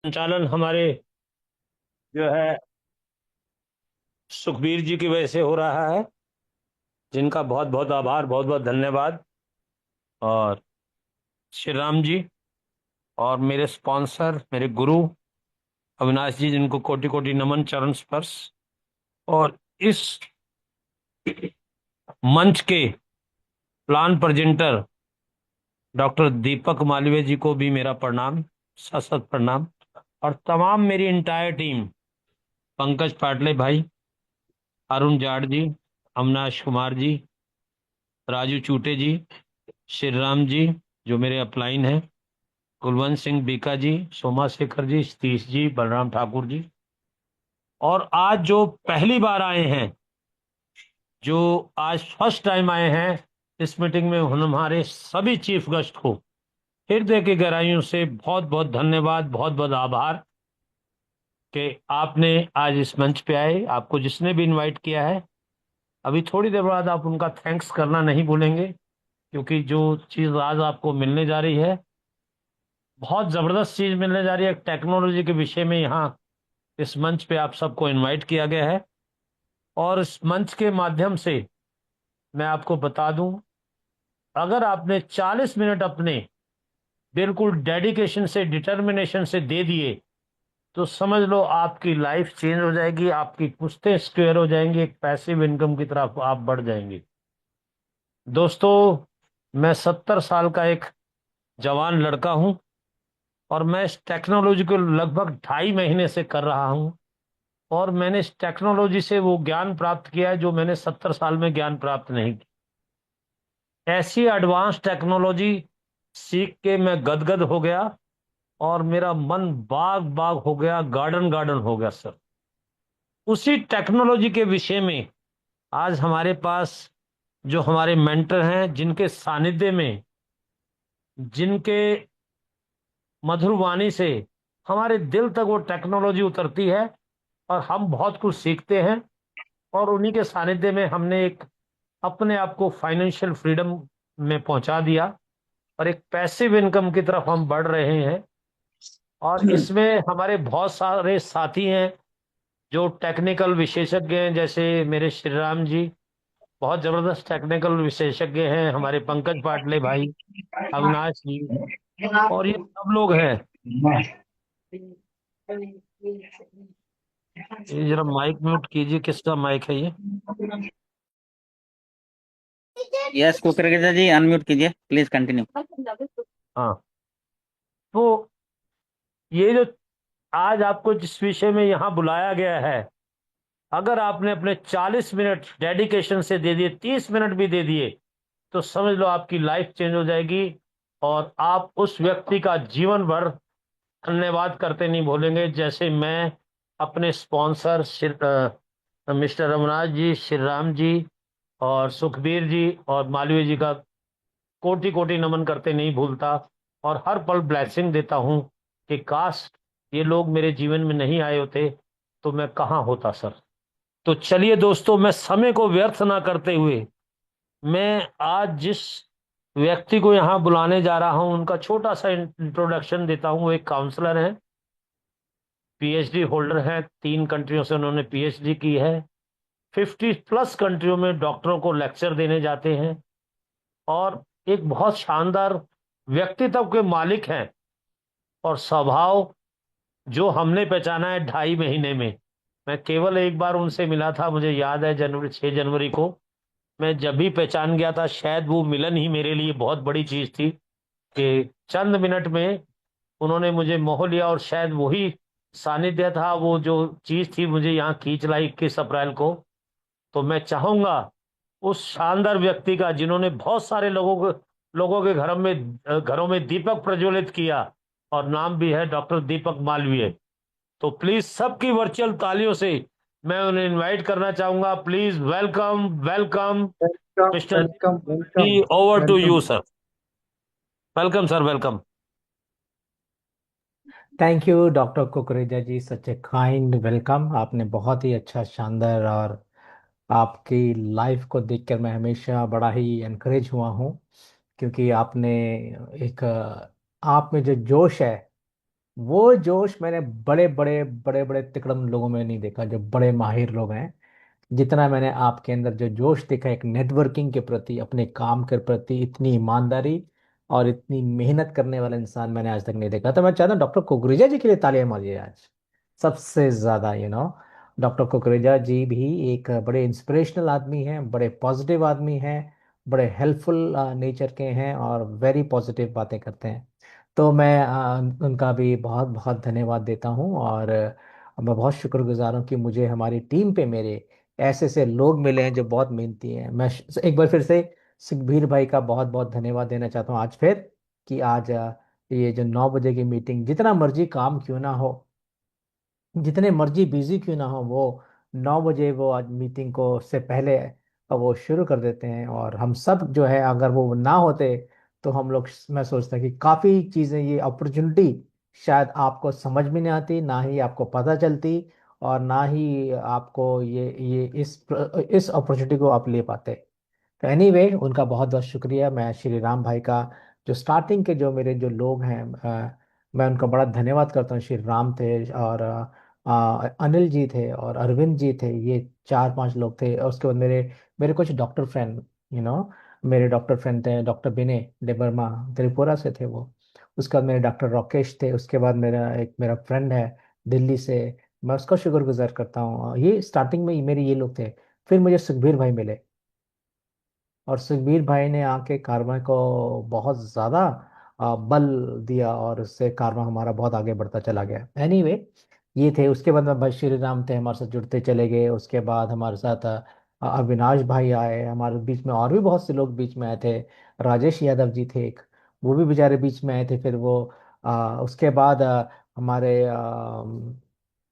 संचालन हमारे जो है सुखबीर जी की वजह से हो रहा है, जिनका बहुत बहुत आभार, बहुत बहुत धन्यवाद। और श्री राम जी और मेरे स्पॉन्सर, मेरे गुरु अविनाश जी, जिनको कोटि कोटि नमन, चरण स्पर्श। और इस मंच के प्लान प्रेजेंटर डॉक्टर दीपक मालवीय जी को भी मेरा प्रणाम, सत सत प्रणाम। और तमाम मेरी इंटायर टीम, पंकज पाटले भाई, अरुण जाट जी, अविनाश कुमार जी, राजू चूटे जी, श्री राम जी जो मेरे अपलाइन हैं, कुलवंत सिंह बीका जी, सोमा शेखर जी, सतीश जी, बलराम ठाकुर जी। और आज जो पहली बार आए हैं, जो आज फर्स्ट टाइम आए हैं इस मीटिंग में, हमारे सभी चीफ गेस्ट को हृदय की गहराइयों से बहुत बहुत धन्यवाद, बहुत बहुत आभार कि आपने आज इस मंच पे आए। आपको जिसने भी इनवाइट किया है, अभी थोड़ी देर बाद आप उनका थैंक्स करना नहीं भूलेंगे, क्योंकि जो चीज़ आज आपको मिलने जा रही है, बहुत ज़बरदस्त चीज़ मिलने जा रही है। टेक्नोलॉजी के विषय में यहाँ इस मंच पे आप सबको इनवाइट किया गया है। और इस मंच के माध्यम से मैं आपको बता दूं, अगर आपने 40 मिनट अपने बिल्कुल डेडिकेशन से, डिटर्मिनेशन से दे दिए, तो समझ लो आपकी लाइफ चेंज हो जाएगी, आपकी पुश्तें स्क्वेयर हो जाएंगी, एक पैसिव इनकम की तरफ आप बढ़ जाएंगे। दोस्तों, मैं 70 साल का एक जवान लड़का हूं, और मैं इस टेक्नोलॉजी को लगभग 2.5 महीने से कर रहा हूं। और मैंने इस टेक्नोलॉजी से वो ज्ञान प्राप्त किया है जो मैंने 70 साल में ज्ञान प्राप्त नहीं किया। ऐसी एडवांस टेक्नोलॉजी सीख के मैं गदगद हो गया, और मेरा मन बाग बाग हो गया, गार्डन गार्डन हो गया सर। उसी टेक्नोलॉजी के विषय में आज हमारे पास जो हमारे मेंटर हैं, जिनके सानिध्य में, जिनके मधुर वाणी से हमारे दिल तक वो टेक्नोलॉजी उतरती है, और हम बहुत कुछ सीखते हैं। और उन्हीं के सानिध्य में हमने एक अपने आप को फाइनेंशियल फ्रीडम में पहुंचा दिया, और एक पैसिव इनकम की तरफ हम बढ़ रहे हैं। और इसमें हमारे बहुत सारे साथी हैं जो टेक्निकल विशेषज्ञ हैं, जैसे मेरे श्री राम जी बहुत जबरदस्त टेक्निकल विशेषज्ञ हैं, हमारे पंकज पाटले भाई, अविनाश जी, और ये सब लोग हैं। ये जरा माइक म्यूट कीजिए, किसका माइक है ये? यस कुकरेजा जी, अनम्यूट कीजिए, प्लीज कंटिन्यू। हाँ, तो ये जो आज आपको जिस विषय में यहाँ बुलाया गया है, अगर आपने अपने 40 मिनट डेडिकेशन से दे दिए, 30 मिनट भी दे दिए, तो समझ लो आपकी लाइफ चेंज हो जाएगी, और आप उस व्यक्ति का जीवन भर धन्यवाद करते नहीं भूलेंगे। जैसे मैं अपने स्पॉन्सर मिस्टर रमनाथ जी, श्री राम जी और सुखबीर जी और मालवीय जी का कोटि कोटि नमन करते नहीं भूलता, और हर पल ब्लेसिंग देता हूं कि काश ये लोग मेरे जीवन में नहीं आए होते तो मैं कहाँ होता सर। तो चलिए दोस्तों, मैं समय को व्यर्थ ना करते हुए, मैं आज जिस व्यक्ति को यहाँ बुलाने जा रहा हूं, उनका छोटा सा इंट्रोडक्शन देता हूं। वो एक काउंसलर हैं, पीएचडी होल्डर हैं, 3 कंट्रियों से उन्होंने पीएचडी की है, 50+ कंट्रियों में डॉक्टरों को लेक्चर देने जाते हैं, और एक बहुत शानदार व्यक्तित्व के मालिक हैं। और स्वभाव जो हमने पहचाना है 2.5 महीने में, मैं केवल एक बार उनसे मिला था, मुझे याद है, जनवरी 6 जनवरी को। मैं जब भी पहचान गया था, शायद वो मिलन ही मेरे लिए बहुत बड़ी चीज थी, कि चंद मिनट में उन्होंने मुझे मोह लिया, और शायद वही सानिध्य था, वो जो चीज थी मुझे यहाँ खींच लाई 21 अप्रैल को। तो मैं चाहूंगा उस शानदार व्यक्ति का, जिन्होंने बहुत सारे लोगों के घरों में दीपक प्रज्वलित किया, और नाम भी है डॉक्टर दीपक मालवीय। तो प्लीज सबकी वर्चुअल तालियों से मैं उन्हें इनवाइट करना चाहूंगा। Please welcome, welcome Welcome, mister welcome, welcome, जी, over to welcome. You sir. Welcome sir, welcome. Thank you doctor Kukreja ji, such a kind welcome. आपने बहुत ही अच्छा, शानदार, और आपकी लाइफ को देखकर मैं हमेशा बड़ा ही एनकरेज हुआ हूँ, क्योंकि आपने एक आप में जो जोश है वो जोश मैंने बड़े बड़े तिकड़म लोगों में नहीं देखा, जो बड़े माहिर लोग हैं। जितना मैंने आपके अंदर जो जोश देखा एक नेटवर्किंग के प्रति, अपने काम के प्रति, इतनी ईमानदारी और इतनी मेहनत करने वाला इंसान मैंने आज तक नहीं देखा। तो मैं चाहता हूँ डॉक्टर कुकरेजा जी के लिए तालियां मारिए आज सबसे ज्यादा। डॉक्टर कुकरेजा जी भी एक बड़े इंस्पिरेशनल आदमी हैं, बड़े पॉजिटिव आदमी हैं, बड़े हेल्पफुल नेचर के हैं और वेरी पॉजिटिव बातें करते हैं। तो मैं उनका भी बहुत बहुत धन्यवाद देता हूँ। और मैं बहुत शुक्रगुजार हूँ कि मुझे हमारी टीम पे मेरे ऐसे ऐसे लोग मिले हैं जो बहुत मेहनती हैं। मैं एक बार फिर से सुखबीर भाई का बहुत बहुत धन्यवाद देना चाहता हूँ आज फिर, कि आज ये जो 9 बजे की मीटिंग, जितना मर्जी काम क्यों ना हो, जितने मर्जी बिजी क्यों ना हो, वो 9 बजे वो आज मीटिंग को से पहले वो शुरू कर देते हैं। और हम सब जो है, अगर वो ना होते तो हम लोग, मैं सोचता कि काफ़ी चीज़ें, ये अपॉर्चुनिटी शायद आपको समझ में नहीं आती, ना ही आपको पता चलती, और ना ही आपको ये इस अपॉर्चुनिटी को आप ले पाते। तो एनीवे, उनका बहुत बहुत शुक्रिया। मैं श्री राम भाई का, जो स्टार्टिंग के जो मेरे जो लोग हैं, मैं उनका बड़ा धन्यवाद करता हूँ। श्री राम थे, और अनिल जी थे, और अरविंद जी थे। ये 4 5 लोग थे। और उसके बाद मेरे मेरे कुछ डॉक्टर फ्रेंड, यू नो मेरे डॉक्टर फ्रेंड थे, डॉक्टर विनय डेबर्मा, त्रिपुरा से थे वो। उसके बाद मेरे डॉक्टर राकेश थे। उसके बाद मेरा फ्रेंड है दिल्ली से, मैं उसका शुक्रगुजार करता हूँ। ये स्टार्टिंग में मेरे ये लोग थे। फिर मुझे सुखबीर भाई मिले, और सुखबीर भाई ने आके कारवा को बहुत ज़्यादा बल दिया, और उससे कारवा हमारा बहुत आगे बढ़ता चला गया। एनीवे, ये थे। उसके बाद में भाई श्री राम थे, हमारे साथ जुड़ते चले गए। उसके बाद हमारे साथ अविनाश भाई आए हमारे बीच में, और भी बहुत से लोग बीच में आए थे। राजेश यादव जी थे एक, वो भी बेचारे बीच में आए थे। फिर वो उसके बाद हमारे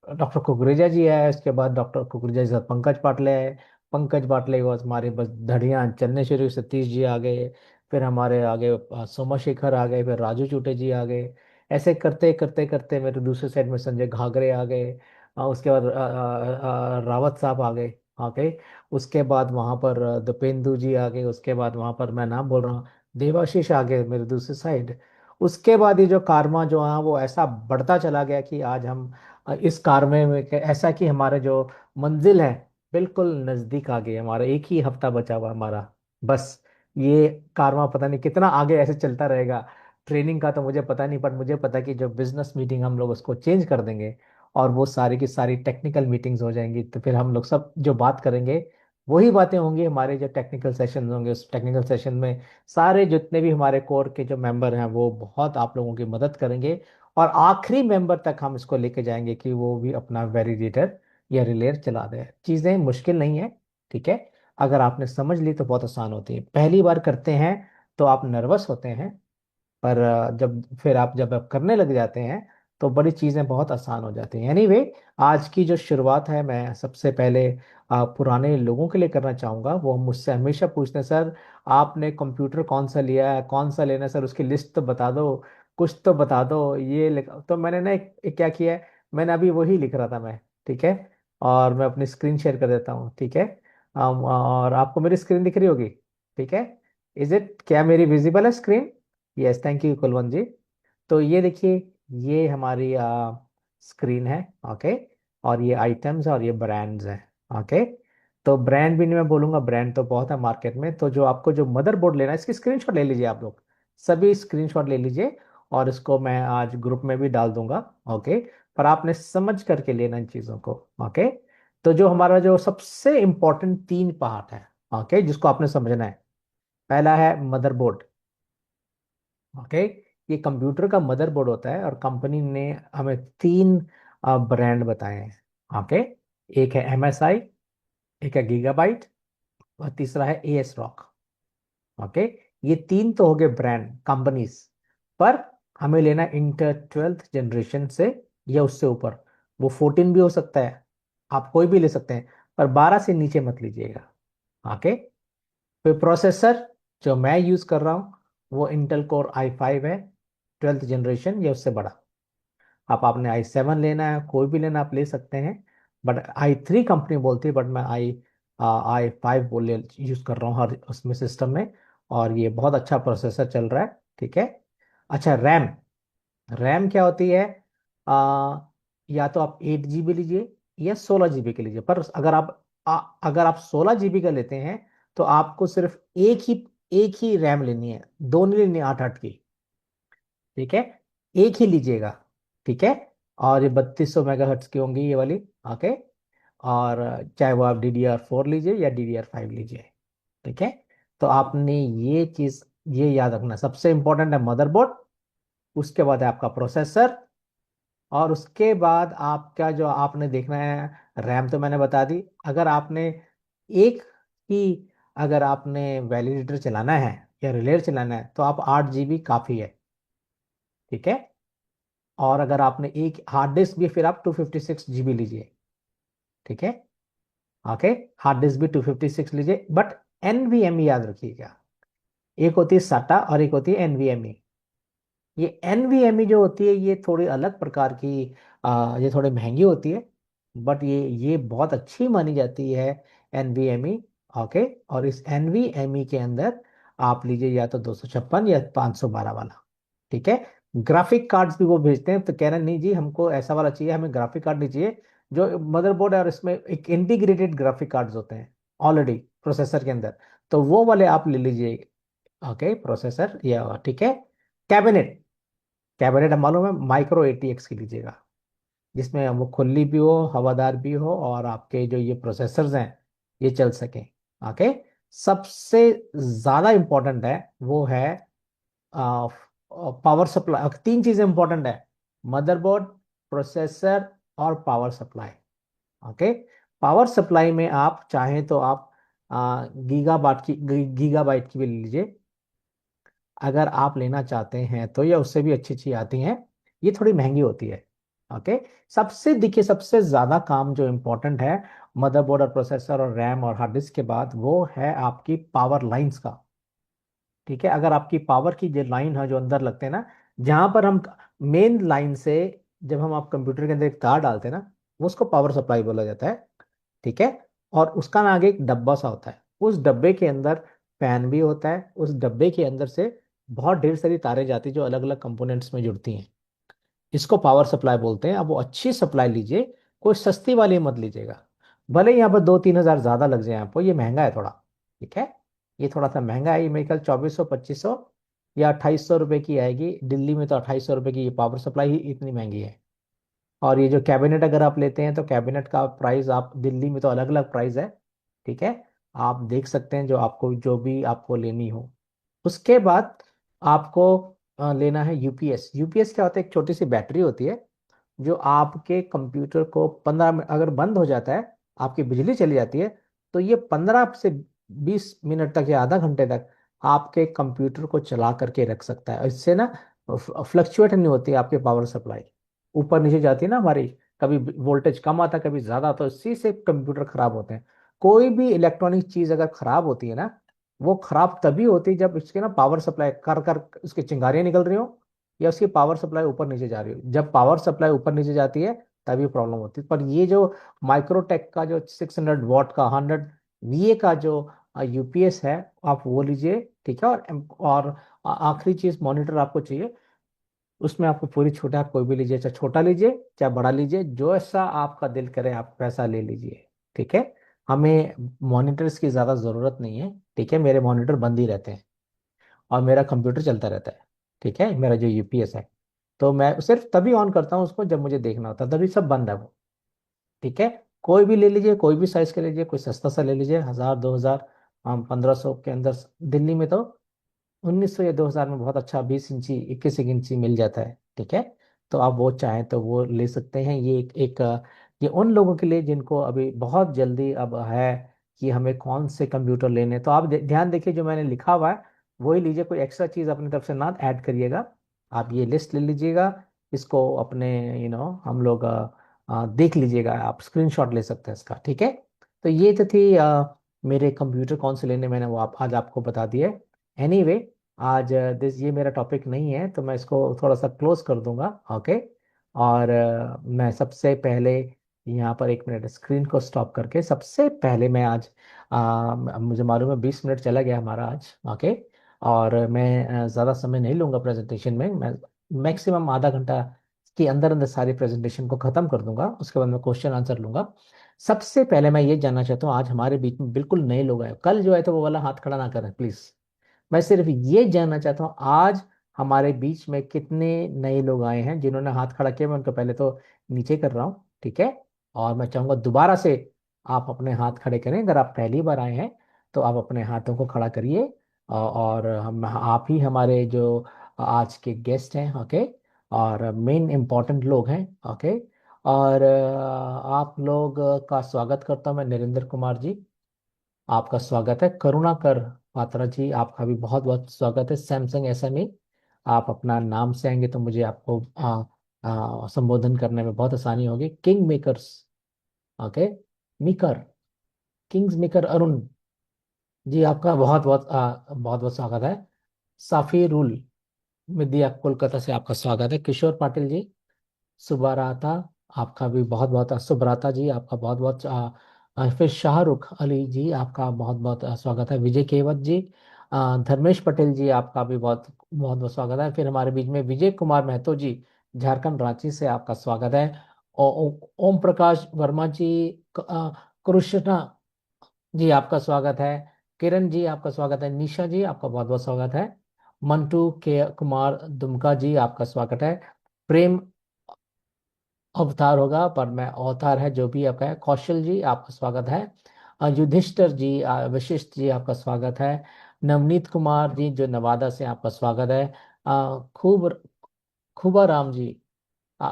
डॉक्टर कुकरेजा जी आए। उसके बाद डॉक्टर कुकरेजा जी के साथ पंकज पाटले आए। पंकज पाटले के बाद हमारे बस धड़ियाँ चलने शुरू हुई, सतीश जी आ गए। फिर हमारे आगे सोमा शेखर आ गए, फिर राजू चूटे जी आ गए। ऐसे करते करते करते मेरे दूसरे साइड में संजय घाघरे आ गए। उसके बाद रावत साहब आ गए। उसके बाद वहाँ पर दीपेंदु जी आ गए। उसके बाद वहाँ पर मैं नाम बोल रहा हूँ, देवाशीष आ गए मेरे दूसरी साइड। उसके बाद ये जो कारवां जो है वो ऐसा बढ़ता चला गया कि आज हम इस कारवे ऐसा कि हमारे जो मंजिल है बिल्कुल नजदीक आ गई। हमारा एक ही हफ्ता बचा हुआ हमारा, बस। ये कारवां पता नहीं कितना आगे ऐसे चलता रहेगा। ट्रेनिंग का तो मुझे पता नहीं, पर मुझे पता है कि जो बिजनेस मीटिंग हम लोग उसको चेंज कर देंगे, और वो सारी की सारी टेक्निकल मीटिंग्स हो जाएंगी। तो फिर हम लोग सब जो बात करेंगे वही बातें होंगी। हमारे जो टेक्निकल सेशन होंगे, उस टेक्निकल सेशन में सारे जितने भी हमारे कोर के जो मेंबर हैं वो बहुत आप लोगों की मदद करेंगे। और आखिरी मेंबर तक हम इसको लेके जाएंगे कि वो भी अपना वैलिडेटर या रिलेयर चला दे। चीज़ें मुश्किल नहीं है, ठीक है। अगर आपने समझ ली तो बहुत आसान होती है। पहली बार करते हैं तो आप नर्वस होते हैं, पर जब आप करने लग जाते हैं तो बड़ी चीज़ें बहुत आसान हो जाती हैं। एनीवे, आज की जो शुरुआत है, मैं सबसे पहले पुराने लोगों के लिए करना चाहूँगा। वो मुझसे हमेशा पूछते हैं, सर आपने कंप्यूटर कौन सा लिया है, कौन सा लेना है, सर उसकी लिस्ट तो बता दो, कुछ तो बता दो। ये तो मैंने ना एक क्या किया है, मैंने अभी वही लिख रहा था मैं, ठीक है। और मैं अपनी स्क्रीन शेयर कर देता हूँ, ठीक है। और आपको मेरी स्क्रीन दिख रही होगी, ठीक है। इज इट, क्या मेरी विजिबल है screen? Yes, thank you Kulwant ji. तो ये देखिए, ये हमारी स्क्रीन है, ओके। और ये आइटम्स और ये ब्रांड्स हैं, ओके। तो ब्रांड भी नहीं मैं बोलूंगा, ब्रांड तो बहुत है मार्केट में। तो जो आपको जो मदरबोर्ड लेना है, इसकी स्क्रीनशॉट ले लीजिए आप लोग, सभी स्क्रीनशॉट ले लीजिए। और इसको मैं आज ग्रुप में भी डाल दूंगा, ओके। पर आपने समझ करके लेना इन चीज़ों को, ओके। तो जो हमारा जो सबसे इम्पोर्टेंट 3 पार्ट है, ओके, जिसको आपने समझना है। पहला है मदरबोर्ड, ओके। ये कंप्यूटर का मदरबोर्ड होता है, और कंपनी ने हमें 3 ब्रांड बताए हैं, ओके। एक है MSI, एक है गीगाबाइट, और तीसरा है AS रॉक, ओके। ये 3 तो हो गए ब्रांड कंपनीज। पर हमें लेना इंटर 12th जनरेशन से या उससे ऊपर। वो 14 भी हो सकता है, आप कोई भी ले सकते हैं, पर 12 से नीचे मत लीजिएगा, ओके। फिर प्रोसेसर जो मैं यूज कर रहा हूँ वो इंटेल कोर i5 है, 12th जनरेशन या उससे बड़ा। आपने i7 लेना है, कोई भी लेना आप ले सकते हैं। बट i3 कंपनी बोलती है, बट मैं i5 बोले यूज कर रहा हूँ हर उसमें सिस्टम में। और ये बहुत अच्छा प्रोसेसर चल रहा है, ठीक है। अच्छा, रैम। रैम क्या होती है? या तो आप 8 GB लीजिए या 16 GB के लीजिए। पर अगर आप 16 GB का लेते हैं तो आपको सिर्फ एक ही रैम लेनी है, दो नहीं लेनी 8 8 की। ठीक है, एक ही लीजिएगा। ठीक है, और ये 3200 MHz की होंगी ये वाली। ओके, और चाहे वो आप DDR4 लीजिए या DDR5 लीजिए। ठीक है, तो आपने ये चीज ये याद रखना, सबसे इंपॉर्टेंट है मदरबोर्ड, उसके बाद है आपका प्रोसेसर, और उसके बाद आपका जो आपने देखना है रैम, तो मैंने बता दी। अगर आपने एक ही अगर आपने वैलिडेटर चलाना है या रिलेर चलाना है तो आप 8 GB काफी है। ठीक है, और अगर आपने एक हार्ड डिस्क भी, फिर आप 256 GB लीजिए। ठीक है, ओके, हार्ड डिस्क भी 256 लीजिए, बट NVMe याद रखिएगा। एक होती है साटा और एक होती है NVMe। ये NVMe जो होती है ये थोड़ी अलग प्रकार की, ये थोड़ी महंगी होती है, बट ये बहुत अच्छी मानी जाती है NVMe। ओके, और इस NVMe के अंदर आप लीजिए या तो 256 या 512 वाला। ठीक है, ग्राफिक कार्ड्स भी वो भेजते हैं, तो कह रहे हैं नहीं जी हमको ऐसा वाला चाहिए, हमें ग्राफिक कार्ड नहीं चाहिए जो मदरबोर्ड है और इसमें एक इंटीग्रेटेड ग्राफिक कार्ड्स होते हैं ऑलरेडी प्रोसेसर के अंदर, तो वो वाले आप ले लीजिए। ओके, प्रोसेसर या ठीक है। कैबिनेट, कैबिनेट हम मालूम है माइक्रो ATX की लीजिएगा, जिसमें वो खुली भी हो, हवादार भी हो, और आपके जो ये प्रोसेसर्स हैं ये चल सकें। ओके, सबसे ज्यादा इंपॉर्टेंट है वो है पावर सप्लाई। तीन चीजें इंपॉर्टेंट है, मदरबोर्ड, प्रोसेसर और power supply. Okay, power supply में आप चाहें तो आप गीगाबाइट की भी ले लीजिए अगर आप लेना चाहते हैं तो, या उससे भी अच्छी अच्छी आती हैं, ये थोड़ी महंगी होती है। ओके, सबसे देखिए सबसे ज्यादा काम जो इम्पोर्टेंट है मदरबोर्ड और प्रोसेसर और रैम और हार्ड डिस्क के बाद, वो है आपकी पावर लाइंस का। ठीक है, अगर आपकी पावर की जो लाइन है जो अंदर लगते हैं ना, जहां पर हम मेन लाइन से जब हम आप कंप्यूटर के अंदर एक तार डालते हैं ना, वो उसको पावर सप्लाई बोला जाता है। ठीक है, और उसका ना आगे एक डब्बा सा होता है, उस डब्बे के अंदर फैन भी होता है, उस डब्बे के अंदर से बहुत ढेर सारी तारें जाती हैं जो अलग अलग कंपोनेंट्स में जुड़ती हैं, इसको पावर सप्लाई बोलते हैं। अब वो अच्छी सप्लाई लीजिए, कोई सस्ती वाली मत लीजिएगा। भले ही यहाँ पर 2 3 हज़ार ज्यादा लग जाए आपको, ये महंगा है थोड़ा। ठीक है, ये थोड़ा सा महंगा है, ये मेरे ख्याल 2400 2500 या 2800 रुपए की आएगी। दिल्ली में तो 2800 रुपए की ये पावर सप्लाई ही इतनी महंगी है। और ये जो कैबिनेट अगर आप लेते हैं तो कैबिनेट का प्राइस, आप दिल्ली में तो अलग अलग प्राइस है। ठीक है, आप देख सकते हैं जो आपको जो भी आपको लेनी हो। उसके बाद आपको लेना है यूपीएस। यूपीएस क्या होता है, एक छोटी सी बैटरी होती है जो आपके कंप्यूटर को 15 मिनट अगर बंद हो जाता है, आपकी बिजली चली जाती है, तो ये 15 से 20 मिनट तक या आधा घंटे तक आपके कंप्यूटर को चला करके रख सकता है। इससे ना फ्लक्चुएट नहीं होती है आपकी पावर सप्लाई, ऊपर नीचे जाती है ना हमारी, कभी वोल्टेज कम आता है कभी ज्यादा, तो इसी से कंप्यूटर खराब होते हैं। कोई भी इलेक्ट्रॉनिक चीज अगर खराब होती है ना, वो खराब तभी होती है जब इसके ना पावर सप्लाई कर कर उसकी चिंगारियां निकल रही हो, या उसकी पावर सप्लाई ऊपर नीचे जा रही हो। जब पावर सप्लाई ऊपर नीचे जाती है तभी प्रॉब्लम होती है। पर ये जो माइक्रोटेक का जो 600 वाट का 100 VA का जो यूपीएस है, आप वो लीजिए। ठीक है, और आखिरी चीज मॉनिटर आपको चाहिए, उसमें आपको पूरी छूट है, आप कोई भी लीजिए, चाहे छोटा लीजिए चाहे बड़ा लीजिए, जो ऐसा आपका दिल करे आप वैसा ले लीजिए। ठीक है, हमें मॉनिटर्स की ज़्यादा ज़रूरत नहीं है। ठीक है, मेरे मॉनिटर बंद ही रहते हैं और मेरा कंप्यूटर चलता रहता है। ठीक है, मेरा जो यूपीएस है, तो मैं सिर्फ तभी ऑन करता हूँ उसको जब मुझे देखना होता है, तभी सब बंद है वो। ठीक है, कोई भी ले लीजिए, कोई भी साइज का लीजिए, कोई सस्ता सा ले लीजिए, 1000 2000 1500 के अंदर। दिल्ली में तो 1900 या 2000 में बहुत अच्छा 20 इंची 21 इंची मिल जाता है। ठीक है, तो आप वो चाहें तो वो ले सकते हैं। ये ये उन लोगों के लिए जिनको अभी बहुत जल्दी अब है कि हमें कौन से कंप्यूटर लेने हैं। तो आप ध्यान देखिए जो मैंने लिखा हुआ है वही लीजिए, कोई एक्स्ट्रा चीज़ अपनी तरफ से ना ऐड करिएगा। आप ये लिस्ट ले लीजिएगा, इसको अपने हम लोग देख लीजिएगा, आप स्क्रीनशॉट ले सकते हैं इसका। ठीक है, तो ये तो थी मेरे कंप्यूटर कौन से लेने, मैंने वो आज आपको बता दिया। एनीवे, आज दिस ये मेरा टॉपिक नहीं है तो मैं इसको थोड़ा सा क्लोज कर दूंगा। ओके, और मैं सबसे पहले यहाँ पर 1 मिनट स्क्रीन को स्टॉप करके, सबसे पहले मैं आज मुझे मालूम है 20 मिनट चला गया हमारा आज। ओके, और मैं ज़्यादा समय नहीं लूँगा प्रेजेंटेशन में, मैं मैक्सिमम आधा घंटा के अंदर अंदर सारी प्रेजेंटेशन को खत्म कर दूंगा, उसके बाद मैं क्वेश्चन आंसर लूंगा। सबसे पहले मैं ये जानना चाहता हूँ, आज हमारे बीच में बिल्कुल नए लोग आए, कल जो आए थे वो वाला हाथ खड़ा ना करें प्लीज। मैं सिर्फ ये जानना चाहता हूँ आज हमारे बीच में कितने नए लोग आए हैं। जिन्होंने हाथ खड़ा किया मैं उनको पहले तो नीचे कर रहा हूँ, ठीक है। और मैं चाहूंगा दोबारा से आप अपने हाथ खड़े करें, अगर आप पहली बार आए हैं तो आप अपने हाथों को खड़ा करिए। और हम आप ही हमारे जो आज के गेस्ट हैं, ओके, और मेन इम्पोर्टेंट लोग हैं, ओके। और आप लोग का स्वागत करता हूं मैं, नरेंद्र कुमार जी आपका स्वागत है। करुणाकर पात्रा जी आपका भी बहुत बहुत स्वागत है। सैमसंग एसएमई, आप अपना नाम से आएंगे तो मुझे आपको संबोधन करने में बहुत आसानी होगी। King makers, okay, maker, kings maker Arun ji आपका बहुत बहुत बहुत बहुत स्वागत है। साफी रूल विद्या कोलकाता से आपका स्वागत है। किशोर पाटिल जी, सुबराता आपका भी बहुत बहुत, सुब्राता जी आपका बहुत बहुत फिर शाहरुख अली जी आपका बहुत बहुत स्वागत है। विजय केवट जी, धर्मेश पटेल जी आपका भी बहुत बहुत बहुत स्वागत है। फिर हमारे बीच में विजय कुमार महतो जी, झारखंड रांची से आपका स्वागत है। ओम प्रकाश वर्मा जी, कृष्णा जी आपका स्वागत है। किरण जी आपका स्वागत है। निशा जी आपका बहुत बहुत स्वागत है। मंटू के कुमार दुमका जी आपका स्वागत है। प्रेम अवतार होगा पर मैं अवतार है जो भी आपका है। कौशल जी आपका स्वागत है। युधिष्ठर जी, वशिष्ठ जी आपका स्वागत है। नवनीत कुमार जी जो नवादा से आपका स्वागत है। खूब खुबा राम जी, आ,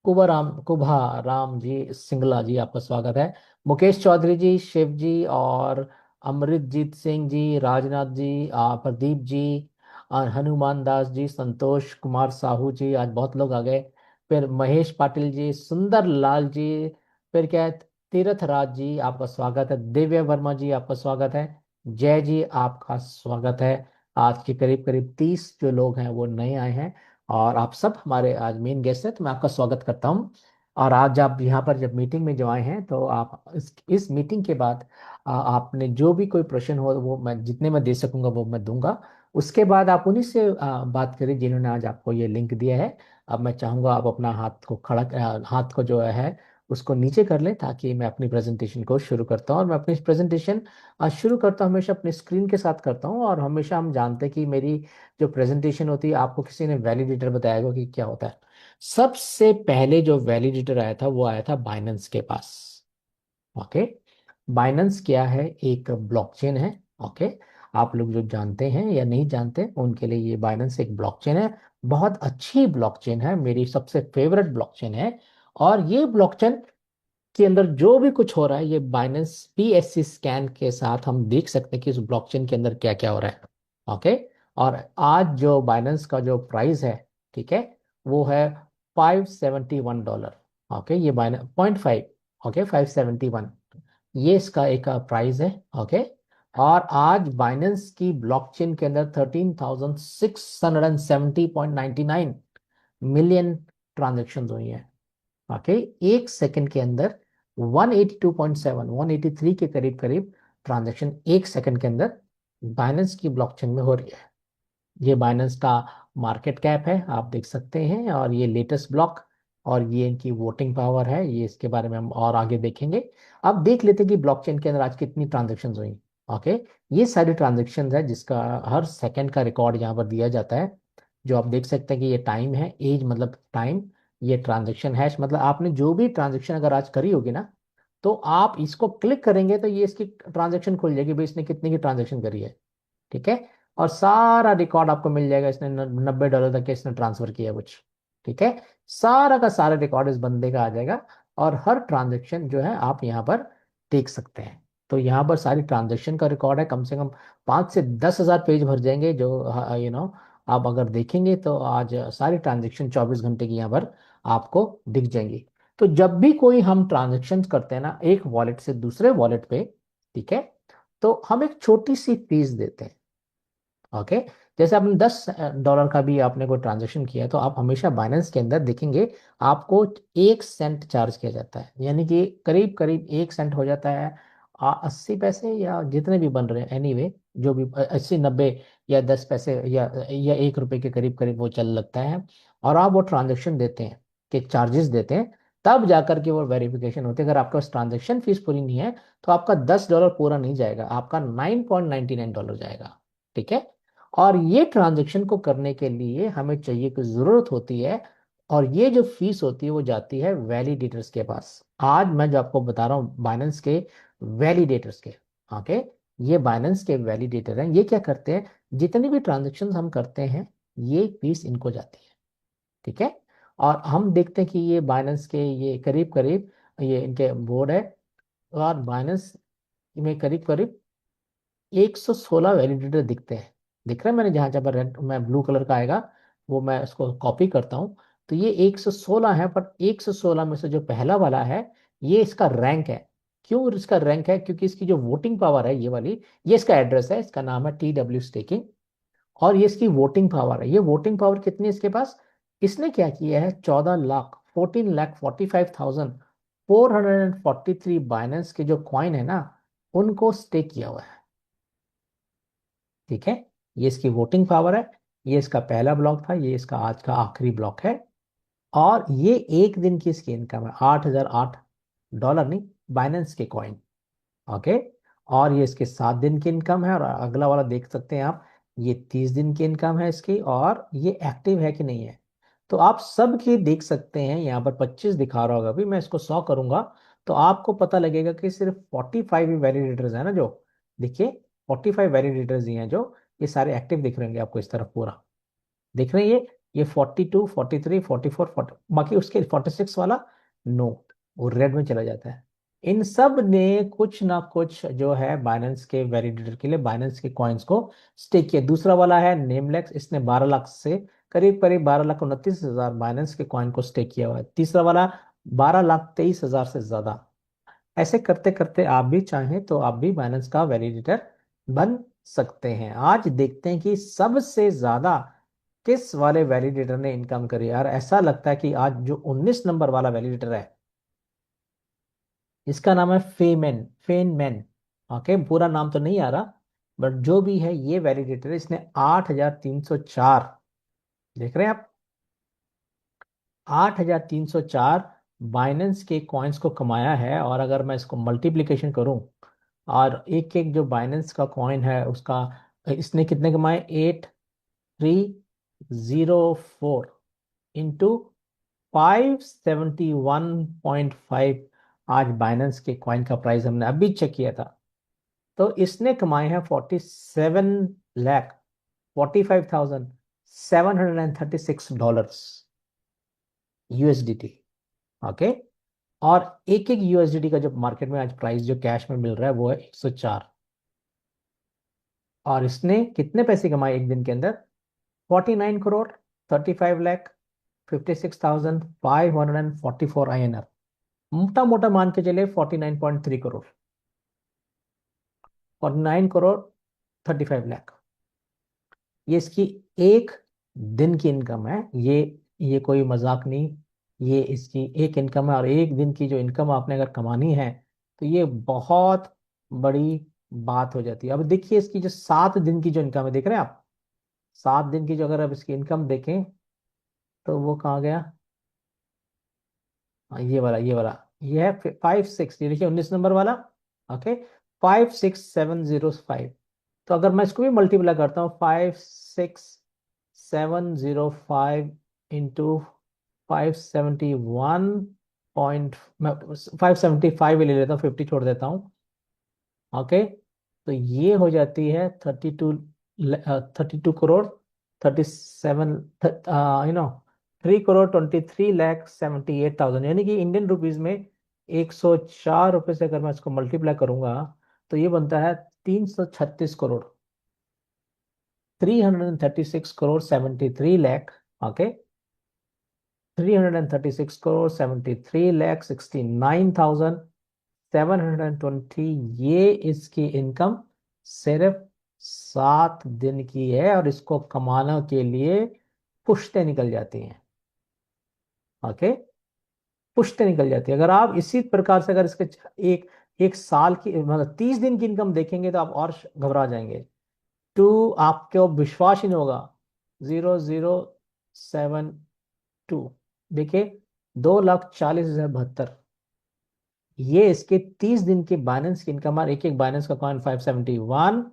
कुभा राम जी सिंगला जी आपका स्वागत है। मुकेश चौधरी जी, शिव जी और अमृतजीत सिंह जी, राजनाथ जी, प्रदीप जी और हनुमान दास जी, संतोष कुमार साहू जी, आज बहुत लोग आ गए। फिर महेश पाटिल जी, सुंदर लाल जी, फिर क्या है, तीरथ राज जी आपका स्वागत है। दिव्य वर्मा जी आपका स्वागत है। जय जी आपका स्वागत है। आज के करीब करीब 30 जो लोग हैं वो नए आए हैं और आप सब हमारे आज मेन गेस्ट हैं, तो मैं आपका स्वागत करता हूं। और आज आप यहाँ पर जब मीटिंग में जो आए हैं तो आप इस मीटिंग के बाद आपने जो भी कोई प्रश्न हो वो मैं जितने मैं दे सकूंगा वो मैं दूंगा। उसके बाद आप उन्हीं से बात करें जिन्होंने आज आपको ये लिंक दिया है। अब मैं चाहूंगा आप अपना हाथ को खड़ा हाथ को जो है उसको नीचे कर लें ताकि मैं अपनी प्रेजेंटेशन को शुरू करता हूँ। और मैं अपनी प्रेजेंटेशन शुरू करता हूँ हमेशा अपनी स्क्रीन के साथ करता हूँ। और हमेशा हम जानते हैं कि मेरी जो प्रेजेंटेशन होती है आपको किसी ने वैलिडेटर बताया होगा कि क्या होता है। सबसे पहले जो वैलिडेटर आया था वो आया था बाइनेंस के पास, ओके। बाइनेंस क्या है, एक ब्लॉकचेन है, ओके। आप लोग जो जानते हैं या नहीं जानते उनके लिए ये बाइनेंस एक ब्लॉकचेन है। बहुत अच्छी ब्लॉकचेन है, मेरी सबसे फेवरेट ब्लॉकचेन है। और ये ब्लॉकचेन के अंदर जो भी कुछ हो रहा है ये बाइनेंस पीएससी स्कैन के साथ हम देख सकते हैं कि उस ब्लॉकचेन के अंदर क्या क्या हो रहा है, ओके। और आज जो बाइनेंस का जो प्राइस है, ठीक है, वो है $571, ओके। ये बाइनेंस 0.5, ओके, 571 ये इसका एक प्राइस है, ओके। और आज बाइनेंस की ब्लॉकचेन के अंदर 13,670.99 मिलियन ट्रांजेक्शन हुई हैं, ओके। एक सेकंड के अंदर 182.7 183 के करीब करीब ट्रांजैक्शन एक सेकंड के अंदर बाइनेंस की ब्लॉकचेन में हो रही है। ये बाइनेंस का मार्केट कैप है आप देख सकते हैं, और ये लेटेस्ट ब्लॉक, और ये इनकी वोटिंग पावर है, ये इसके बारे में हम और आगे देखेंगे। अब देख लेते हैं कि ब्लॉकचेन के अंदर आज कितनी ट्रांजेक्शन हुई, ओके। ये सारी ट्रांजेक्शन है जिसका हर सेकंड का रिकॉर्ड यहाँ पर दिया जाता है। जो आप देख सकते हैं कि ये टाइम है, एज मतलब टाइम, ये ट्रांजेक्शन हैश मतलब आपने जो भी ट्रांजेक्शन अगर आज करी होगी ना तो आप इसको क्लिक करेंगे तो ये इसकी ट्रांजेक्शन खुल जाएगी भाई इसने कितने की ट्रांजेक्शन करी है, ठीक है। और सारा रिकॉर्ड आपको मिल जाएगा, इसने $90 तक के इसने ट्रांसफर किया कुछ, ठीक है। सारा का सारा रिकॉर्ड इस बंदे का आ जाएगा और हर ट्रांजेक्शन जो है आप यहाँ पर देख सकते हैं। तो यहाँ पर सारी ट्रांजेक्शन का रिकॉर्ड है, कम से कम 5 से 10 हजार पेज भर जाएंगे जो आप अगर देखेंगे तो आज सारी ट्रांजेक्शन 24 घंटे की यहाँ पर आपको दिख जाएंगी। तो जब भी कोई हम ट्रांजेक्शन करते हैं ना एक वॉलेट से दूसरे वॉलेट पे, ठीक है, तो हम एक छोटी सी फीस देते हैं, ओके। जैसे आपने $10 का भी आपने कोई ट्रांजेक्शन किया तो आप हमेशा बाइनेंस के अंदर देखेंगे आपको 1 सेंट चार्ज किया जाता है, यानी कि करीब करीब 1 सेंट हो जाता है 80 पैसे या जितने भी बन रहे हैं एनीवे, जो भी 80 90 या 10 पैसे या 1 रुपए के करीब करीब वो चल लगता है। और आप वो ट्रांजेक्शन देते हैं, के चार्जेस देते हैं, तब जाकर के वो वेरिफिकेशन होती है। अगर आपके पास ट्रांजेक्शन फीस पूरी नहीं है तो आपका $10 पूरा नहीं जाएगा, आपका $9.99 जाएगा। ठीक है। और ये ट्रांजेक्शन को करने के लिए हमें चाहिए कि जरूरत होती है, और ये जो फीस होती है वो जाती है वैलिडेटर्स के पास। आज मैं जो आपको बता रहा हूँ बाइनेंस के वैलिडेटर्स के, ओके, ये बाइनेंस के वैलिडेटर हैं। ये क्या करते हैं, जितनी भी ट्रांजेक्शन हम करते हैं ये फीस इनको जाती है। ठीक है। और हम देखते हैं कि ये बाइनेंस के ये करीब करीब ये इनके बोर्ड है, और बाइनेंस में करीब करीब 116 वैलिडेटर दिखते हैं। दिख रहा है, मैंने जहाँ जहाँ पर रेड मैं ब्लू कलर का आएगा वो मैं उसको कॉपी करता हूँ। तो ये 116 है, पर 116 में से जो पहला वाला है ये इसका रैंक है। क्यों इसका रैंक है, क्योंकि इसकी जो वोटिंग पावर है ये वाली, ये इसका एड्रेस है, इसका नाम है TW स्टेकिंग। और ये इसकी वोटिंग पावर है। ये वोटिंग पावर कितनी है इसके पास, इसने क्या किया है, 14 लाख 14,45,443 बाइनेंस के जो कॉइन है ना उनको स्टेक किया हुआ है। ठीक है। ये इसकी वोटिंग पावर है। ये इसका पहला ब्लॉक था, ये इसका आज का आखिरी ब्लॉक है। और ये एक दिन की इसकी इनकम है $8,008 नहीं, बाइनेंस के कॉइन। ओके। और ये इसके 7 दिन की इनकम है, और अगला वाला देख सकते हैं आप, ये 30 दिन की इनकम है इसकी, और ये एक्टिव है कि नहीं है। तो आप सब की देख सकते हैं, यहाँ पर 25 दिखा रहा होगा, अभी मैं इसको 100 करूंगा तो आपको पता लगेगा कि सिर्फ 45 ही वैलिडेटर्स है ना जो, देखिए 45 वैलिडेटर्स ही हैं जो, ये सारे एक्टिव दिख रहे होंगे आपको इस तरफ पूरा, देख रहे हैं ये 42 43 44 40, बाकी उसके 46 वाला नो, वो रेड में चला जाता है। इन सब ने कुछ ना कुछ जो है बाइनेंस के वैलिडेटर के लिए बाइनेंस के कॉइन्स को स्टेक किया। दूसरा वाला है नेमलेक्स, इसने 12 लाख से करीब करीब 12,29,000 बाइनेंस के कॉइन को स्टेक किया हुआ है। तीसरा वाला 12,23,000 से ज्यादा। ऐसे करते करते आप भी चाहें तो आप भी बाइनेंस का वैलिडेटर बन सकते हैं। आज देखते हैं कि सबसे ज्यादा किस वाले वैलिडेटर ने इनकम करी। यार ऐसा लगता है कि आज जो 19 नंबर वाला वैलिडेटर है इसका नाम है फेनमैन। ओके, पूरा नाम तो नहीं आ रहा, बट जो भी है ये वैलिडेटर है, इसने 8,304, देख रहे हैं आप, 8,304 बाइनेंस के कॉइन्स को कमाया है। और अगर मैं इसको मल्टीप्लिकेशन करूं, और एक एक जो बाइनेंस का कॉइन है उसका, इसने कितने कमाए, 8,304 इंटू 571.5। आज बाइनेंस के कॉइन का प्राइस हमने अभी चेक किया था, तो इसने कमाए हैं 47,45,736 USDT। ओके। और एक एक USDT का जो मार्केट में आज प्राइस जो कैश में मिल रहा है वो है 104। और इसने कितने पैसे कमाए एक दिन के अंदर, 49 करोड़ 35,56,544 INR। मोटा मोटा मान के चले 49.3 करोड़, 49 करोड़ 35 लाख, ये इसकी एक दिन की इनकम है। ये कोई मजाक नहीं, ये इसकी एक इनकम है। और एक दिन की जो इनकम आपने अगर कमानी है तो ये बहुत बड़ी बात हो जाती है। अब देखिए इसकी जो 7 दिन की जो इनकम है, देख रहे हैं आप, 7 दिन की जो अगर अब इसकी इनकम देखें तो वो कहाँ गया, हाँ, ये है 56, ये देखिए 19 नंबर वाला। ओके, 56705। तो अगर मैं इसको भी मल्टीप्लाई करता हूँ, 56705 इंटू 571 मैं 575 ही ले लेता हूँ, 50 छोड़ देता हूँ। ओके, तो ये हो जाती है 32 करोड़ 37, यू नो 3,23,78,000, यानी कि इंडियन रुपीज में 104 रुपये से अगर मैं इसको मल्टीप्लाई करूंगा तो ये बनता है 336 करोड़, 336 करोड़ 73 लाख। ओके, 336 करोड़ 73 लाख 69,720, ये इसकी इनकम सिर्फ 7 दिन की है। और इसको कमाने के लिए पुश्ते निकल जाती हैं। ओके, पुश्ते निकल जाती है। अगर आप इसी प्रकार से अगर इसके एक एक साल की मतलब 30 दिन की इनकम देखेंगे तो आप और घबरा जाएंगे। आपको विश्वास ही नहीं होगा, 0,072, देखिए 2,40,072। ये इसके 30 दिन के बाइनेंस की इनकम, और एक एक बाइनेंस का कॉइन 571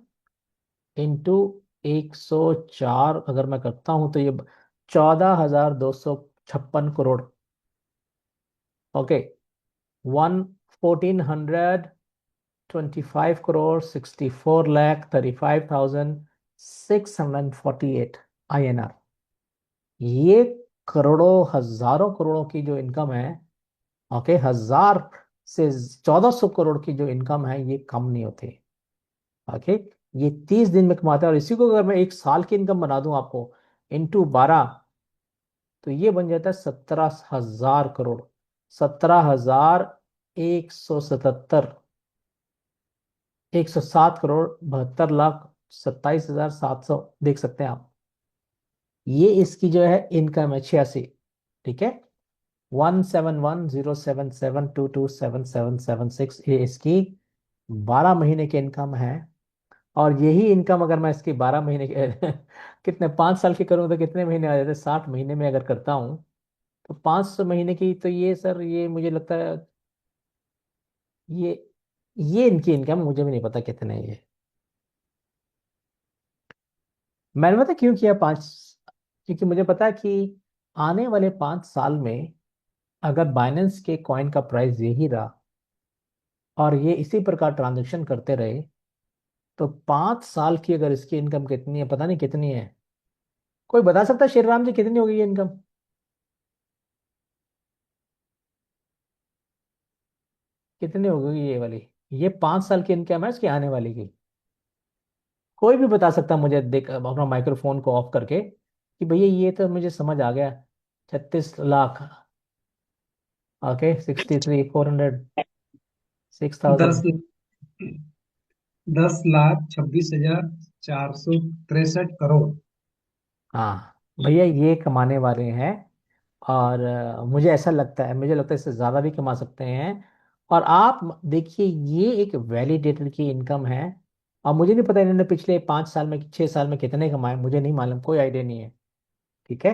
इंटू 104 अगर मैं करता हूं तो ये 14,256 करोड़। Okay, 1,425 crore 64,35,648 INR। ये करोड़ों हजारों करोड़ों की जो इनकम है, ओके, 1,000 से 1,400 करोड़ की जो इनकम है, ये कम नहीं होती। ओके, ये 30 दिन में कमाता है। और इसी को अगर मैं एक साल की इनकम बना दूं आपको इंटू 12, तो ये बन जाता है 17,000 करोड़। 17,177, 107 करोड़ 72 लाख 27,700, देख सकते हैं आप। ये इसकी जो है इनकम है 86। ठीक है, 1710772277776, ये इसकी 12 महीने की इनकम है। और यही इनकम अगर मैं इसकी 12 महीने के कितने 5 साल की करूँ तो कितने महीने आ जाते? 60 महीने में अगर करता हूँ तो 500 महीने की, तो ये सर, ये मुझे लगता है ये ये इनकी इनकम मुझे भी नहीं पता कितने है ये। मैंने पता क्यों किया 5? क्योंकि मुझे पता है कि आने वाले 5 साल में अगर बाइनेंस के कॉइन का प्राइस यही रहा और ये इसी प्रकार ट्रांजेक्शन करते रहे, तो 5 साल की अगर इसकी इनकम कितनी है, पता नहीं कितनी है। कोई बता सकता है श्री राम जी कितनी होगी ये इनकम? कितनी होगी ये वाली? ये 5 साल की इनकम है इसकी आने वाली की। कोई भी बता सकता है मुझे, देख अपना माइक्रोफोन को ऑफ करके, कि भैया ये तो मुझे समझ आ गया, 36 लाख। ओके, 63,400, 6,000। 10,26,463 करोड़। हाँ भैया, ये कमाने वाले हैं। और मुझे ऐसा लगता है, मुझे लगता है इससे ज़्यादा भी कमा सकते हैं। और आप देखिए, ये एक वैलिडेटर की इनकम है। और मुझे नहीं पता इन्होंने पिछले 5 साल में 6 साल में कितने कमाए, मुझे नहीं मालूम, कोई आइडिया नहीं है। ठीक है,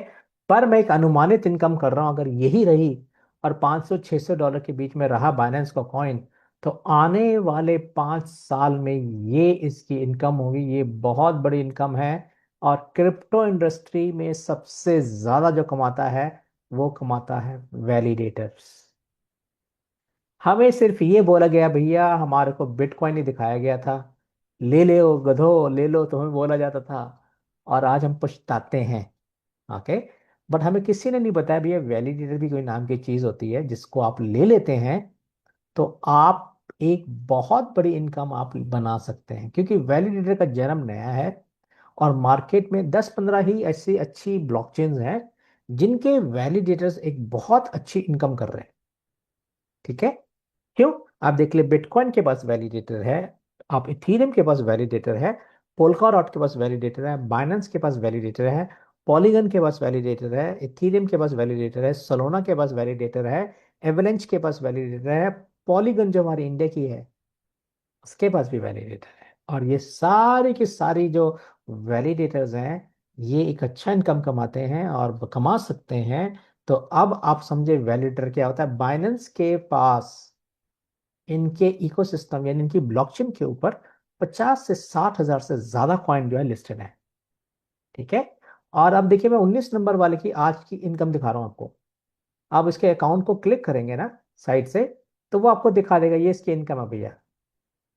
पर मैं एक अनुमानित इनकम कर रहा हूं, अगर यही रही और 500 600 डॉलर के बीच में रहा बाइनेंस का कॉइन, तो आने वाले 5 साल में ये इसकी इनकम होगी। ये बहुत बड़ी इनकम है। और क्रिप्टो इंडस्ट्री में सबसे ज्यादा जो कमाता है, वो कमाता है वैलिडेटर्स। हमें सिर्फ ये बोला गया, भैया हमारे को बिटकॉइन ही दिखाया गया था, ले ले ओ गधो ले लो, तो हमें बोला जाता था। और आज हम पछताते हैं। ओके, बट हमें किसी ने नहीं बताया भैया वैलिडेटर भी कोई नाम की चीज होती है, जिसको आप ले लेते हैं तो आप एक बहुत बड़ी इनकम आप बना सकते हैं। क्योंकि वैलिडेटर का जन्म नया है, और मार्केट में 10-15 ही ऐसी अच्छी ब्लॉकचेन्स हैं जिनके वैलिडेटर्स एक बहुत अच्छी इनकम कर रहे हैं। ठीक है, क्यों? आप देख ले, बिटकॉइन के पास वैलिडेटर है, आप इथीरियम के पास वैलिडेटर है, पोलकाडॉट के पास वैलिडेटर है, बाइनेंस के पास वैलिडेटर है, पॉलीगन के पास वैलिडेटर है, इथीरियम के पास वैलिडेटर है, सोलोना के पास वैलिडेटर है, एवलेंच के पास वैलिडेटर है, पॉलीगन जो हमारी इंडिया की है उसके पास भी वैलिडेटर है। और ये सारी की सारी जो वैलिडेटर्स हैं, ये एक अच्छा इनकम कमाते हैं और कमा सकते हैं। तो अब आप समझे वैलिडेटर क्या होता है। बाइनेंस के पास इनके इकोसिस्टम यानी इनकी ब्लॉकचेन के ऊपर 50 से 60 हजार से ज्यादा कॉइन जो है लिस्टेड है। ठीक है, और अब देखिए मैं 19 नंबर वाले की आज की इनकम दिखा रहा हूं आपको। आप इसके अकाउंट को क्लिक करेंगे ना साइड से, तो वो आपको दिखा देगा ये इसकी इनकम है भैया।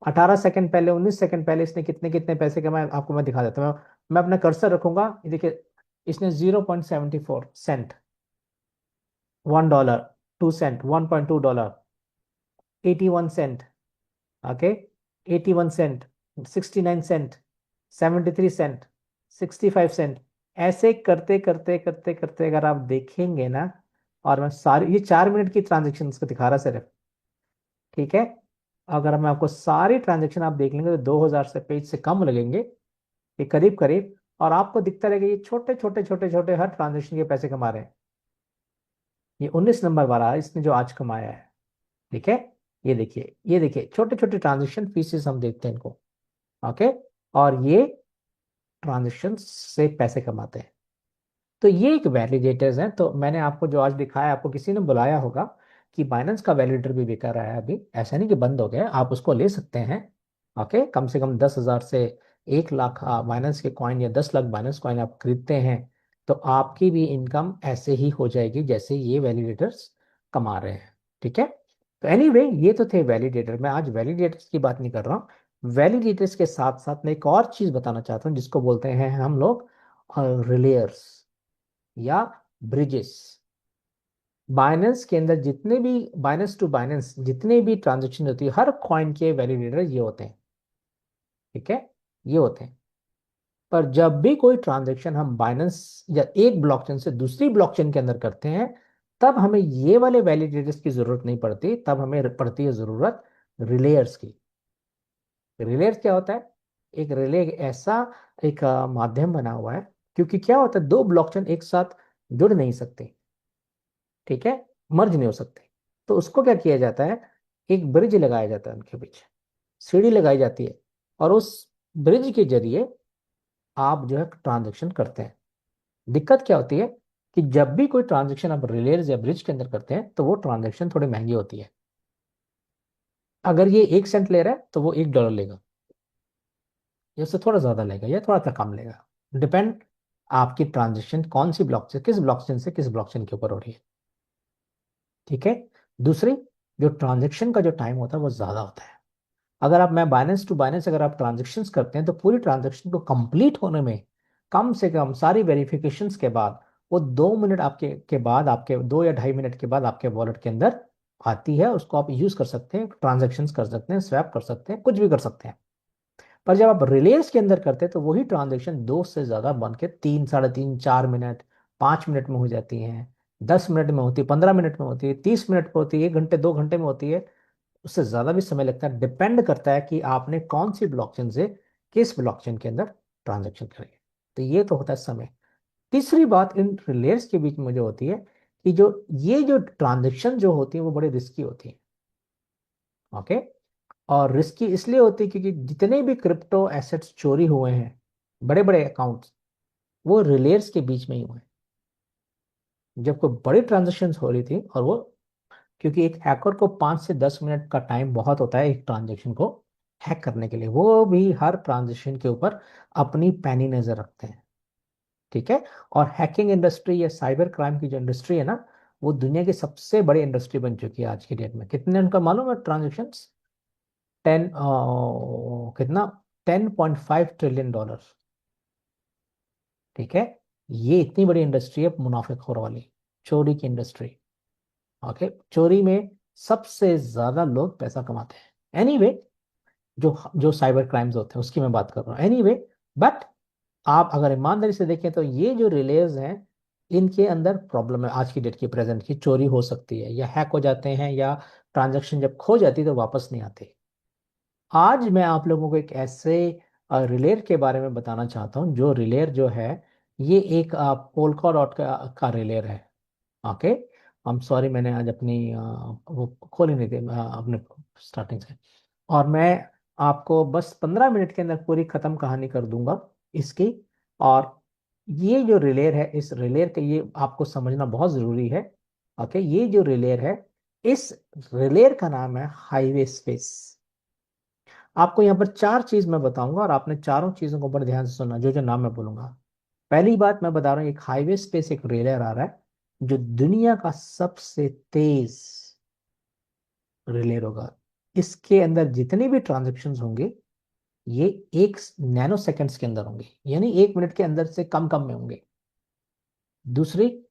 18 सेकंड पहले, 19 सेकंड पहले इसने कितने कितने पैसे कमाए, आपको मैं दिखा देता हूँ। मैं अपना कर्सर रखूंगा, ये देखिए, इसने 0.74 cent, $1, $2, $1.2, 81 cent, okay, 81 cent, 69 cent, 73 cent, 65 cent, ऐसे करते करते करते करते अगर आप देखेंगे ना, और मैं सारी ये 4 मिनट की ट्रांजेक्शन को दिखा रहा सिर्फ। ठीक है, अगर मैं आपको सारी ट्रांजेक्शन आप देख लेंगे तो 2,000 से पेज से कम लगेंगे, ये करीब करीब। और आपको दिखता रहेगा ये छोटे छोटे छोटे छोटे हर ट्रांजेक्शन के पैसे कमा रहे हैं। ये 19 नंबर वाला है, इसने जो आज कमाया है। ठीक है, ये देखिए, ये देखिए, छोटे छोटे ट्रांजेक्शन फीसेस हम देखते हैं इनको। ओके, और ये ट्रांजेक्शन से पैसे कमाते हैं। तो ये एक वैलिडेटर्स हैं। तो मैंने आपको जो आज दिखाया, आपको किसी ने बुलाया होगा कि बाइनेंस का वैलिडेटर भी बिका रहा है अभी, ऐसा नहीं कि बंद हो गया, आप उसको ले सकते हैं। ओके, कम से कम 10,000 से 1 लाख बाइनेंस के कॉइन या 10 लाख बाइनेंस कॉइन आप खरीदते हैं, तो आपकी भी इनकम ऐसे ही हो जाएगी जैसे ये वैलिडेटर्स कमा रहे हैं। ठीक है। तो एनीवे, ये तो थे वैलिडेटर। मैं आज वैलिडेटर्स की बात नहीं कर रहा हूँ। वैलिडेटर्स के साथ साथ मैं एक और चीज बताना चाहता हूँ जिसको बोलते हैं हम लोग रिलेयर्स या ब्रिजेस। बाइनेंस के अंदर जितने भी बाइनेंस टू बाइनेंस जितने भी ट्रांजेक्शन होती है, हर कॉइन के वैलिडेटर ये होते हैं। ठीक है, ये होते हैं। पर जब भी कोई ट्रांजेक्शन हम बाइनेंस या एक ब्लॉकचेन से दूसरी ब्लॉकचेन के अंदर करते हैं, तब हमें ये वाले वैलिडेटर्स की जरूरत नहीं पड़ती, तब हमें पड़ती है जरूरत रिलेयर्स की। रिलेयर्स क्या होता है? एक रिले एक ऐसा एक माध्यम बना हुआ है, क्योंकि क्या होता है, दो ब्लॉकचेन एक साथ जुड़ नहीं सकते। ठीक है, मर्ज नहीं हो सकते। तो उसको क्या किया जाता है, एक ब्रिज लगाया जाता है उनके बीच, सीढ़ी लगाई जाती है, और उस ब्रिज के जरिए आप जो है ट्रांजेक्शन करते हैं। दिक्कत क्या होती है कि जब भी कोई ट्रांजेक्शन आप रिलेयर्स या ब्रिज के अंदर करते हैं तो वो ट्रांजेक्शन थोड़ी महंगी होती है। अगर ये 1 सेंट ले रहा है तो वो $1 लेगा, या उससे थोड़ा ज्यादा लेगा या थोड़ा सा कम लेगा, डिपेंड आपकी ट्रांजेक्शन कौन सी ब्लॉकचेन, किस ब्लॉकचेन से किस ब्लॉकचेन के ऊपर हो रही है। ठीक है। दूसरी, जो ट्रांजेक्शन का जो टाइम होता है वो ज्यादा होता है। अगर आप मैं बाइनेंस टू बाइनेंस अगर आप ट्रांजेक्शन्स करते हैं तो पूरी ट्रांजेक्शन को कंप्लीट होने में कम से कम सारी वेरिफिकेशंस के बाद वो 2 मिनट आपके के बाद, आपके 2 या ढाई मिनट के बाद आपके वॉलेट के अंदर आती है। उसको आप यूज कर सकते हैं, ट्रांजेक्शन्स कर सकते हैं, स्वैप कर सकते हैं, कुछ भी कर सकते हैं। पर जब आप रिलेयर्स के अंदर करते हैं तो वही ट्रांजेक्शन दो से ज्यादा बन के 3, 3.5, 4 मिनट, 5 मिनट में हो जाती हैं, 10 मिनट में होती है, 15 मिनट में होती है, 30 मिनट में होती है, 1 घंटे 2 घंटे में होती है। उससे ज्यादा भी समय लगता है, डिपेंड करता है कि आपने कौन सी ब्लॉकचेन से किस ब्लॉकचेन के अंदर ट्रांजेक्शन करी है। तो ये तो होता है समय। तीसरी बात इन रिलेयर्स के बीच में जो होती है कि जो ये जो ट्रांजेक्शन जो होती है वो बड़ी रिस्की होती है। ओके। और रिस्की इसलिए होती है क्योंकि जितने भी क्रिप्टो एसेट्स चोरी हुए हैं, बड़े बड़े अकाउंट्स, वो रिलेयर्स के बीच में ही हुए हैं। जब कोई बड़ी ट्रांजेक्शन हो रही थी, और वो क्योंकि एक हैकर को 5 से 10 मिनट का टाइम बहुत होता है एक ट्रांजेक्शन को हैक करने के लिए, वो भी हर ट्रांजेक्शन के ऊपर अपनी पैनी नजर रखते हैं। ठीक है। और हैकिंग इंडस्ट्री या साइबर क्राइम की जो इंडस्ट्री है ना, वो दुनिया की सबसे बड़ी इंडस्ट्री बन चुकी है आज की डेट में। कितने उनका मालूम है ट्रांजेक्शन? 10 कितना, $10.5 ट्रिलियन। ठीक है। ये इतनी बड़ी इंडस्ट्री है मुनाफिकखोर वाली, चोरी की इंडस्ट्री। ओके, चोरी में सबसे ज्यादा लोग पैसा कमाते हैं। एनीवे, जो जो साइबर क्राइम्स होते हैं उसकी मैं बात कर रहा हूँ। एनीवे, बट आप अगर ईमानदारी से देखें तो ये जो रिलेज हैं, इनके अंदर प्रॉब्लम है। आज की डेट की प्रेजेंट की चोरी हो सकती है, या हैक हो जाते हैं, या ट्रांजैक्शन जब खो जाती है तो वापस नहीं आते। आज मैं आप लोगों को एक ऐसे रिलेयर के बारे में बताना चाहता हूँ, जो रिलेयर जो है, ये एक पोलका डॉट का रिलेयर है। ओके। आई एम सॉरी, मैंने आज अपनी वो खोली नहीं थी अपने स्टार्टिंग से। और मैं आपको बस 15 मिनट के अंदर पूरी खत्म कहानी कर दूंगा इसकी। और ये जो रिलेयर है, इस रिलेयर का ये आपको समझना बहुत जरूरी है। ओके, ये जो रिलेयर है, इस रिलेयर का नाम है हाईवे स्पेस। आपको यहाँ पर 4 चीज मैं बताऊंगा, और आपने चारों चीजों को बड़े ध्यान से सुनना, जो जो नाम मैं बोलूंगा। पहली बात मैं बता रहा हूँ, एक हाईवे स्पेस एक रिलेयर आ रहा है जो दुनिया का सबसे तेज रिलेयर होगा। इसके अंदर जितने भी ट्रांजेक्शन होंगे, ये 1 नैनो सेकेंड्स के अंदर होंगे, यानी 1 मिनट के अंदर से कम कम में होंगे। दूसरी,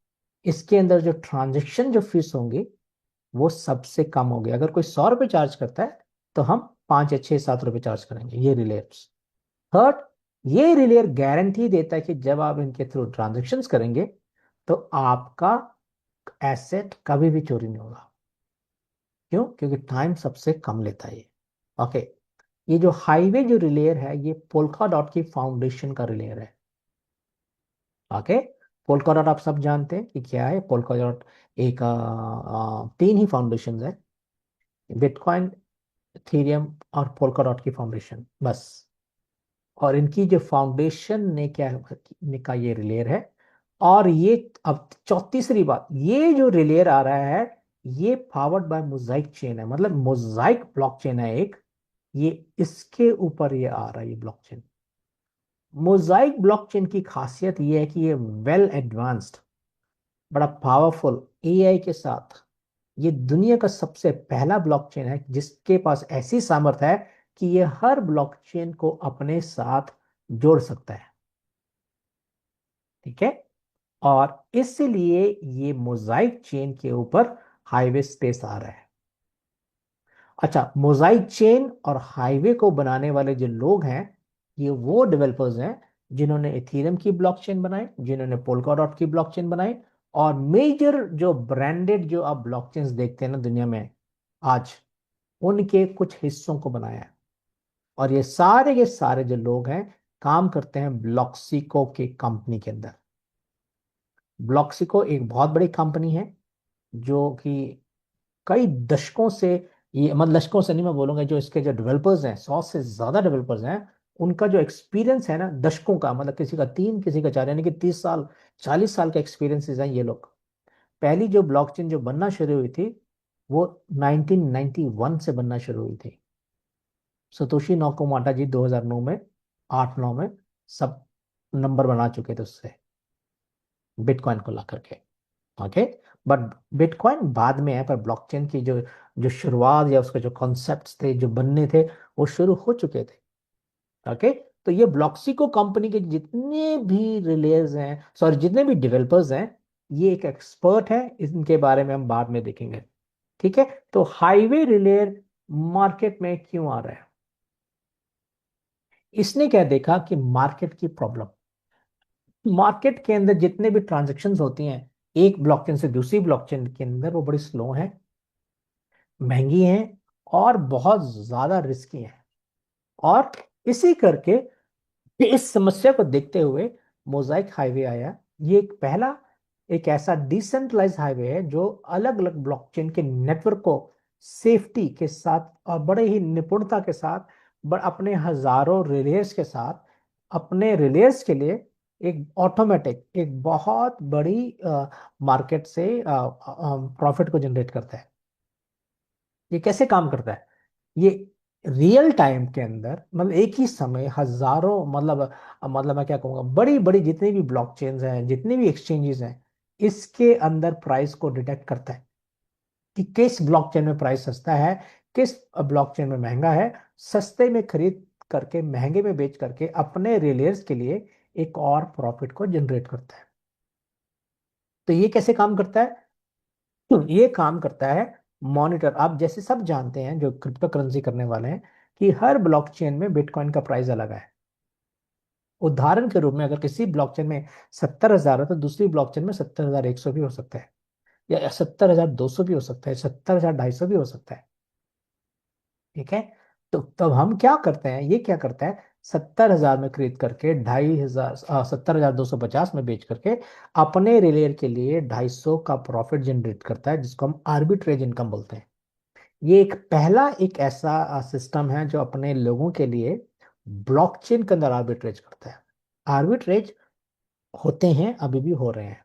इसके अंदर जो ट्रांजेक्शन जो फीस होंगे वो सबसे कम होंगे। अगर कोई 100 रुपये चार्ज करता है तो हम 5 या 6, 7 रुपये चार्ज करेंगे, ये रिलेयर्स। थर्ड, ये रिलेयर गारंटी देता है कि जब आप इनके थ्रू ट्रांजेक्शन्स करेंगे तो आपका एसेट कभी भी चोरी नहीं होगा। क्यों? क्योंकि टाइम सबसे कम लेता है ये। ओके। ये जो हाईवे जो रिलेयर है, ये पोल्का डॉट की फाउंडेशन का रिलेयर है। ओके। पोल्का डॉट आप सब जानते हैं कि क्या है। पोल्का डॉट एक 3 ही फाउंडेशन है, बिटकॉइन, इथेरियम और पोल्का डॉट की फाउंडेशन, बस। और इनकी जो फाउंडेशन ने क्या ने का ये रिलेयर है, और ये अब तीसरी बात, ये जो रिलेयर आ रहा है ये पावर्ड बाय मोजाइक चेन है, मतलब मोजाइक ब्लॉकचेन है एक, ये इसके ऊपर ये आ रहा है ये ब्लॉकचेन। मोजाइक ब्लॉकचेन की खासियत ये है कि ये वेल एडवांस्ड, बड़ा पावरफुल एआई के साथ, ये दुनिया का सबसे पहला ब्लॉकचेन है जिसके पास ऐसी सामर्थ्य है कि ये हर ब्लॉकचेन को अपने साथ जोड़ सकता है। ठीक है, और इसलिए ये मोजाइक चेन के ऊपर हाईवे स्पेस आ रहा है। अच्छा, मोजाइक चेन और हाईवे को बनाने वाले जो लोग हैं ये वो डेवलपर्स हैं जिन्होंने इथेरियम की ब्लॉकचेन बनाई, जिन्होंने पोल्काडॉट की ब्लॉकचेन बनाई, और मेजर जो ब्रांडेड जो आप ब्लॉकचेन्स देखते हैं ना दुनिया में आज, उनके कुछ हिस्सों को बनाया है। और ये सारे के सारे जो लोग हैं काम करते हैं ब्लॉक्सिको की कंपनी के अंदर। ब्लॉक्सिको एक बहुत बड़ी कंपनी है जो कि कई दशकों से, ये मतलब दशकों से नहीं मैं बोलूंगा, जो इसके जो डेवलपर्स हैं 100 से ज्यादा डेवलपर्स हैं, उनका जो एक्सपीरियंस है ना दशकों का, मतलब किसी का 3 किसी का 4, यानी कि 30 साल 40 साल का एक्सपीरियंसेस हैं ये लोग। पहली जो ब्लॉकचेन जो बनना शुरू हुई थी वो 1991 से बनना शुरू हुई थी। सतोशी नाकामोटो जी 2009 में 8-9 में सब नंबर बना चुके थे उससे, बिटकॉइन को ला करके। ओके, बट बिटकॉइन बाद में है, पर ब्लॉकचेन की जो जो शुरुआत या उसके जो कॉन्सेप्ट्स थे जो बनने थे वो शुरू हो चुके थे। ओके, तो ये ब्लॉक्सिको कंपनी के जितने भी रिलेयर्स हैं, सॉरी जितने भी डेवलपर्स हैं, ये एक एक्सपर्ट है, इनके बारे में हम बाद में देखेंगे। ठीक है, तो हाईवे रिलेयर मार्केट में क्यों आ रहा है? इसने क्या देखा कि मार्केट की प्रॉब्लम, मार्केट के अंदर जितने भी ट्रांजेक्शन्स होती हैं एक ब्लॉकचेन से दूसरी ब्लॉकचेन के अंदर, वो बड़ी स्लो है, महंगी हैं, और बहुत ज्यादा रिस्की हैं। और इसी करके इस समस्या को देखते हुए मोजाइक हाईवे आया। ये एक पहला एक ऐसा डिसेंट्रलाइज हाईवे है जो अलग अलग ब्लॉकचेन के नेटवर्क को सेफ्टी के साथ और बड़े ही निपुणता के साथ, अपने हजारों रिलेयर्स के साथ, अपने रिलेयर्स के लिए एक ऑटोमेटिक एक बहुत बड़ी मार्केट से प्रॉफिट को जनरेट करता है। ये कैसे काम करता है? ये रियल टाइम के अंदर, मतलब एक ही समय हजारों, मतलब मैं क्या कहूँगा, बड़ी बड़ी जितनी भी ब्लॉकचेन्स हैं, जितनी भी एक्सचेंजेस हैं, इसके अंदर प्राइस को डिटेक्ट करता है कि किस ब्लॉकचेन में प्राइस सस्ता है, किस ब्लॉकचेन में महंगा है। सस्ते में खरीद करके महंगे में बेच करके अपने रिलेयर्स के लिए एक और प्रॉफिट को जनरेट करता है। तो ये कैसे काम करता है? ये काम करता है मॉनिटर, आप जैसे सब जानते हैं जो क्रिप्टो करेंसी करने वाले हैं, कि हर ब्लॉकचेन में बिटकॉइन का प्राइस अलग है। उदाहरण के रूप में अगर किसी ब्लॉकचेन में 70,000 है तो दूसरी ब्लॉकचेन में 70,100 भी हो सकता है, या 70,200 भी हो सकता है, 70,250 भी हो सकता है। ठीक है, तो तब हम क्या करते हैं, ये क्या करता है, 70,000 में खरीद करके 2,500, 70,250 में बेच करके अपने रिलेयर के लिए 250 का प्रॉफिट जनरेट करता है, जिसको हम आर्बिट्रेज इनकम बोलते हैं। ये एक पहला एक ऐसा सिस्टम है जो अपने लोगों के लिए ब्लॉकचेन के अंदर आर्बिट्रेज करता है। आर्बिट्रेज होते हैं, अभी भी हो रहे हैं,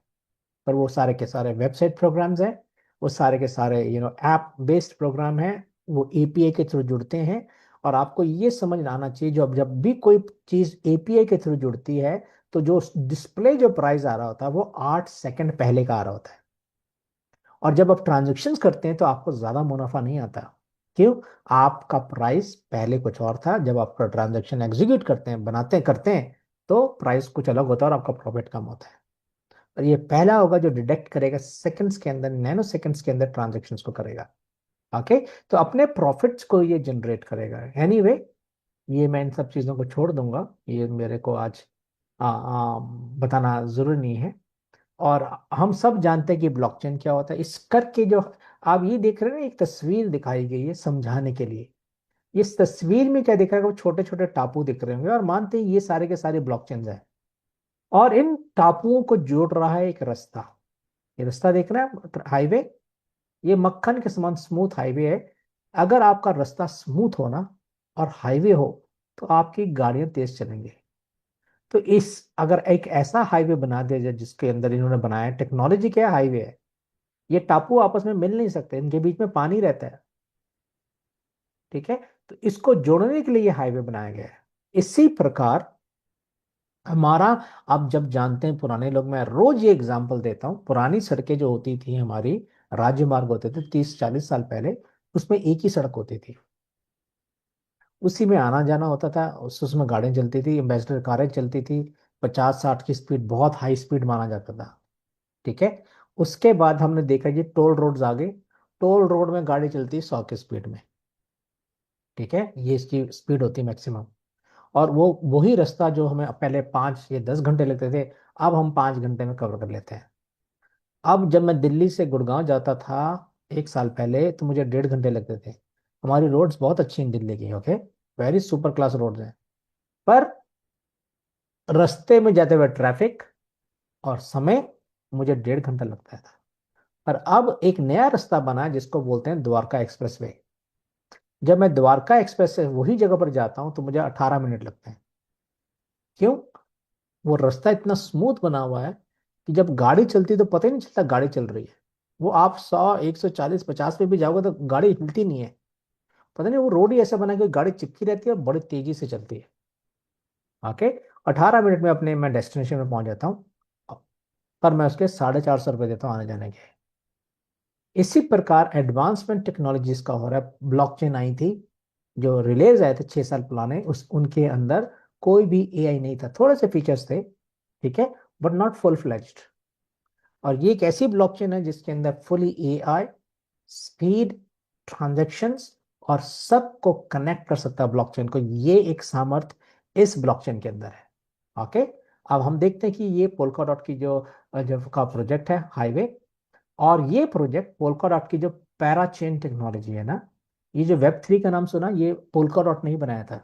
पर वो सारे के सारे वेबसाइट प्रोग्राम्स हैं, वो सारे के सारे ऐप बेस्ड प्रोग्राम हैं, वो एपीआई के थ्रू जुड़ते हैं। और आपको ये समझ आना चाहिए, जब जब भी कोई चीज एपीआई के थ्रू जुड़ती है तो जो डिस्प्ले जो प्राइस आ रहा होता है वो 8 सेकंड पहले का आ रहा होता है। और जब आप ट्रांजेक्शन करते हैं तो आपको ज्यादा मुनाफा नहीं आता। क्यों? आपका प्राइस पहले कुछ और था, जब आप ट्रांजेक्शन एग्जीक्यूट करते हैं, बनाते हैं, करते हैं, तो प्राइस कुछ अलग होता है और आपका प्रॉफिट कम होता है। और ये पहला होगा जो डिटेक्ट करेगा सेकंड्स के अंदर, नैनो सेकंड्स के अंदर ट्रांजेक्शन्स को करेगा। ओके, तो अपने प्रॉफिट्स को ये जनरेट करेगा। एनीवे, ये मैं इन सब चीज़ों को छोड़ दूंगा, ये मेरे को आज बताना जरूरी नहीं है। और हम सब जानते हैं कि ब्लॉकचेन क्या होता है। इस करके जो आप ये देख रहे हैं ना, एक तस्वीर दिखाई गई है समझाने के लिए। इस तस्वीर में क्या दिख रहा है, वो छोटे छोटे टापू दिख रहे होंगे, और मानते हैं ये सारे के सारे ब्लॉकचेन हैं। और इन टापुओं को जोड़ रहा है एक रास्ता। ये रास्ता देख रहे हैं, हाईवे, ये मक्खन के समान स्मूथ हाईवे है। अगर आपका रास्ता स्मूथ हो ना और हाईवे हो तो आपकी गाड़ियां तेज चलेंगे। तो इस अगर एक ऐसा हाईवे बना दिया जाए जिसके अंदर इन्होंने बनाया, टेक्नोलॉजी क्या हाईवे है, ये टापू आपस में मिल नहीं सकते, इनके बीच में पानी रहता है, ठीक है। तो इसको जोड़ने के लिए ये हाईवे बनाया गया है। इसी प्रकार हमारा, आप जब जानते हैं पुराने लोग, मैं रोज ये एग्जांपल देता हूँ, पुरानी सड़कें जो होती थी हमारी, राज्य मार्ग होते थे 30-40 साल पहले, उसमें एक ही सड़क होती थी, उसी में आना जाना होता था, उसमें गाड़ियां चलती थी, एम्बेसडर कारें चलती थी, 50-60 की स्पीड बहुत हाई स्पीड माना जाता था, ठीक है। उसके बाद हमने देखा ये टोल रोड्स आ गए, टोल रोड में गाड़ी चलती है 100 की स्पीड में, ठीक है, ये इसकी स्पीड होती है मैक्सिमम। और वो वही रास्ता जो हमें पहले 5 या 10 घंटे लगते थे, अब हम 5 घंटे में कवर कर लेते हैं। अब जब मैं दिल्ली से गुड़गांव जाता था 1 साल पहले, तो मुझे 1.5 घंटे लगते थे। हमारी रोड्स बहुत अच्छी हैं दिल्ली की, okay, very super class roads हैं। पर रास्ते में जाते हुए ट्रैफिक और समय, मुझे 1.5 घंटा लगता था। पर अब एक नया रास्ता बना है जिसको बोलते हैं द्वारका एक्सप्रेस वे। जब मैं द्वारका एक्सप्रेस से वही जगह पर जाता हूँ तो मुझे 18 मिनट लगते हैं। क्यों? वो रास्ता इतना स्मूथ बना हुआ है कि जब गाड़ी चलती है तो पता ही नहीं चलता गाड़ी चल रही है। वो आप 100, 140, 50 पे भी जाओगे तो गाड़ी हिलती नहीं है, पता नहीं वो रोड ही ऐसा बना है कि गाड़ी चिपकी रहती है और बड़ी तेजी से चलती है। ओके, 18 मिनट में अपने मैं डेस्टिनेशन में पहुंच जाता हूँ, पर मैं उसके 450 रुपये देता हूँ आने जाने के। इसी प्रकार एडवांसमेंट टेक्नोलॉजीज का हो रहा है। ब्लॉकचेन आई थी, जो रिलेज आए थे 6 साल पुराने, उस उनके अंदर कोई भी एआई नहीं था, थोड़े से फीचर्स थे, ठीक है, बट नॉट फुल फ्लेज्ड। और ये एक ऐसी ब्लॉकचेन है जिसके अंदर फुली एआई, स्पीड, ट्रांजैक्शंस और सबको कनेक्ट कर सकता है ब्लॉकचेन को, ये एक सामर्थ्य इस ब्लॉकचेन के अंदर है। ओके, अब हम देखते हैं कि ये पोल्का डॉट की जो का प्रोजेक्ट है हाईवे, और ये प्रोजेक्ट पोल्का डॉट की जो पैराचेन टेक्नोलॉजी है ना, ये जो वेब 3 का नाम सुना, ये पोल्का डॉट ने ही बनाया था।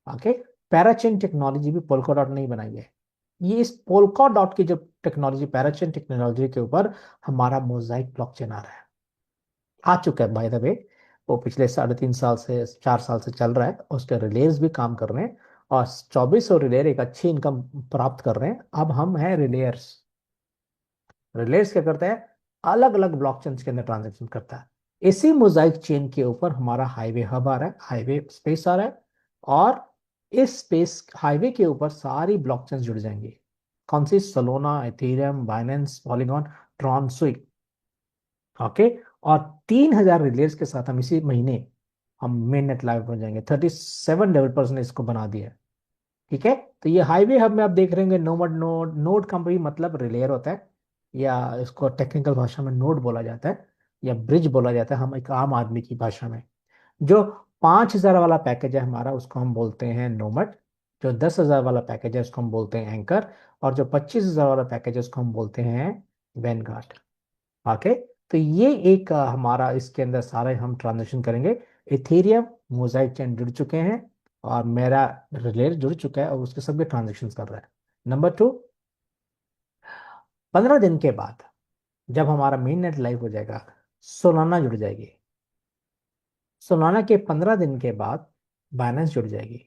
ओके, पैराचेन टेक्नोलॉजी भी पोल्का डॉट ने ही बनाई है। ये इस पोल्का डॉट की जो टेक्नोलॉजी, पैराचेन टेक्नोलॉजी के ऊपर हमारा मोजाइक ब्लॉकचेन आ रहा है, आ चुका है बाय द वे। वो पिछले 3.5 साल से 4 साल से चल रहा है, उसके रिलेज भी काम कर रहे हैं, और 2400 रिलेयर एक अच्छी इनकम प्राप्त कर रहे हैं। अब हम हैं रिलेयर्स। रिलेयर्स क्या करता है, अलग अलग ब्लॉकचेन के अंदर ट्रांजेक्शन करता है। इसी मोजाइक चेन के ऊपर हमारा हाईवे हब आ रहा है, हाईवे स्पेस आ रहा है, और इस स्पेस हाईवे के ऊपर सारी ब्लॉकचेन जुड़ जाएंगी। कौन सी? Solana, Ethereum, Binance, Polygon, Tron, Sui. Okay, और 3,000 रिलेयर्स के साथ हम इसी महीने हम मेन नेट लाइव हो जाएंगे। 37 डेवलपर्स ने इसको बना दिया है, ठीक है। तो ये हाईवे हब में आप देख रहे होंगे नोमड नोड, नोड का भी मतलब रिलेयर होता है, या इसको टेक्निकल भाषा में नोड बोला जाता है, या ब्रिज बोला जाता है हम एक आम आदमी की भाषा में। जो 5,000 वाला पैकेज है हमारा, उसको हम बोलते हैं नोमड। जो 10,000 वाला पैकेज है उसको हम बोलते हैं एंकर, और जो 25,000 वाला पैकेज है उसको हम बोलते हैं वैनगार्ड। ओके, तो ये एक हमारा इसके अंदर सारे हम ट्रांजेक्शन करेंगे। इथेरियम मोजाइक चेन जुड़ चुके हैं, और मेरा रिले जुड़ चुका है और उसके सभी ट्रांजेक्शन कर रहा है। नंबर 2, 15 दिन के बाद जब हमारा मेन नेट लाइव हो जाएगा, सोलाना जुड़ जाएगी। सोलाना के 15 दिन के बाद बाइनेंस जुड़ जाएगी,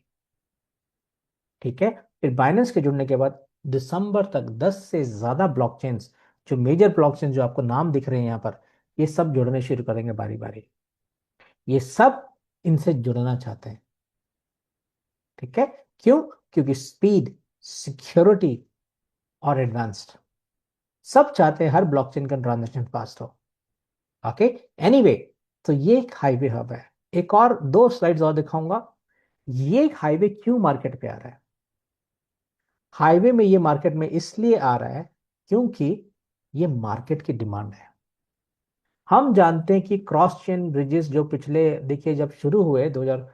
ठीक है। फिर बाइनेंस के जुड़ने के बाद दिसंबर तक 10 से ज्यादा ब्लॉकचेन्स, जो मेजर ब्लॉकचेन जो आपको नाम दिख रहे हैं यहाँ पर, ये सब जुड़ने शुरू करेंगे बारी बारी। ये सब इनसे जुड़ना चाहते हैं, ठीक है। क्यों? क्योंकि स्पीड, सिक्योरिटी और एडवांस्ड सब चाहते हैं, हर ब्लॉकचेन का ट्रांजेक्शन फास्ट हो। ओके, एनीवे, तो ये एक हाईवे हब है। एक और 2 स्लाइड्स और दिखाऊंगा। ये हाईवे क्यों मार्केट पे आ रहा है? हाईवे में ये मार्केट में इसलिए आ रहा है क्योंकि ये मार्केट की डिमांड है। हम जानते हैं कि क्रॉस चेन ब्रिजेस जो पिछले, देखिए, जब शुरू हुए 2000,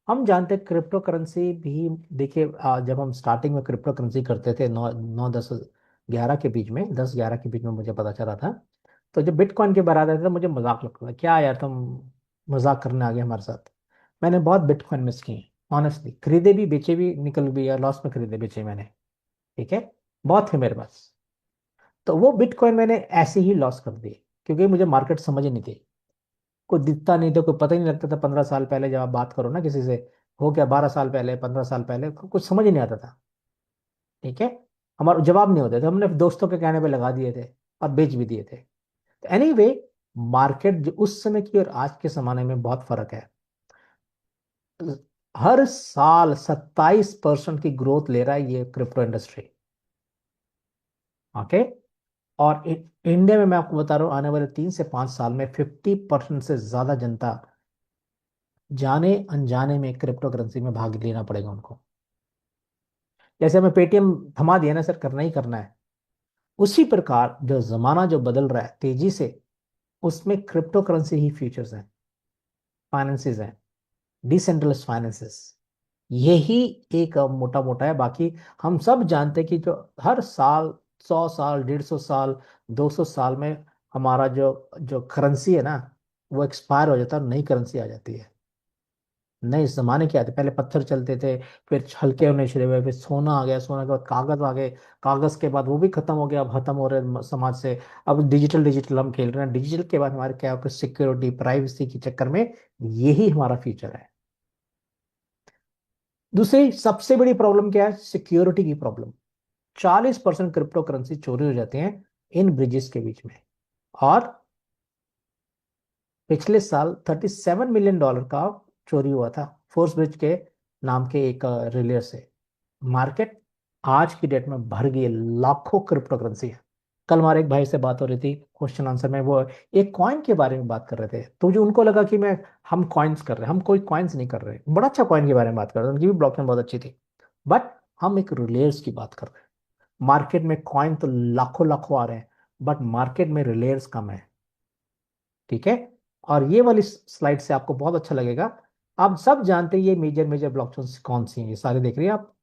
हम जानते हैं क्रिप्टो करेंसी भी, देखिए, जब हम स्टार्टिंग में क्रिप्टो करेंसी करते थे 9, 9, 10, 11 के बीच में, 10, 11 के बीच में मुझे पता चला था। तो जब बिटकॉइन के बारे आता था मुझे मजाक लगता था, क्या यार तुम मजाक करने आ गए हमारे साथ। मैंने बहुत बिटकॉइन मिस किए, ऑनेस्टली, खरीदे भी, बेचे भी, निकल भी, या लॉस में खरीदे बेचे मैंने, ठीक है, बहुत थे मेरे पास। तो वो बिटकॉइन मैंने ऐसे ही लॉस कर दिए, क्योंकि मुझे मार्केट समझ ही नहीं थी, कोई दिखता नहीं था, कोई पता ही नहीं लगता था। 15 साल पहले जब आप बात करो ना किसी से, हो क्या 12 साल पहले, 15 साल पहले, कुछ समझ ही नहीं आता था। ठीक है, हमारा जवाब नहीं होते थे, हमने दोस्तों के कहने पे लगा दिए थे और बेच भी दिए थे। तो एनीवे, मार्केट जो उस समय की और आज के जमाने में बहुत फर्क है। हर साल 27% की ग्रोथ ले रहा है ये क्रिप्टो इंडस्ट्री। ओके। और इंडिया में मैं आपको बता रहा हूँ, आने वाले 3 से 5 साल में 50% से ज्यादा जनता जाने अनजाने में क्रिप्टो करेंसी में भाग लेना पड़ेगा उनको। जैसे हमें पेटीएम थमा दिया ना सर, करना ही करना है, उसी प्रकार जो जमाना जो बदल रहा है तेजी से, उसमें क्रिप्टो करेंसी ही फ्यूचर्स हैं, फाइनेंसेस हैं, डिसेंट्रलाइज्ड फाइनेंसेस, यही एक मोटा मोटा है। बाकी हम सब जानते हैं कि जो हर साल 100 साल, 150 साल, 200 साल में हमारा जो जो करेंसी है ना, वो एक्सपायर हो जाता है और नई करेंसी आ जाती है। नए जमाने के आते, पहले पत्थर चलते थे, फिर हल्के होने शुरू हुए, फिर सोना आ गया, सोना के बाद कागज आ गए, कागज के बाद वो भी खत्म हो गया, अब खत्म हो रहे हैं समाज से। अब डिजिटल डिजिटल हम खेल रहे हैं, डिजिटल के बाद हमारे क्या होगा, सिक्योरिटी प्राइवेसी के चक्कर में यही हमारा फ्यूचर है। दूसरी सबसे बड़ी प्रॉब्लम क्या है, सिक्योरिटी की प्रॉब्लम। 40% क्रिप्टो करेंसी चोरी हो जाती हैं इन ब्रिजेस के बीच में। और पिछले साल $37 मिलियन का चोरी हुआ था फोर्स ब्रिज के नाम के एक रिले से। मार्केट आज की डेट में भर गई है, लाखों क्रिप्टो करेंसी है। कल हमारे एक भाई से बात हो रही थी, क्वेश्चन आंसर में वो एक कॉइन के बारे में बात कर रहे थे, तो जो उनको लगा कि मैं हम कॉइन्स कर रहे हैं, हम कोई कॉइन्स नहीं कर रहे, बड़ा अच्छा कॉइन के बारे में बात कर रहे थे, उनकी भी ब्लॉकचेन बहुत अच्छी थी, बट हम एक रिलेयर्स की बात कर रहे हैं। मार्केट में कॉइन तो लाखों लाखों आ रहे हैं, बट मार्केट में रिलेयर्स कम है। ठीक है। और ये वाली स्लाइड से आपको बहुत अच्छा लगेगा। आप सब जानते हैं ये मेजर मेजर ब्लॉकचेन कौन सी हैं, ये सारे देख रही हैं आप,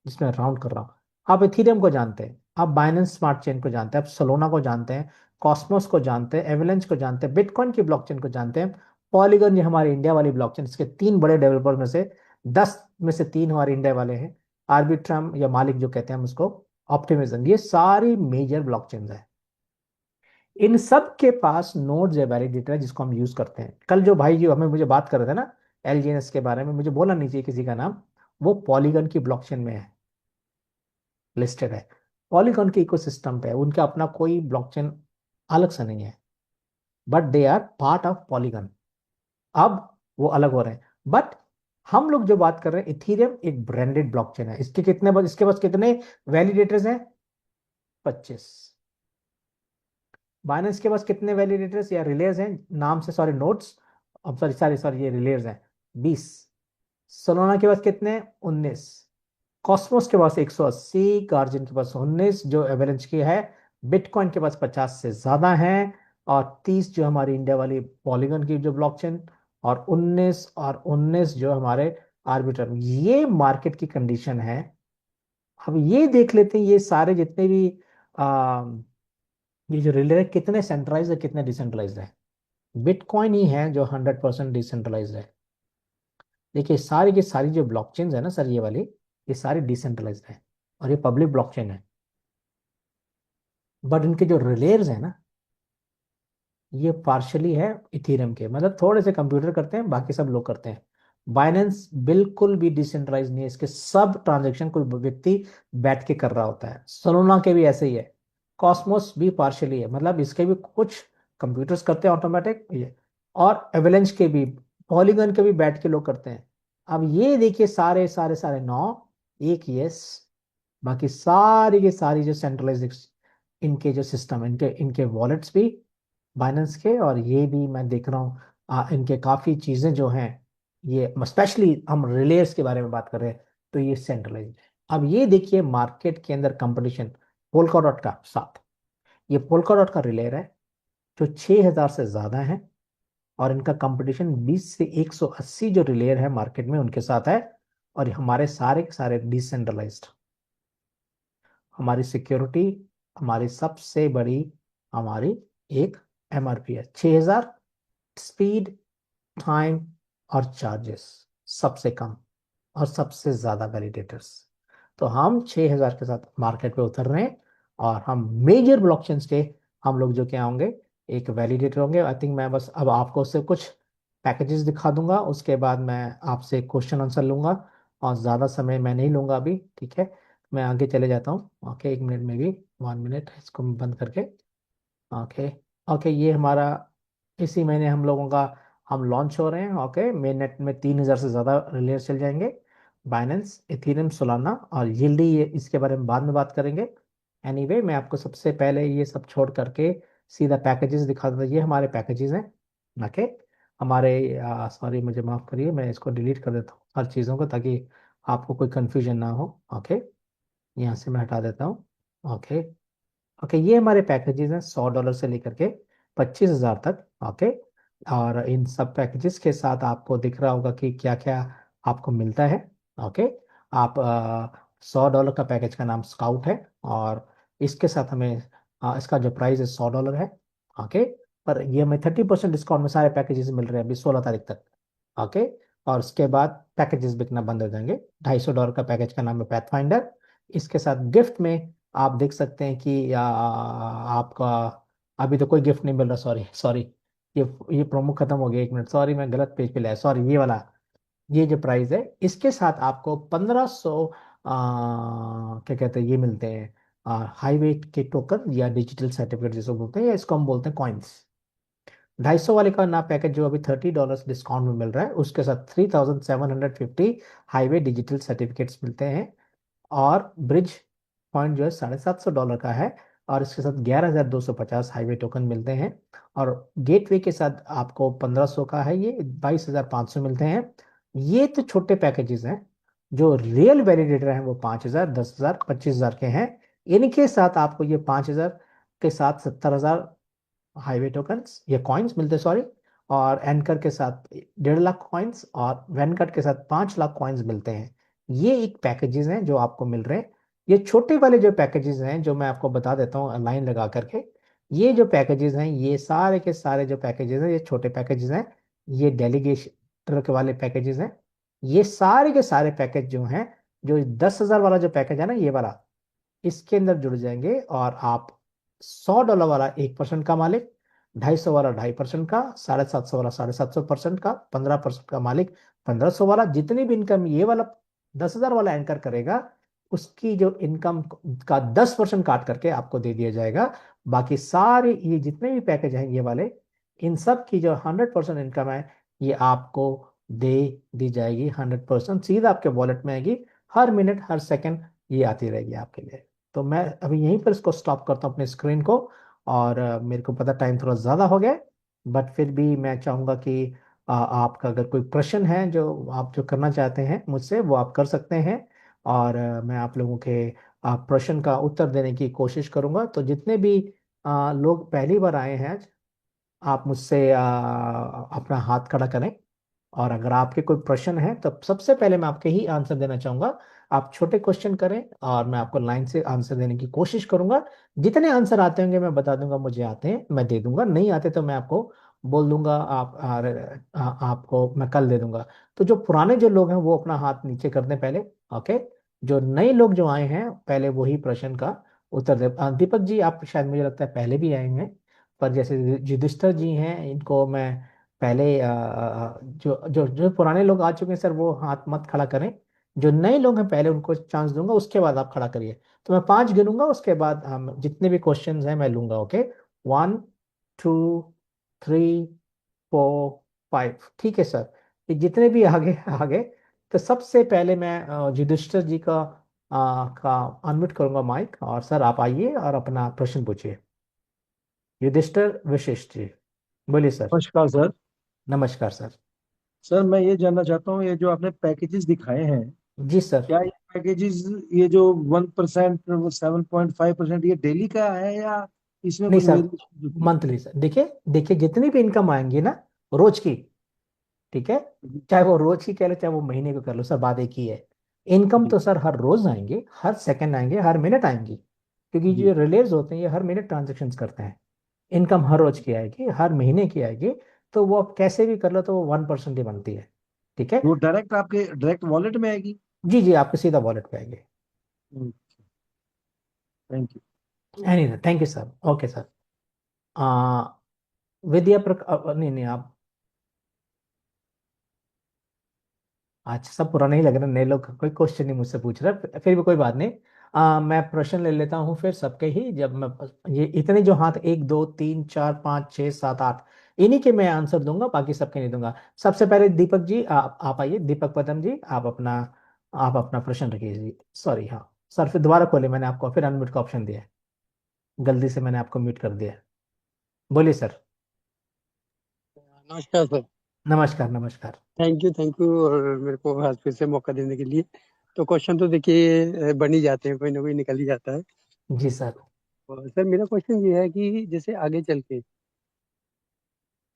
जिसमें राउंड कर रहा हूं। आप इथीरियम को जानते हैं, आप बाइनेंस स्मार्ट चेन को जानते हैं, आप सोलोना को जानते हैं, कॉस्मोस को जानते हैं, एवलेंस को जानते हैं, बिटकॉइन की ब्लॉकचेन को जानते हैं, पॉलीगन ये हमारे इंडिया वाली ब्लॉकचेन, इसके 3 बड़े डेवलपर में से 10 में से 3 हमारे इंडिया वाले हैं। आर्बिट्रम या मालिक जो कहते हैं हम उसको, ऑप्टिमिज्म, ये सारी मेजर ब्लॉकचेन है। इन सब के पास नोड्स या वैलिडेटर है जिसको हम यूज करते हैं। कल जो भाई जो हमें मुझे बात कर रहे थे ना एलजीएनएस के बारे में, मुझे बोला नहीं चाहिए किसी का नाम, वो पॉलीगन की ब्लॉकचेन में है, लिस्टेड है, पॉलीगॉन के इकोसिस्टम पे है, उनका अपना कोई ब्लॉकचेन अलग से नहीं है, but they are part of polygon. अब वो अलग हो रहे हैं, बट हम लोग जो बात कर रहे हैं, इथीरियम एक ब्रांडेड ब्लॉकचेन है। इसके पास कितने वैलिडेटर्स हैं, 25। बाइनेंस के पास कितने वैलिडेटर्स या रिलेयर्स हैं नाम से, सॉरी नोड्स, अब सॉरी सॉरी सॉरी ये रिलेयर्स हैं 20। सोलोना के पास कितने हैं, 19। कॉस्मोस के पास 180, गार्जियन के पास 19 जो एवरेज की है, बिटकॉइन के पास 50 से ज्यादा है, और 30 जो हमारी इंडिया वाली पॉलीगन की जो ब्लॉकचेन, और 19 जो हमारे आर्बिट्रम। ये मार्केट की कंडीशन है। अब ये देख लेते हैं, ये सारे जितने भी आ, ये जो रिले है कितने सेंट्रलाइज है कितने डिसेंट्रलाइज है। बिटकॉइन ही है जो 100% डिसेंट्रलाइज है। देखिए सारी की सारी जो ब्लॉकचेन है ना सर, ये वाली, ये सारी डिसेंट्रलाइज्ड है और ये पब्लिक ब्लॉकचेन है, बट इनके जो रिलेयर्स है ना, ये पार्शली है इथेरियम के, मतलब थोड़े से कंप्यूटर करते हैं, बाकी सब लोग करते हैं। बाइनेंस बिल्कुल भी डिसेंट्रलाइज नहीं है, इसके सब ट्रांजेक्शन कोई व्यक्ति बैठ के कर रहा होता है। सोलोना के भी ऐसे ही है, कॉस्मोस भी पार्शली है, मतलब इसके भी कुछ कंप्यूटर्स करते हैं ऑटोमेटिक ये, और एवलेंस के भी, पॉलीगन के भी बैठ के लोग करते हैं। अब ये देखिए सारे सारे सारे 9, एक यस, बाकी सारी की सारी जो सेंट्रलाइज इनके जो सिस्टम, इनके इनके वॉलेट्स भी बाइनेंस के, और ये भी मैं देख रहा हूँ इनके काफ़ी चीज़ें जो हैं, ये स्पेशली हम रिलेयर्स के बारे में बात कर रहे हैं, तो ये सेंट्रलाइज्ड है। अब ये देखिए मार्केट के अंदर कंपटीशन पोल्का डॉट का साथ, ये पोल्का डॉट का रिलेयर है जो 6,000 से ज़्यादा है, और इनका कंपटीशन 20 से 180 जो रिलेयर है मार्केट में उनके साथ है। और हमारे सारे के सारे डिसेंट्रलाइज्ड। हमारी सिक्योरिटी, हमारी सबसे बड़ी, हमारी एक एमआरपी है 6,000, स्पीड, टाइम और चार्जेस सबसे कम, और सबसे ज्यादा वैलिडेटर्स। तो हम 6,000 के साथ मार्केट पे उतर रहे हैं, और हम मेजर ब्लॉकचेन्स के हम लोग जो क्या होंगे, एक वैलिडेटर होंगे। आई थिंक मैं बस अब आपको उससे कुछ पैकेजेस दिखा दूंगा, उसके बाद मैं आपसे क्वेश्चन आंसर लूंगा, और ज़्यादा समय मैं नहीं लूंगा अभी, ठीक है। मैं आगे चले जाता हूँ। ओके, 1 मिनट में भी, 1 मिनट, इसको मैं बंद करके। ओके। ओके, ये हमारा इसी महीने हम लोगों का हम लॉन्च हो रहे हैं। ओके, मेन नेट में 3,000 से ज़्यादा रिलेयर्स चल जाएंगे। बाइनेंस, इथेरियम, सोलाना और यील्डी, ये इसके बारे में बाद में बात करेंगे। एनीवे मैं आपको सबसे पहले ये सब छोड़ करके सीधा पैकेजेस दिखा देता हूँ। ये हमारे पैकेजेस हैं। ओके, हमारे, सॉरी मुझे माफ़ करिए, मैं इसको डिलीट कर देता हूँ हर चीज़ों को, ताकि आपको कोई कन्फ्यूजन ना हो। ओके, यहाँ से मैं हटा देता हूँ। ओके। ओके, ये हमारे पैकेजेस हैं $100 से लेकर के 25,000 तक। ओके, और इन सब पैकेजेस के साथ आपको दिख रहा होगा कि क्या क्या आपको मिलता है। ओके, आप $100 का पैकेज का नाम स्काउट है, और इसके साथ हमें इसका जो प्राइस है $100 है। ओके, पर ये हमें 30% डिस्काउंट में सारे पैकेजेस मिल रहे हैं अभी 16 तारीख तक। ओके, और उसके बाद पैकेजेस बिकना बंद हो जाएंगे। $250 का पैकेज का नाम है पैथफाइंडर। इसके साथ गिफ्ट में आप देख सकते हैं कि आपका अभी तो कोई गिफ्ट नहीं मिल रहा, सॉरी सॉरी, ये प्रोमो खत्म हो गया, 1 मिनट, सॉरी मैं गलत पेज पे लाया, सॉरी, ये वाला, ये जो प्राइस है इसके साथ आपको 1,500 क्या कहते हैं, ये मिलते हैं हाईवे के टोकन या डिजिटल सर्टिफिकेट जिसको बोलते हैं, या इसको हम बोलते हैं कॉइन्स। 250 वाले का ना पैकेज जो अभी $30 डिस्काउंट में मिल रहा है, उसके साथ 3,750 हाईवे डिजिटल सर्टिफिकेट्स मिलते हैं। और ब्रिज पॉइंट जो है $750 का है, और इसके साथ 11,250 हाईवे टोकन मिलते हैं। और गेटवे के साथ आपको 1,500 का है, ये 22,500 मिलते हैं। ये तो छोटे पैकेजेस हैं। जो रियल वैलिडेटर हैं वो 5,000, 10,000, 25,000 के हैं। इनके साथ आपको ये 5,000 के साथ 70,000 हाईवे टोकन्स या कॉइन्स मिलते, सॉरी। और एनकर के साथ 1.5 लाख कॉइन्स, और वैनकट के साथ 5 लाख कॉइन्स मिलते हैं। ये एक पैकेजेस हैं जो आपको मिल रहे हैं। ये छोटे वाले जो पैकेजेस हैं, जो मैं आपको बता देता हूँ लाइन लगा करके, ये जो पैकेजेस हैं, ये सारे के सारे जो पैकेजेस हैं, ये छोटे पैकेजेस हैं। ये डेलीगेटर के वाले पैकेजेस हैं। ये सारे के सारे पैकेज जो हैं, जो 10,000 वाला जो पैकेज है ना, ये वाला, इसके अंदर जुड़ जाएंगे, और आप $100 वाला 1% का मालिक, 250 वाला 2.5% का, 750 वाला 750% का, 15% का मालिक, 1,500 वाला, जितनी भी इनकम ये वाला 10,000 वाला एंकर करेगा, उसकी जो इनकम का 10% काट करके आपको दे दिया जाएगा। बाकी सारे ये जितने भी पैकेज हैं ये वाले, इन सब की जो 100% इनकम है, ये आपको दे दी जाएगी। 100% सीधा आपके वॉलेट में आएगी। हर मिनट हर सेकंड ये आती रहेगी आपके लिए। तो मैं अभी यहीं पर इसको स्टॉप करता हूँ अपने स्क्रीन को। और मेरे को पता टाइम थोड़ा ज़्यादा हो गया, बट फिर भी मैं चाहूँगा कि आपका अगर कोई प्रश्न है जो आप जो करना चाहते हैं मुझसे, वो आप कर सकते हैं। और मैं आप लोगों के प्रश्न का उत्तर देने की कोशिश करूँगा। तो जितने भी लोग पहली बार आए हैं आज, आप मुझसे अपना हाथ खड़ा करें। और अगर आपके कोई प्रश्न है तो सबसे पहले मैं आपके ही आंसर देना चाहूंगा। आप छोटे क्वेश्चन करें, और मैं आपको लाइन से आंसर देने की कोशिश करूंगा। जितने आंसर आते होंगे मैं बता दूंगा, मुझे आते हैं मैं दे दूंगा, नहीं आते तो मैं आपको बोल दूंगा, आपको मैं कल दे दूंगा। तो जो पुराने जो लोग हैं वो अपना हाथ नीचे कर दें पहले। ओके, जो नए लोग जो आए हैं पहले वही प्रश्न का उत्तर दे। दीपक जी, आप शायद मुझे लगता है पहले भी आए हैं, पर जैसे युधिष्ठर जी हैं, इनको मैं पहले जो जो जो पुराने लोग आ चुके हैं सर, वो हाथ मत खड़ा करें। जो नए लोग हैं पहले उनको चांस दूंगा, उसके बाद आप खड़ा करिए। तो मैं 5 गिनूंगा, उसके बाद हम जितने भी क्वेश्चंस हैं मैं लूंगा। ओके, 1, 2, 3, 4, 5, ठीक है सर। ये जितने भी आगे आगे, तो सबसे पहले मैं युधिष्ठिर जी का अनम्यूट करूंगा माइक, और सर आप आइए और अपना प्रश्न पूछिए। युधिष्ठिर विशिष्ट जी, बोलिए सर। नमस्कार सर। नमस्कार सर। सर मैं ये जानना चाहता हूँ, ये जो आपने पैकेजेस दिखाए हैं, जी सर। क्या ये पैकेजेस, ये जो 1%, 7.5%, ये डेली का है या इसमें नहीं कुछ सर, वेरिएशन होती है? Monthly sir. देखिए देखिए, जितनी भी इनकम आएंगी ना रोज की, ठीक है, चाहे वो रोज की कह लो चाहे वो महीने को कर लो, सर बात एक ही है। इनकम जी तो सर हर रोज आएंगे, हर सेकंड आएंगे, हर मिनट आएंगी, क्योंकि जी। जो रिलेज होते हैं ये हर मिनट ट्रांजेक्शन करते हैं। इनकम हर रोज की आएगी, हर महीने की आएगी। तो वो आप कैसे भी कर लो तो वो 1% ही बनती है। ठीक है। वो डायरेक्ट आपके डायरेक्ट वॉलेट में आएगी? जी जी, आपके सीधा वॉलेट पे आएंगे। Thank you. Any, thank you sir. Okay sir. आ विद्या नहीं नहीं, आप अच्छा सब पुराने ही लग रहे हैं, नए लोग कोई क्वेश्चन नहीं मुझसे पूछ रहे, फिर भी कोई बात नहीं। मैं प्रश्न ले लेता हूँ फिर सबके ही, जब मैं ये इतने जो हाथ, 1 2 3 4 5 6 7 8, इन्हीं के मैं आंसर दूंगा, बाकी सबके नहीं दूंगा। सबसे पहले दीपक जी, आप आइए, दीपक पदम जी, आप अपना प्रश्न रखिए जी। सॉरी, हाँ सर, फिर दोबारा खोले, मैंने आपको फिर अनम्यूट का ऑप्शन दिया है, गलती से मैंने आपको म्यूट कर दिया है। बोलिए सर। नमस्कार सर। नमस्कार नमस्कार। थैंक यू और मेरे को आज फिर से मौका देने के लिए। तो क्वेश्चन तो देखिए बन ही जाते हैं, कोई ना कोई निकल ही जाता है। जी सर। और सर मेरा क्वेश्चन ये है कि जैसे आगे चल के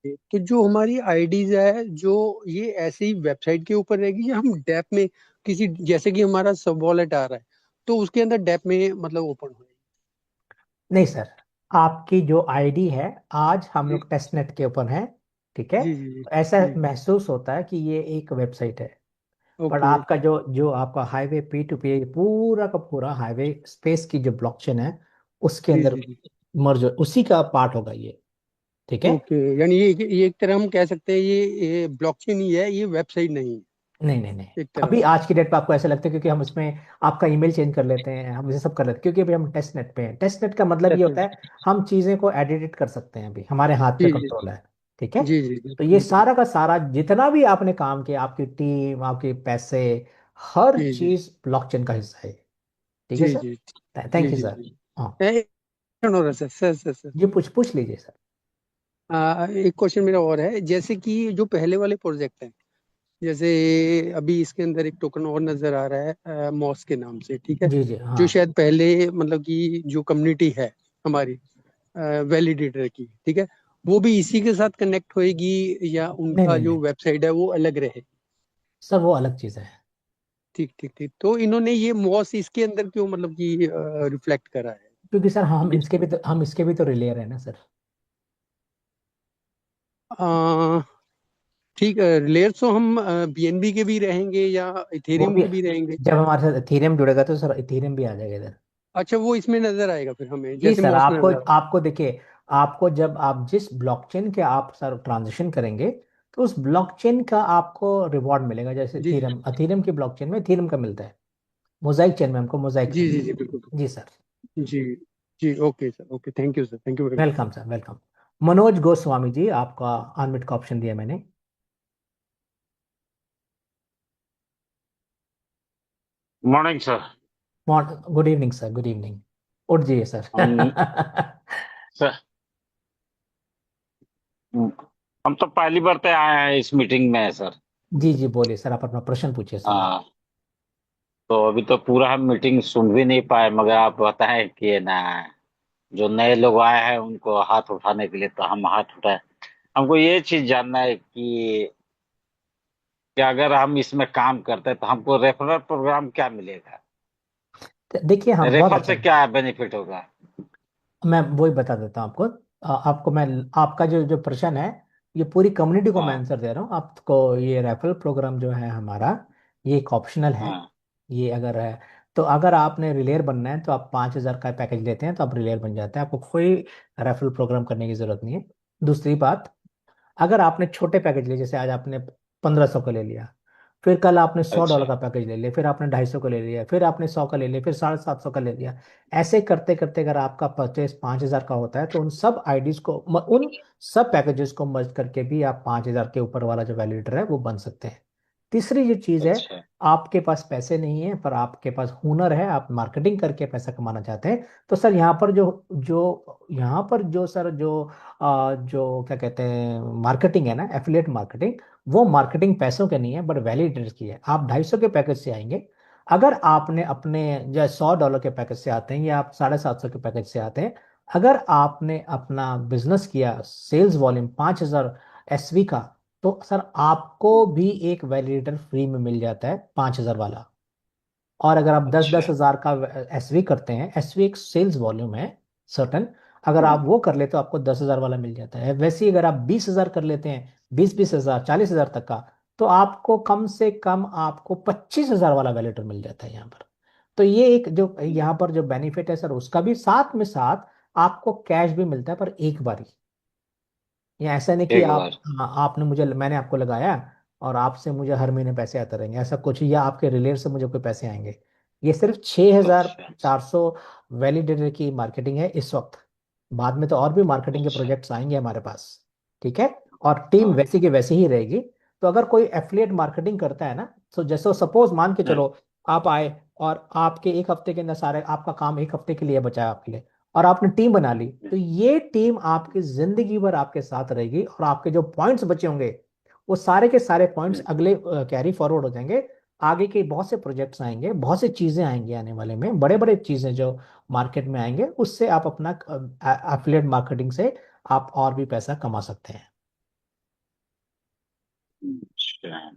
तो जो हमारी आईडीज है, जो ये ऐसे ही वेबसाइट के ऊपर रहेगी या हम डैप में किसी, जैसे कि हमारा सब वॉलेट आ रहा है तो उसके अंदर डैप में मतलब ओपन हो नहीं सर, आपकी जो आईडी है, आज हम जी लोग टेस्ट नेट के ऊपर हैं, ठीक है, जी जी जी तो ऐसा जी। महसूस होता है कि ये एक वेबसाइट है। पर ओके। आपका जो जो आपका हाईवे P2P, पूरा का पूरा हाईवे स्पेस की जो ब्लॉकचेन है, उसके जी अंदर जी जी। मर्ज, उसी का पार्ट होगा ये, ठीक है। ओके, यानी ये एक तरह हम कह सकते हैं ये ब्लॉकचेन ही है, ये वेबसाइट नहीं है नहीं नहीं नहीं, एक तरह अभी से। आज की डेट पे आपको ऐसा लगता है, क्योंकि हम इसमें आपका ईमेल चेंज कर लेते हैं, हम इसे सब कर लेते हैं, क्योंकि अभी हम टेस्ट नेट पे हैं। टेस्ट नेट का मतलब ये होता डेफिनेटली। है हम चीजें को एडिट कर सकते हैं, अभी हमारे हाथ पे जी जी कंट्रोल है, ठीक है। जी जी जी तो ये जी जी सारा का सारा जितना भी आपने काम किया, आपकी टीम, आपके पैसे, हर जी जी चीज ब्लॉकचेन का हिस्सा है, ठीक है जी सर। जी जी थैंक यू जी सर। जी। हाँ एक क्वेश्चन हो रहा है सर सर सर सर। जी, पूछ लीजिए सर। एक क्वेश्चन मेरा और है, जैसे कि जो पहले वाले प्रोजेक्ट हैं, जैसे अभी इसके अंदर एक टोकन और नजर आ रहा है मॉस के नाम से, ठीक है, जी जी जो हाँ। शायद पहले मतलब कि जो कम्युनिटी है हमारी वैलिडेटर की, ठीक है, वो भी इसी के साथ कनेक्ट होएगी या नहीं उनका नहीं जो नहीं वेबसाइट है वो अलग रहे? सर, वो अलग चीज है। ठीक ठीक ठीक। तो इन्होंने ये मॉस इसके अंदर क्यों मतलब कि रिफ्लेक्ट करा है? क्योंकि सर हम ये इसके भी तो, हम इसके भी तो रिलेयर है ना सर। अ, ठीक है, लेयर तो हम बीएनबी के भी रहेंगे या वो इथेरियम भी, के भी रहेंगे? जब हमारे साथ इथेरियम जुड़ेगा तो सर इथेरियम भी आ जाएगा इधर। अच्छा, वो इसमें नजर आएगा फिर हमें जी जैसे सर, मॉस में आपको नजर आता आपको देखिए, आपको जब आप जिस ब्लॉकचेन के आप सर ट्रांजिशन करेंगे, तो उस ब्लॉकचेन का आपको रिवॉर्ड मिलेगा। जैसे है। जी इथेरियम, इथेरियम की ब्लॉकचेन में इथेरियम का मिलता है, मोजाइक चेन में हमको मोजाइक जी मिलता जी जी बिल्कुल। है। जी सर। जी जी। Okay sir, okay, thank you sir, thank you very much. Welcome sir, welcome. Manoj Goswami ji, आपका अनम्यूट का ऑप्शन दिया मैंने। Morning sir. Good evening sir, good evening. उठ जाइए सर। हम सर हम तो पहली बार तो आए हैं इस मीटिंग में सर। जी जी, बोलिए सर, आप अपना प्रश्न पूछिए सर। हाँ, तो अभी तो पूरा हम मीटिंग सुन भी नहीं पाए, मगर आप बताएं कि ना, जो नए लोग आए हैं उनको हाथ उठाने के लिए तो हम हाथ उठाए। हमको ये चीज जानना है कि अगर हम इसमें काम करते हैं तो हमको रेफरल प्रोग्राम क्या मिलेगा? तो देखिए, हाँ, बहुत रेफर अच्छा। से क्या बेनिफिट होगा? मैं वही बता देता हूँ आपको। आपको मैं, आपका जो जो प्रश्न है, ये पूरी कम्युनिटी को मैं हाँ आंसर दे रहा हूँ आपको। ये रेफरल प्रोग्राम जो है हमारा, ये एक ऑप्शनल है। हाँ। ये अगर है, तो अगर आपने रिलेयर बनना है तो आप 5,000 का पैकेज लेते हैं तो आप रिलेयर बन जाते हैं, आपको कोई रेफरल प्रोग्राम करने की जरूरत नहीं है। दूसरी बात, अगर आपने छोटे पैकेज लिए, जैसे आज आपने 1,500 का ले लिया, फिर कल आपने $100 अच्छा का पैकेज ले लिया, फिर आपने 250 का ले लिया, फिर आपने 100 का ले लिया, फिर 750 का ले लिया, ऐसे करते करते अगर आपका परचेस 5,000 का होता है, तो उन सब आईडीज को, उन सब पैकेजेस को मर्ज करके भी आप 5,000 के ऊपर वाला जो वैल्यूएटर है वो बन सकते हैं। तीसरी जो चीज है, अच्छा। आपके पास पैसे नहीं है पर आपके पास हुनर है, आप मार्केटिंग करके पैसा कमाना चाहते हैं, तो सर यहाँ पर जो जो यहाँ पर जो सर जो जो क्या कहते हैं, मार्केटिंग है ना, एफिलिएट मार्केटिंग, वो मार्केटिंग पैसों के नहीं है बट वैलिडेटर्स की है। आप 250 के पैकेज से आएंगे, अगर आपने अपने, या $100 के पैकेज से आते हैं, या आप 750 के पैकेज से आते हैं, अगर आपने अपना बिजनेस किया, सेल्स वॉल्यूम 5,000 SV का, तो सर आपको भी एक वैलिडेटर फ्री में मिल जाता है, 5,000 वाला। और अगर आप दस अच्छा। दस हजार का एसवी करते हैं, एसवी एक सेल्स वॉल्यूम है सर्टन, अगर आप वो कर लेते तो आपको 10,000 वाला मिल जाता है। वैसे ही अगर आप 20,000 कर लेते हैं, 20-20 हजार, 40,000 तक का, तो आपको कम से कम आपको 25,000 वाला वैलिडेटर मिल जाता है यहाँ पर। तो ये एक जो यहाँ पर जो बेनिफिट है सर, उसका भी साथ में साथ आपको कैश भी मिलता है, पर एक बार ही। या ऐसा नहीं कि एक आप, बार। हाँ, आपने मुझे, मैंने आपको लगाया और आपसे मुझे हर महीने पैसे आते रहेंगे, ऐसा कुछ, या आपके रिलेट से मुझे कोई पैसे आएंगे, ये सिर्फ अच्छा 6,400 वैलिडेटर की मार्केटिंग है इस वक्त। बाद में तो और भी मार्केटिंग के अच्छा। प्रोजेक्ट्स आएंगे हमारे पास। ठीक है। और टीम हाँ वैसी की वैसी ही रहेगी। तो अगर कोई एफिलिएट मार्केटिंग करता है ना, तो जैसे सपोज मान के हाँ, चलो आप आए और आपके एक हफ्ते के अंदर सारे आपका काम एक हफ्ते के लिए बचा है आपके लिए, और आपने टीम बना ली, तो ये टीम आपकी जिंदगी भर आपके साथ रहेगी, और आपके जो पॉइंट्स बचे होंगे वो सारे के सारे पॉइंट्स अगले कैरी फॉरवर्ड हो जाएंगे। आगे के बहुत से प्रोजेक्ट्स आएंगे, बहुत सी चीजें आएंगी आने वाले में, बड़े बड़े चीजें जो मार्केट में आएंगे, उससे आप अपना एफिलिएट मार्केटिंग से आप और भी पैसा कमा सकते हैं। अच्छा।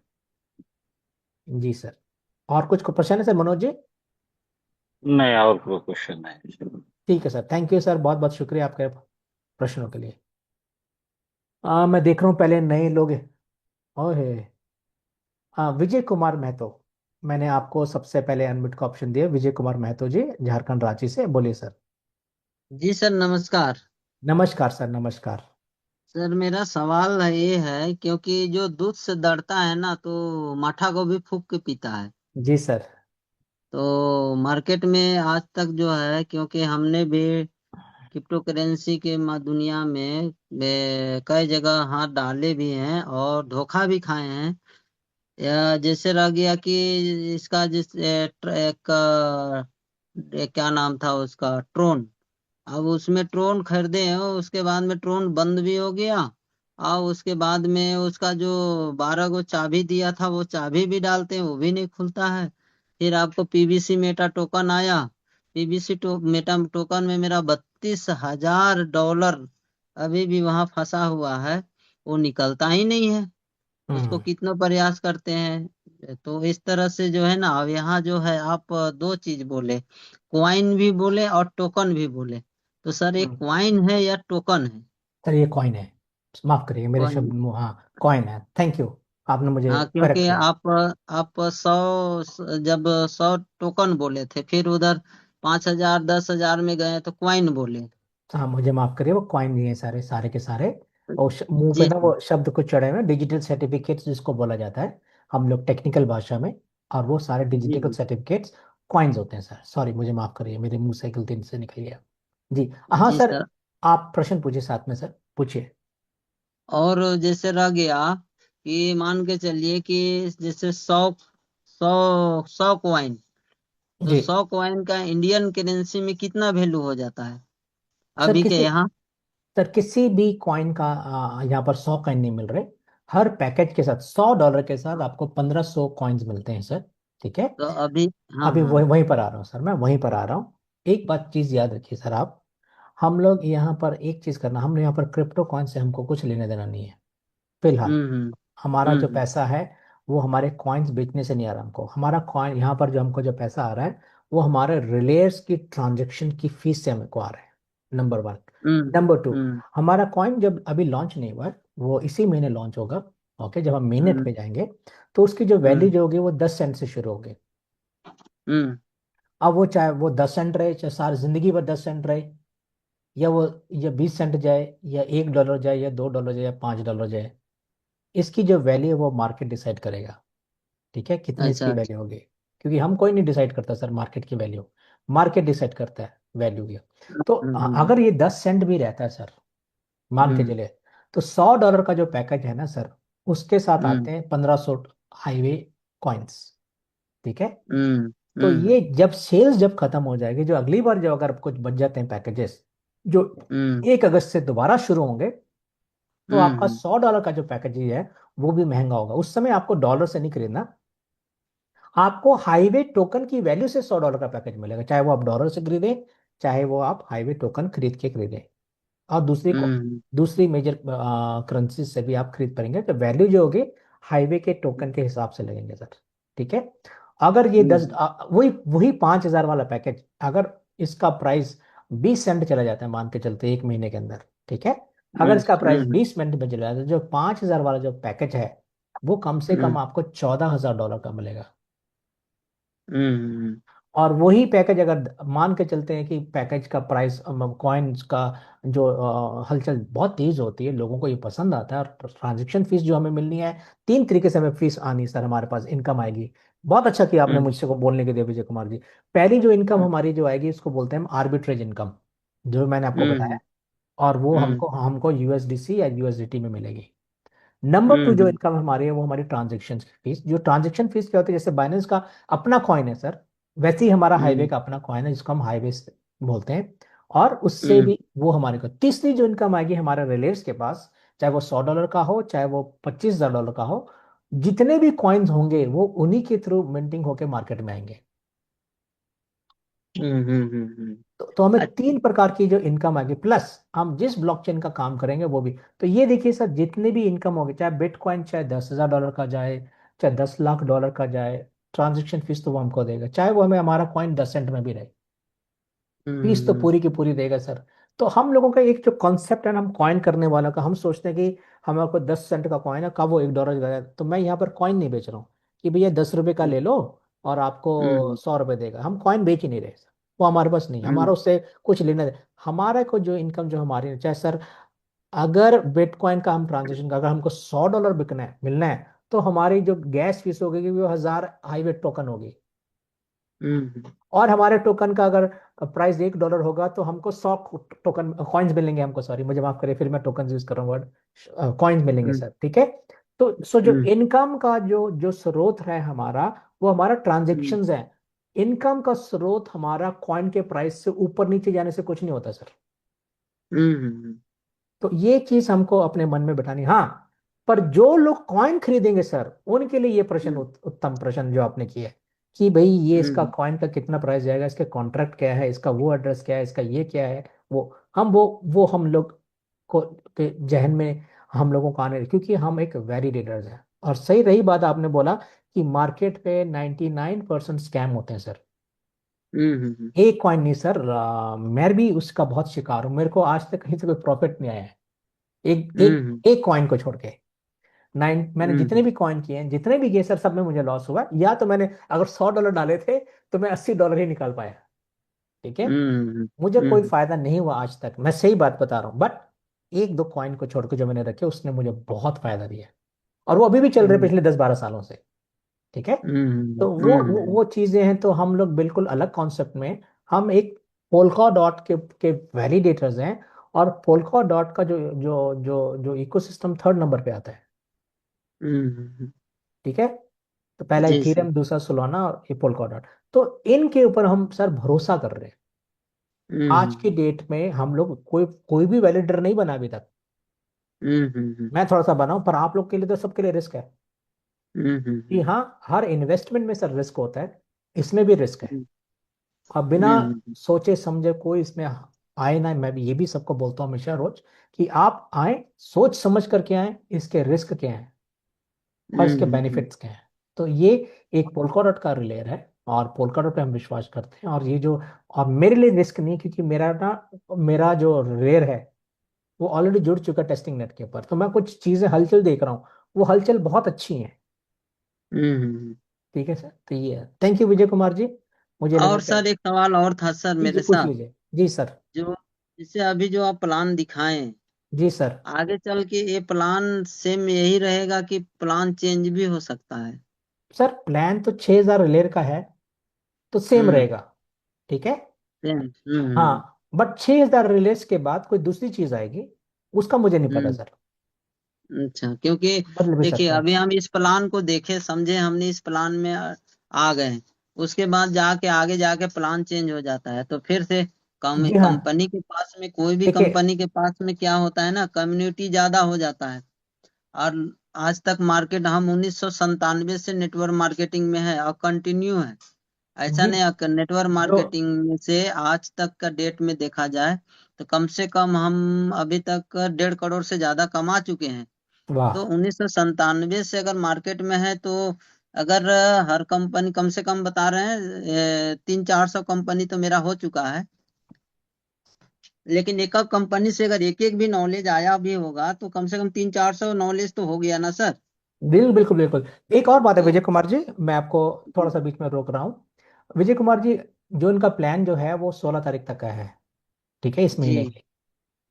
जी सर। और कुछ प्रश्न है सर मनोज जी? नहीं, और कोई क्वेश्चन नहीं। ठीक है सर, थैंक यू सर, बहुत बहुत शुक्रिया आपके प्रश्नों के लिए। मैं देख रहा हूँ पहले नए लोग। ओहे। विजय कुमार महतो, मैंने आपको सबसे पहले अनम्यूट का ऑप्शन दिया। विजय कुमार महतो जी, झारखंड रांची से, बोलिए सर। जी सर नमस्कार। नमस्कार सर, नमस्कार। सर मेरा सवाल ये है, क्योंकि जो दूध से दड़ता है ना तो माठा को भी फूक के पीता है। जी सर। तो मार्केट में आज तक जो है, क्योंकि हमने भी क्रिप्टो करेंसी के दुनिया में कई जगह हाथ डाले भी हैं और धोखा भी खाए हैं। या जैसे रह गया कि इसका क्या नाम था उसका, ट्रोन। अब उसमें ट्रोन खरीदे हैं, उसके बाद में ट्रोन बंद भी हो गया। और उसके बाद में उसका जो 12 को चाबी दिया था वो चाबी भी डालते हैं वो भी नहीं खुलता है। फिर आपको पीबीसी मेटा टोकन आया। मेटा टोकन में मेरा $32,000 अभी भी वहां फंसा हुआ है। वो निकलता ही नहीं है। उसको हम्म। कितना प्रयास करते हैं। तो इस तरह से जो है ना, अब यहाँ जो है आप दो चीज बोले, क्वाइन भी बोले और टोकन भी बोले। तो सर ये हम्म। क्वाइन है या टोकन है? सर ये कॉइन है। माफ करिए मेरे शब्द कॉइन। हाँ, कॉइन है। थैंक यू, आपने मुझे हाँ, करेक्ट क्योंकि किया। आप 100, जब 100 टोकन बोले थे, फिर उधर 5,000 10,000 में गए तो क्वाइन बोले। हाँ मुझे माफ करिए, वो कॉइन नहीं है सारे सारे के सारे। और मुंह पे जी ना सर। वो शब्द कुछ चढ़े हुए हैं, डिजिटल सर्टिफिकेट्स जिसको बोला जाता है हम लोग टेक्निकल भाषा में। और वो सारे जी डिजिटल जी। सर्टिफिकेट्स कॉइन्स होते हैं सर। सॉरी, मुझे माफ करिए, मेरे मुंह से गलती से निकल गया। जी हाँ जी सर। सर। आप प्रश्न पूछिए साथ में सर, पूछिए। और जैसे रह गया कि मान के चलिए कि जैसे 100 तो जी 100 कॉइन का इंडियन करेंसी में कितना वैल्यू हो जाता है सर, अभी के किसी यहाँ? सर किसी भी कॉइन का यहाँ पर 100 कॉइन नहीं मिल रहे। हर पैकेज के साथ $100 के साथ आपको 1500 कॉइन्स मिलते हैं सर। ठीक है। तो अभी, हाँ अभी वहीं हाँ। वहीं पर आ रहा हूँ सर, मैं वहीं पर आ रहा हूँ। एक बात चीज याद रखिए सर आप, हम लोग यहाँ पर एक चीज करना, हम यहाँ पर क्रिप्टो कॉइन से हमको कुछ लेना देना नहीं है फिलहाल। हम्म। हमारा जो हम्म। पैसा है वो हमारे कॉइन्स बेचने से नहीं आ रहा हमको। हमारा कॉइन यहाँ पर जो हमको जो पैसा आ रहा है वो हमारे रिलेयर्स की ट्रांजेक्शन की फीस से हमको आ रहा है, नंबर वन। हम्म। नंबर टू, हम्म। हमारा कॉइन जब अभी लॉन्च नहीं हुआ है, वो इसी महीने लॉन्च होगा। ओके, जब हम मेननेट हम्म। पे जाएंगे तो उसकी जो वैल्यू हम्म। जो होगी वो 10 सेंट से शुरू होगी। हम्म। अब वो चाहे वो 10 सेंट रहे, चाहे सारी जिंदगी भर 10 सेंट रहे, या वो या 20 सेंट जाए, या $1 जाए, या $2 जाए, या $5 जाए, इसकी जो वैल्यू है वो मार्केट डिसाइड करेगा। ठीक है, कितनी इसकी अच्छा अच्छा। वैल्यू होगी। क्योंकि हम कोई नहीं डिसाइड करता सर मार्केट की वैल्यू, मार्केट डिसाइड करता है वैल्यू की। तो हम्म। अगर ये 10 सेंट भी रहता है सर, मान के हम्म। चले, तो $100 का जो पैकेज है ना सर, उसके साथ हम्म। आते हैं 1500 हाईवे कॉइन्स। ठीक है। हम्म। तो हम्म। ये जब सेल्स जब खत्म हो जाएगी, जो अगली बार जो अगर कुछ बच जाते हैं पैकेजेस जो हम्म। 1 अगस्त से दोबारा शुरू होंगे, तो आपका हम्म। $100 का जो पैकेज है वो भी महंगा होगा। उस समय आपको डॉलर से नहीं खरीदना, आपको हाईवे टोकन की वैल्यू से $100 का पैकेज मिलेगा, चाहे वो आप डॉलर से खरीदें, चाहे वो आप हाईवे टोकन खरीद के खरीदें। और हम्म। दूसरी मेजर करेंसी से भी आप खरीद पाएंगे, तो वैल्यू जो होगी हाईवे के टोकन के हिसाब से लगेंगे सर। ठीक है। अगर ये हम्म। वही वही 5,000 वाला पैकेज, अगर इसका प्राइस 20 सेंट चला जाता है मान के चलते एक महीने के अंदर, ठीक है, अगर हम्म। इसका प्राइस हम्म। 20 मिनट में चला जाता है, जो 5,000 वाला जो पैकेज है वो कम से कम हम्म। आपको $14,000 का मिलेगा। हम्म। और वही पैकेज अगर मान के चलते हैं कि पैकेज का प्राइस, कॉइन्स का जो हलचल बहुत तेज होती है, लोगों को ये पसंद आता है, और ट्रांजेक्शन फीस जो हमें मिलनी है, 3 तरीके से हमें फीस आनी है सर, हमारे पास इनकम आएगी। बहुत अच्छा किया आपने मुझसे को बोलने के लिए विजय कुमार जी। पहली जो इनकम हमारी जो आएगी, इसको बोलते हैं हम आर्बिट्रेज इनकम, जो मैंने आपको बताया, और वो हमको हमको यूएसडीसी या यूएसडीटी में मिलेगी। नंबर 2 जो इनकम हमारी है वो हमारी ट्रांजेक्शन फीस। जो ट्रांजेक्शन फीस क्या होती है, जैसे बाइनेंस का अपना कॉइन है सर, वैसे ही हमारा हाईवे का अपना कॉइन है जिसको हम हाईवे बोलते हैं, और उससे भी वो हमारे को। तीसरी जो इनकम आएगी हमारे रिलेट्स के पास, चाहे वो $100 का हो, चाहे वो $25,000 का हो, जितने भी कॉइन्स होंगे वो उन्हीं के थ्रू मिंटिंग होके मार्केट में आएंगे। तो हमें 3 प्रकार की जो इनकम आएगी, प्लस हम जिस ब्लॉकचेन का काम करेंगे वो भी। तो ये देखिए सर, जितने भी इनकम होगी, चाहे बिटकॉइन चाहे $10,000 का जाए, चाहे $10 लाख का जाए, ट्रांजेक्शन फीस तो वो हमको देगा, चाहे वो हमें हमारा कॉइन 10 सेंट में भी रहे, फीस तो पूरी की पूरी देगा सर। तो हम लोगों का एक जो कॉन्सेप्ट है ना, हम कॉइन करने वाला का, हम सोचते हैं कि हमारे को 10 सेंट का कॉइन है, कब वो $1 गया। तो मैं यहाँ पर कॉइन नहीं बेच रहा हूँ कि भैया 10 रुपए का ले लो और आपको 100 रुपए देगा, हम कॉइन बेच ही नहीं रहे सर। वो हमारे पास नहीं, हमारा उससे कुछ लेना दे। हमारा को जो इनकम जो हमारी, चाहे सर अगर बिटकॉइन का हम ट्रांजेक्शन का, अगर हमको $100 बिकना है, मिलना है, तो हमारी जो गैस फीस होगी वो 1000 हाईवे टोकन होगी। और हमारे टोकन का अगर प्राइस $1 होगा तो हमको 100 टोकन कॉइन्स मिलेंगे, हमको, सॉरी मुझे माफ करिए, फिर मैं टोकन यूज कर रहा हूँ वर्ड, कॉइन्स मिलेंगे सर, ठीक है। तो सो जो इनकम का जो जो स्रोत है हमारा, वो हमारा ट्रांजेक्शन्स है। इनकम का स्रोत हमारा कॉइन के प्राइस से ऊपर नीचे जाने से कुछ नहीं होता सर। तो ये चीज हमको अपने मन में बिठानी। हाँ, पर जो लोग कॉइन खरीदेंगे सर, उनके लिए ये प्रश्न उत्तम प्रश्न जो आपने किया है कि भाई ये इसका कॉइन का कितना प्राइस जाएगा, इसके कॉन्ट्रैक्ट क्या है, इसका वो एड्रेस क्या है, इसका ये क्या है, वो हम लोग को के जहन में हम लोगों को आने, क्योंकि हम एक वैलिडेटर्स हैं। और सही रही बात आपने बोला कि मार्केट पे 99% स्कैम होते हैं सर। एक कॉइन नहीं सर, मैं भी उसका बहुत शिकार हूं, मेरे को आज तक कहीं से कोई प्रॉफिट नहीं आया है, एक कॉइन को छोड़ के। मैंने जितने भी कॉइन किए हैं, जितने भी किए सर, सब में मुझे लॉस हुआ, या तो मैंने अगर $100 डाले थे तो मैं $80 ही निकाल पाया, ठीक है। मुझे कोई फायदा नहीं हुआ आज तक, मैं सही बात बता रहा हूँ। बट एक दो कॉइन को छोड़ के जो मैंने रखे, उसने मुझे बहुत फायदा दिया, और वो अभी भी चल रहे पिछले 10-12 सालों से, ठीक है। तो वो चीजें हैं। तो हम लोग बिल्कुल अलग कॉन्सेप्ट में, हम एक पोल्का डॉट के वैलिडेटर्स हैं। और पोल्का डॉट का जो जो जो जो इकोसिस्टम 3rd नंबर पे आता है, ठीक है। तो पहला जी सर। इथेरियम, दूसरा सोलाना, और ये पोल्का डॉट। तो इनके ऊपर हम सर भरोसा कर रहे हैं। आज की डेट में हम लोग कोई कोई भी वैलिडेटर नहीं बना अभी तक। मैं थोड़ा सा बनाऊं, पर आप लोग के लिए तो सबके लिए रिस्क है कि हाँ, हर इन्वेस्टमेंट में सर रिस्क होता है, इसमें भी रिस्क है। और बिना सोचे समझे कोई इसमें आए ना। मैं भी ये भी सबको बोलता हूँ हमेशा रोज कि आप आए, सोच समझ करके आए, इसके रिस्क क्या है और इसके बेनिफिट्स क्या हैं। तो ये एक पोल्का का रिलेयर है, और पोल्का पे हम विश्वास करते हैं। और ये जो, और मेरे लिए रिस्क नहीं, क्योंकि मेरा जो रेयर है वो ऑलरेडी जुड़ चुका टेस्टिंग नेट के ऊपर। तो मैं कुछ चीजें हलचल देख रहा हूँ, वो हलचल बहुत अच्छी है, ठीक है सर। तो ये है। थैंक यू विजय कुमार जी, मुझे लगा और कि सर एक सवाल और था सर जी जी मेरे पूछ साथ। लीजिए। जी सर। जो जैसे अभी जो आप प्लान दिखाएं, जी सर। आगे चल के ये प्लान सेम यही रहेगा कि प्लान चेंज भी हो सकता है? सर प्लान तो 6,000 रिलेयर का है, तो सेम हम्म। रहेगा, ठीक है। सेम। हाँ, बट 6,000 रिलेयर्स के बाद कोई दूसरी चीज आएगी, उसका मुझे नहीं पता हम्म। सर, अच्छा, क्योंकि बदल भी देखिए सकता है। अभी हम इस प्लान को देखे समझे, हमने इस प्लान में आ गए, उसके बाद जाके आगे जाके प्लान चेंज हो जाता है, तो फिर से जी हाँ, कंपनी के पास में, कोई भी देखिए, कंपनी के पास में क्या होता है ना, कम्युनिटी ज्यादा हो जाता है। और आज तक मार्केट, हम 1997 से नेटवर्क मार्केटिंग में है और कंटिन्यू है। ऐसा जी नहीं, नेटवर्क जो, मार्केटिंग से आज तक का डेट में देखा जाए तो कम से कम हम अभी तक 1.5 करोड़ से ज्यादा कमा चुके हैं। तो वाह, 1997 से अगर मार्केट में है, तो अगर हर कंपनी कम से कम बता रहे हैं 300-400 कंपनी तो मेरा हो चुका है। लेकिन एक कंपनी से अगर एक एक भी नॉलेज आया भी होगा तो कम से कम 300-400 नॉलेज तो हो गया ना सर। बिल्कुल बिल्कुल बिल्कुल। एक और बात है तो विजय कुमार जी, मैं आपको थोड़ा सा बीच में रोक रहा हूँ। विजय कुमार जी, जो इनका प्लान जो है वो 16 तारीख तक का है, ठीक है, इस महीने जी के।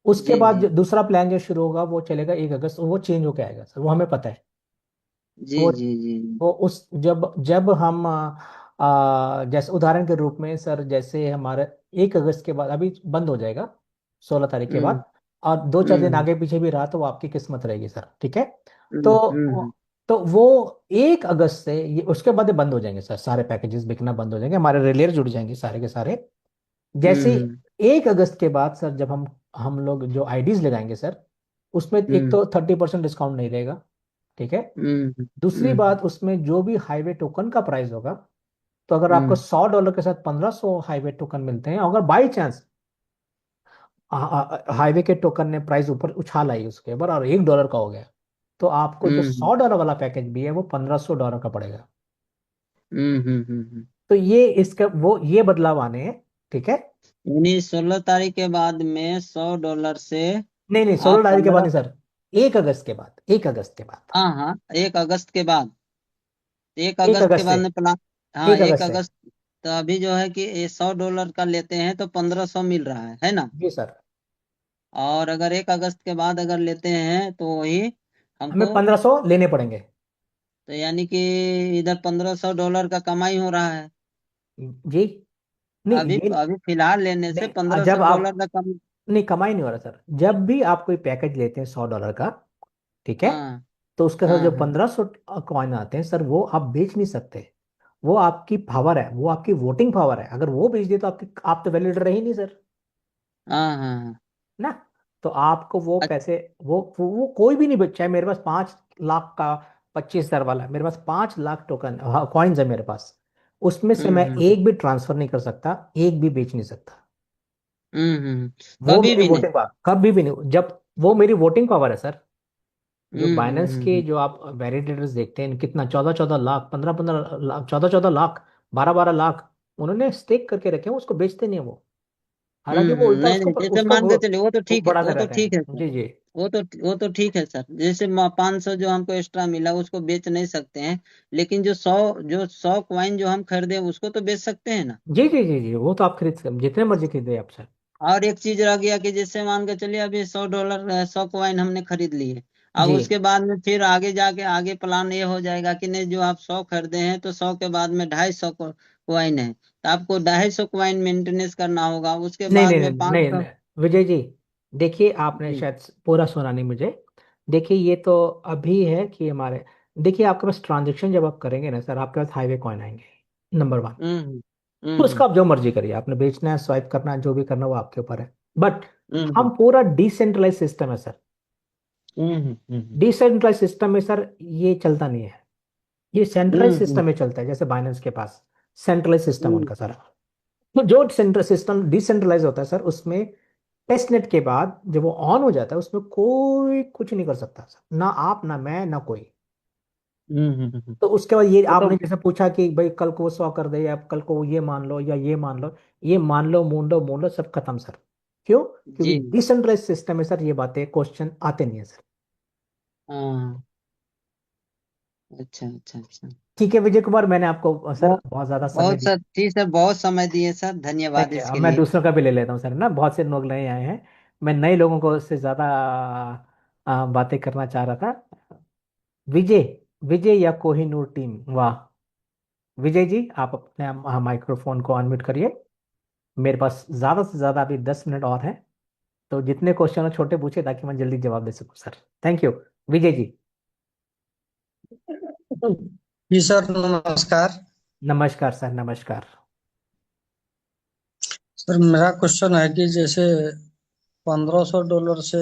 उसके जी बाद जी दूसरा प्लान जो शुरू होगा वो चलेगा 1 अगस्त, वो चेंज होके आएगा सर, वो हमें पता है। जी वो जी जी वो उस जब जब हम जैसे उदाहरण के रूप में सर, जैसे हमारे 1 अगस्त के बाद अभी बंद हो जाएगा, 16 तारीख के हम्म बाद, और 2-4 दिन हम्म आगे पीछे भी रहा तो वो आपकी किस्मत रहेगी सर, ठीक है। हम्म हम्म तो वो 1 अगस्त से ये उसके बाद ये बंद हो जाएंगे सर, सारे पैकेजेस बिकना बंद हो जाएंगे, हमारे रिलेयर जुड़ जाएंगे सारे के सारे। जैसे हम्म 1 अगस्त के बाद सर, जब हम लोग जो आईडीज लगाएंगे सर, उसमें एक हम्म तो 30% डिस्काउंट नहीं रहेगा, ठीक है। हम्म दूसरी हम्म बात, उसमें जो भी हाईवे टोकन का प्राइस होगा, तो अगर आपको हम्म $100 के साथ 1500 हाईवे टोकन मिलते हैं, अगर बाई चांस हाईवे के टोकन ने प्राइस ऊपर उछाल आई उसके ऊपर और $1 का हो गया, तो आपको जो हम्म $100 वाला पैकेज भी है वो $1500 का पड़ेगा। हम्म। तो ये इसका वो ये बदलाव आने हैं, ठीक है। यानी 16 तारीख के बाद में $100 से नहीं नहीं, सोलह आप तारीख के बाद 15। नहीं सर, 1 अगस्त के बाद, 1 अगस्त के बाद, हाँ हाँ, 1 अगस्त के बाद, एक एक अगस्त के अगस्त से बाद में प्लान। हाँ, एक एक अगस्त से अगस्त तो अभी जो है कि ये $100 का लेते हैं तो 1500 मिल रहा है ना। जी सर। और अगर 1 अगस्त के बाद अगर लेते हैं तो वही हमें हमको, 1500 लेने पड़ेंगे। तो यानी कि इधर $1500 का कमाई हो रहा है। जी। नहीं अभी ये अभी फिलहाल लेने से नहीं, पंद्रह सौ जब आप डॉलर का कम। नहीं, कमाई नहीं हो रहा सर, जब भी आप कोई पैकेज लेते हैं $100 का, ठीक है, हाँ तो उसके साथ जो हाँ हाँ 1500 कॉइन आते हैं सर, वो आप बेच नहीं सकते। वो आपकी पावर है, वो आपकी वोटिंग पावर है, अगर वो बेच दिए तो आपकी आप तो वैलिड रहे ही नहीं सर, हाँ हाँ हाँ। ना। तो आपको वो अच्छा, पैसे, वो कोई भी नहीं बेच, चाहे मेरे पास 5 लाख का 25,000 वाला है, मेरे पास 5 लाख टोकन कॉइन्स है मेरे पास, उसमें से मैं हम्म। एक भी ट्रांसफर नहीं कर सकता, एक भी बेच नहीं सकता। हम्म। वो कभी मेरी भी नहीं। वोटिंग पावर कभी भी नहीं, जब वो मेरी वोटिंग पावर है सर। जो बाइनेंस के हम्म। जो आप वैलिडेटर्स देखते हैं, कितना 14-14 लाख, 15-15 लाख, 14-14 लाख, 12-12 लाख उन्होंने स्टेक करके रखे हैं, उसको बेचते नहीं है वो। हालांकि वो उल्टा नहीं नहीं, जैसे मान के चलिए वो तो वो ठीक है, बढ़ाते वो तो रहते ठीक है हैं। सर। जी जी। वो तो ठीक है सर, जैसे 500 जो हमको एक्स्ट्रा मिला उसको बेच नहीं सकते हैं, लेकिन जो 100 कॉइन जो हम खरीदे उसको तो बेच सकते हैं ना। जी जी जी जी, वो तो आप जितने मर्जी खरीदे आप सर। और एक चीज रह गया कि जैसे मान के चलिए अभी $100 100 कॉइन हमने खरीद लिए। अब जी उसके बाद में फिर आगे जाके आगे प्लान ये हो जाएगा कि नहीं, जो आप 100 खरीदे हैं तो 100 के बाद में 250 कॉइन है, तो आपको 250 कॉइन मेंटेनेंस करना होगा, उसके नहीं बाद नहीं में नहीं नहीं 500। नहीं, विजय जी, देखिए आपने जी। शायद पूरा सुना नहीं मुझे। देखिए ये तो अभी है कि हमारे, देखिए आपके पास ट्रांजेक्शन जब आप करेंगे ना सर, आपके पास हाईवे कॉइन आएंगे, नंबर 1। हम्म तो हम्म उसका आप जो मर्जी करिए, आपने बेचना है, स्वाइप करना है, जो भी करना है वो आपके ऊपर है। बट हम्म हम पूरा डिसेंट्रलाइज सिस्टम है सर, हम्म डिसेंट्रलाइज सिस्टम में सर ये चलता नहीं है, ये सेंट्रलाइज हम्म सिस्टम में चलता है, जैसे बाइनेंस के पास सेंट्रलाइज सिस्टम हम्म उनका सारा। तो जो सेंट्रल सिस्टम डिसेंट्रलाइज होता है सर, उसमें टेस्ट नेट के बाद जब वो ऑन हो जाता है, उसमें कोई कुछ नहीं कर सकता सर, ना आप ना मैं ना कोई। हम्म। तो उसके बाद ये वो तो आपने जैसे पूछा कि भाई कल को वो 100 कर दे, या कल को ये मान लो या ये मान लो, ये मान लो सब खत्म सर। क्यों? क्योंकि जी। डिसेंट्रलाइज सिस्टम में सर ये बातें क्वेश्चन आते नहीं है सर। हाँ। अच्छा अच्छा अच्छा। ठीक है विजय कुमार, मैंने आपको सर बहुत बहुत ज्यादा समय बहुत दिया। सर, ठीक सर, बहुत समय दिए सर, धन्यवाद ठीक है, अब इसके मैं लिए। दूसरों का भी ले लेता हूँ सर ना, बहुत से लोग नए आए हैं, मैं नए लोगों को उससे ज्यादा बातें करना चाह रहा था। विजय, विजय या कोहिनूर टीम, वाह। विजय जी, आप अपने माइक्रोफोन को अनम्यूट करिए। मेरे पास ज्यादा से ज्यादा अभी 10 मिनट और हैं, तो जितने क्वेश्चन हो छोटे पूछे ताकि मैं जल्दी जवाब दे सकूं sir. Thank you Vijay ji. जी सर, नमस्कार। नमस्कार सर, नमस्कार। सर मेरा क्वेश्चन है कि जैसे $1500 से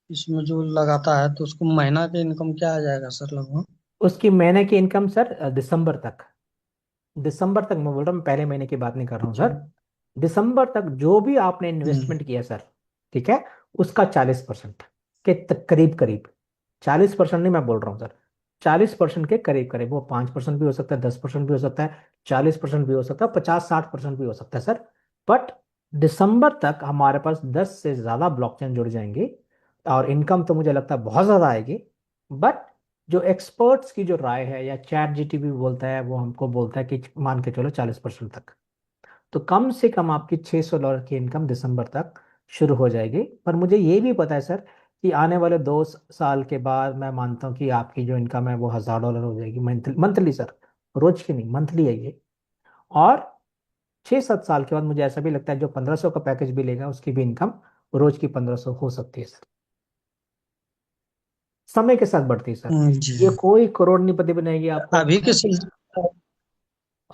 इसमें जो लगाता है तो उसको महीना की इनकम क्या आ जाएगा सर लगभग? उसकी महीने की इनकम सर दिसंबर तक, दिसंबर तक मैं बोल रहा हूँ, पहले महीने की बात नहीं कर रहा हूँ अच्छा। सर। दिसंबर तक जो भी आपने हम्म। इन्वेस्टमेंट किया सर, ठीक है, उसका 40% के करीब करीब, 40% नहीं मैं बोल रहा हूँ सर, 40% के करीब करीब, वो 5% भी हो सकता है, 10% भी हो सकता है, 40% भी हो सकता है, 50-60% भी हो सकता है सर। बट दिसंबर तक हमारे पास 10 से ज्यादा ब्लॉकचेन जुड़ जाएंगे, और इनकम तो मुझे लगता है बहुत ज्यादा आएगी। बट जो एक्सपर्ट्स की जो राय है या चैट जीटीपी बोलता है, वो हमको बोलता है कि मान के चलो 40% तक। तो कम से कम आपकी $600 की इनकम दिसंबर तक शुरू हो जाएगी। पर मुझे ये भी पता है सर कि आने वाले 2 साल के बाद मैं मानता हूँ कि आपकी जो इनकम है वो $1000 हो जाएगी मंथली, मंथली सर, रोज की नहीं, मंथली है ये। और 6-7 साल के बाद मुझे ऐसा भी लगता है जो 1500 का पैकेज भी लेगा उसकी भी इनकम रोज की 1500 हो सकती है सर। समय के साथ बढ़ती है सर। जी। ये कोई करोड़पति बनाएगी आपको, अभी के मैं सिल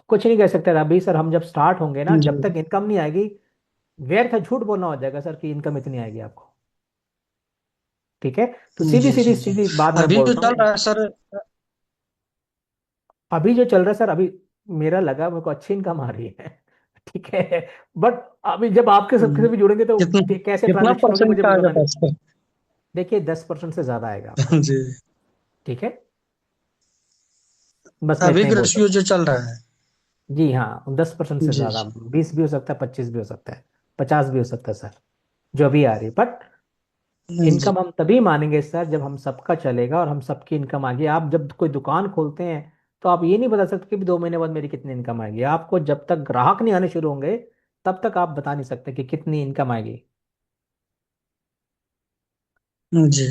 कुछ नहीं कह सकते अभी सर। हम जब स्टार्ट होंगे ना, जी। जब तक इनकम नहीं आएगी, व्यर्थ है, झूठ बोलना हो जाएगा सर कि इनकम इतनी आएगी आपको। ठीक है, तो सीधी जी सीधी जी जी। सीधी बात मैं अभी जो बोलता चल हूँ। रहा है सर। अभी जो चल रहा है सर, अभी मेरा लगा मेरे को अच्छी इनकम आ रही है। ठीक है, बट अभी जब आपके सबके से भी जुड़ेंगे तो कितना कैसे कितना ट्रांजेक्शन होगी परसेंट मुझे का भी आ पता जाता नहीं। है सर? देखिए 10% से ज्यादा आएगा आपका। जी। ठीक है, बस मैं अभी इतना ही का बोल रेशियो सकता जो चल रहा है। हूँ। जी हाँ, 10% से जी ज्यादा, जी। 20 भी हो सकता है, 25 भी हो सकता है, 50 भी हो सकता है सर, जो भी आ रही है। बट जी इनकम हम तभी मानेंगे सर जब हम सबका चलेगा और हम सबकी इनकम आएगी। आप जब कोई दुकान खोलते हैं तो आप ये नहीं बता सकते कि भी 2 महीने बाद मेरी कितनी इनकम आएगी। आपको जब तक ग्राहक नहीं आने शुरू होंगे तब तक आप बता नहीं सकते कि कितनी इनकम आएगी। जी।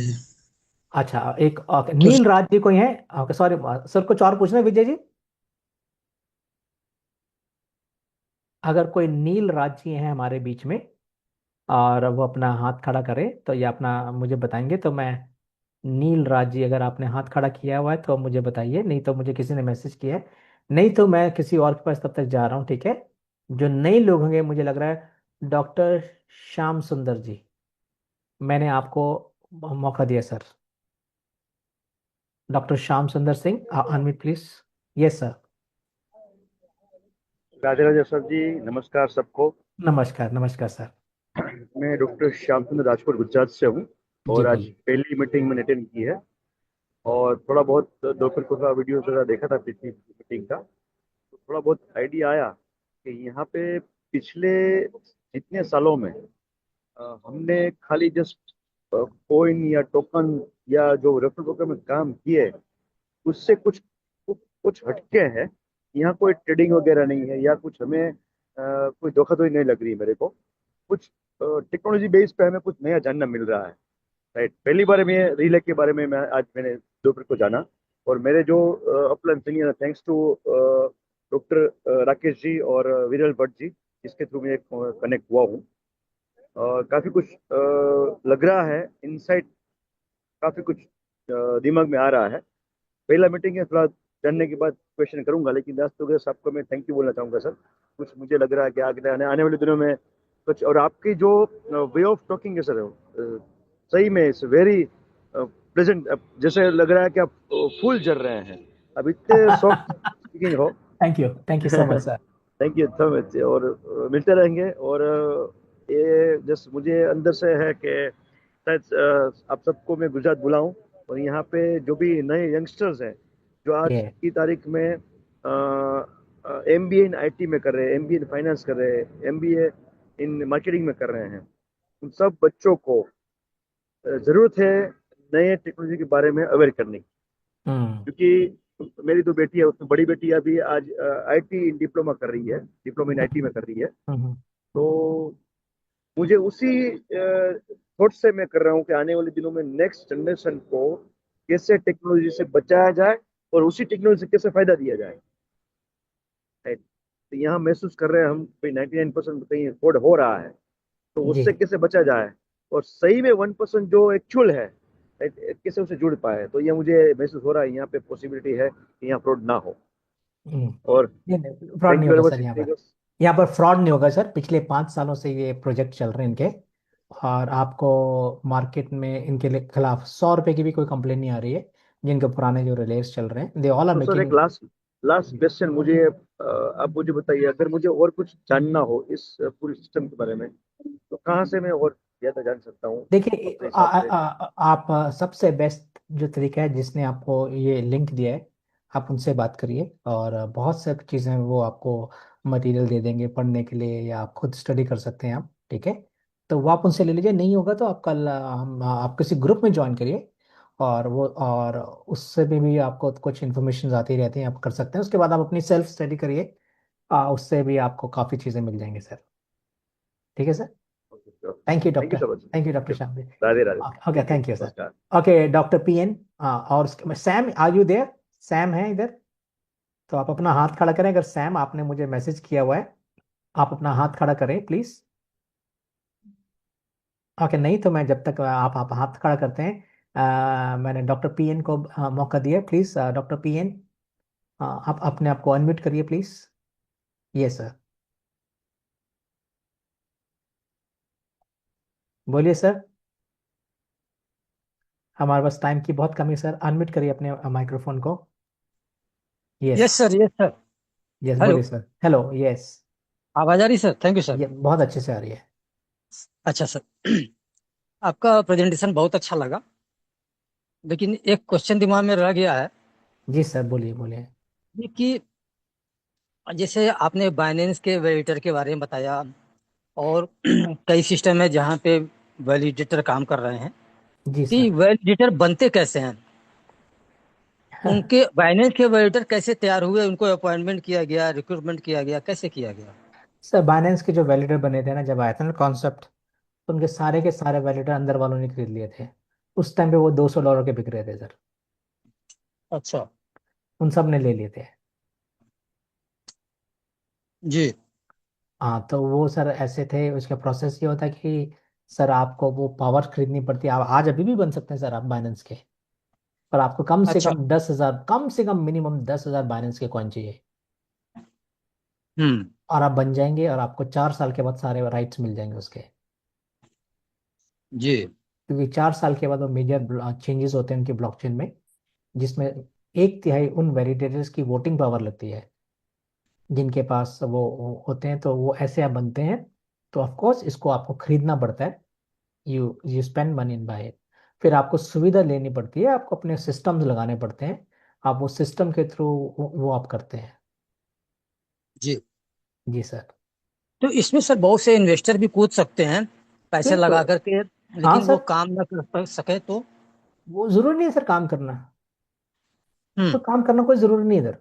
अच्छा, एक तो नील राज जी कोई है? सॉरी सर, कुछ और पूछना है विजय जी? अगर कोई नील राज जी हैं हमारे बीच में और वो अपना हाथ खड़ा करे तो ये अपना मुझे बताएंगे तो मैं, नील राज जी अगर आपने हाथ खड़ा किया हुआ है तो मुझे बताइए, नहीं तो मुझे किसी ने मैसेज किया है, नहीं तो मैं किसी और के पास तब तक जा रहा हूँ। ठीक है, जो नए लोग होंगे मुझे लग रहा है डॉक्टर श्याम सुंदर जी, मैंने आपको मौका दिया sir. Doctor Shyam Sundar Singh, unmute please. Yes sir. Radhe Radhe sir ji, नमस्कार सबको। नमस्कार नमस्कार सर। मैं डॉक्टर श्याम सुंदर राजपुर गुजरात से हूँ जी और आज बोलिए। पहली मीटिंग मैंने अटेंड की है और थोड़ा बहुत दोपहर को थोड़ा वीडियो वगैरह देखा था पिछली मीटिंग का, तो थोड़ा बहुत आइडिया आया कि यहाँ पे पिछले जितने सालों में हमने खाली जस्ट कॉइन या टोकन या जो रेफरल प्रोग्राम में काम किए, उससे कुछ हटके हैं। यहाँ कोई ट्रेडिंग वगैरह नहीं है या कुछ हमें कोई धोखाधड़ी नहीं लग रही मेरे को। कुछ टेक्नोलॉजी बेस पे हमें कुछ नया जानना मिल रहा है। राइट, पहली बार मैं रिले के बारे में मैंने दोपहर को जाना और मेरे जो अपलन senior, thanks to doctor Rakesh ji और विरल भट्ट जी, जिसके थ्रू मैं कनेक्ट हुआ हूँ। काफी कुछ लग रहा है, इनसाइट काफी कुछ दिमाग में आ रहा है। पहला मीटिंग है, थोड़ा जानने के बाद क्वेश्चन करूंगा, लेकिन दास तो सबको मैं थैंक यू बोलना चाहूंगा सर। कुछ मुझे लग रहा है कि आने वाले दिनों में कुछ, और आपकी जो वे ऑफ टॉकिंग है सर, सही में इट्स वेरी प्रेजेंट। जैसे लग रहा है कि आप फूल जर रहे हैं, अब इतने सॉफ्ट स्पीकिंग हो। Thank you so much sir. Thank you so much. और मिलते रहेंगे। और ये जस्ट मुझे अंदर से है कि शायद आप सबको मैं गुजरात बुलाऊं और यहाँ पे जो भी नए यंगस्टर्स हैं जो आज ये की तारीख में एमबीए इन आईटी में कर रहे हैं, एमबीए इन फाइनेंस कर रहे हैं, एमबीए इन मार्केटिंग में कर रहे हैं, उन सब बच्चों को जरूरत है नए टेक्नोलॉजी के बारे में अवेयर करने की। हम्म क्योंकि मेरी तो बेटी है, उसमें बड़ी बेटी अभी आज आईटी डिप्लोमा कर रही है, डिप्लोमा इन आईटी में कर रही है। हम्म तो मुझे उसी थॉट से मैं कर रहा हूँ कि आने वाले दिनों में नेक्स्ट जनरेशन को कैसे टेक्नोलॉजी से बचाया जाए और उसी टेक्नोलॉजी से कैसे फायदा दिया जाए। right? तो यहाँ महसूस कर रहे हैं हम 99% कहीं अफोर्ड हो रहा है, तो जी। उससे कैसे बचा जाए और सही में 1% जो एक्चुअल है, right, कैसे उसे जुड़ पाए। तो ये मुझे महसूस हो रहा है यहाँ पे पॉसिबिलिटी है कि यहाँ फ्रॉड ना हो। हम्म और ये फ्रॉड थैंक नहीं यू होगा वेरी सर यहाँ पर। मच। यहाँ पर फ्रॉड नहीं होगा सर, पिछले 5 सालों से ये प्रोजेक्ट चल रहे हैं इनके। और आपको मार्केट में इनके खिलाफ 100 रुपए की भी कोई कंप्लेन नहीं आ रही है। जिनके पुराने जो रिलेज चल रहे हैं, दे ऑल आर तो सर एक मेकिंग। लास्ट लास्ट क्वेश्चन मुझे, आप मुझे बताइए, अगर मुझे और कुछ जानना हो इस पूरे सिस्टम के बारे में, तो कहाँ से मैं और ज्यादा जान सकता हूँ देखिए अपने हिसाब से। आप सबसे बेस्ट जो तरीका है, जिसने आपको ये लिंक दिया है, आप उनसे बात करिए और बहुत से चीज़ें वो आपको मटेरियल दे देंगे पढ़ने के लिए, या आप खुद स्टडी कर सकते हैं आप। ठीक है, तो वो आप उनसे ले लीजिए। नहीं होगा तो आप कल आप किसी ग्रुप में ज्वाइन करिए और उससे भी आपको कुछ इन्फॉर्मेशन आती रहती हैं, आप कर सकते हैं। उसके बाद आप अपनी सेल्फ स्टडी करिए, उससे भी आपको काफ़ी चीज़ें मिल जाएंगी सर। ठीक है sir. Thank you thank you doctor. So much. Thank you doctor thank Shamli. You. Radhe Radhe. Okay, thank you sir. नमस्कार। ओके डॉक्टर पीएन, और Sam, are you there? Sam है इधर? तो आप अपना हाथ खड़ा करें, अगर सैम आपने मुझे मैसेज किया हुआ है, आप अपना हाथ खड़ा करें प्लीज। ओके, नहीं तो मैं जब तक आप हाथ खड़ा करते हैं, मैंने डॉक्टर पीएन को मौका दिया। प्लीज डॉक्टर पीएन, आप अपने आप को अनम्यूट करिए प्लीज। यस सर, बोलिए सर। हमारे पास टाइम की बहुत कमी है सर, अनम्यूट करिए अपने माइक्रोफोन को। Yes. Yes sir, yes sir. Yes hello, बोलिए सर। Hello, yes. आवाज आ रही सर? Thank you sir. ये बहुत अच्छे से आ रही है। अच्छा सर, आपका प्रेजेंटेशन बहुत अच्छा लगा, लेकिन एक क्वेश्चन दिमाग में रह गया है। जी सर, बोलिए बोलिए। ये कि जैसे आपने बाइनेंस के वैलिडेटर के बारे में बताया, और कई सिस्टम है जहाँ पे वैलिडेटर काम कर रहे हैं, जी कि सर। वैलिडेटर बनते कैसे हैं? उनके बाइनेंस के वैलिडेटर कैसे तैयार हुए? उनको अपॉइंटमेंट किया गया, रिक्रूटमेंट किया गया, कैसे किया गया? सर बाइनेंस के जो वैलिडेटर बने थे ना, जब आया था ना कॉन्सेप्ट, तो उनके सारे के सारे वैलिडेटर अंदर वालों ने खरीद लिए थे। उस टाइम पे वो $200 के बिक रहे थे सर। अच्छा। उन सब ने ले लिए थे। जी। हाँ, तो वो सर ऐसे थे, उसका प्रोसेस ये होता है कि सर आपको वो पावर खरीदनी पड़ती है। आप आज अभी भी बन सकते हैं सर आप बाइनेंस के, पर आपको कम से अच्छा। कम 10,000, कम से कम मिनिमम 10,000 बाइनेंस के कॉइन चाहिए। हम्म। और आप बन जाएंगे, और आपको 4 साल के बाद सारे राइट्स मिल जाएंगे उसके। जी। क्योंकि 4 साल के बाद वो मेजर चेंजेस होते हैं उनके ब्लॉकचेन में, जिसमें 1/3 उन वैलिडेटर्स की वोटिंग पावर लगती है जिनके पास वो होते हैं। तो वो ऐसे आप बनते हैं। तो ऑफ कोर्स इसको आपको खरीदना पड़ता है। You spend money in by. फिर आपको सुविधा लेनी पड़ती है, आपको अपने सिस्टम्स लगाने पड़ते हैं। आप वो सिस्टम के थ्रू वो आप करते हैं। जी। जी सर। तो इसमें सर बहुत से इन्वेस्टर भी कूद सकते हैं पैसे बिल्कुल। लगा करके, हाँ लेकिन वो सर, काम न कर सके तो? वो जरूरी नहीं है सर काम करना। हम्म। तो काम करना कोई जरूरी नहीं है इधर।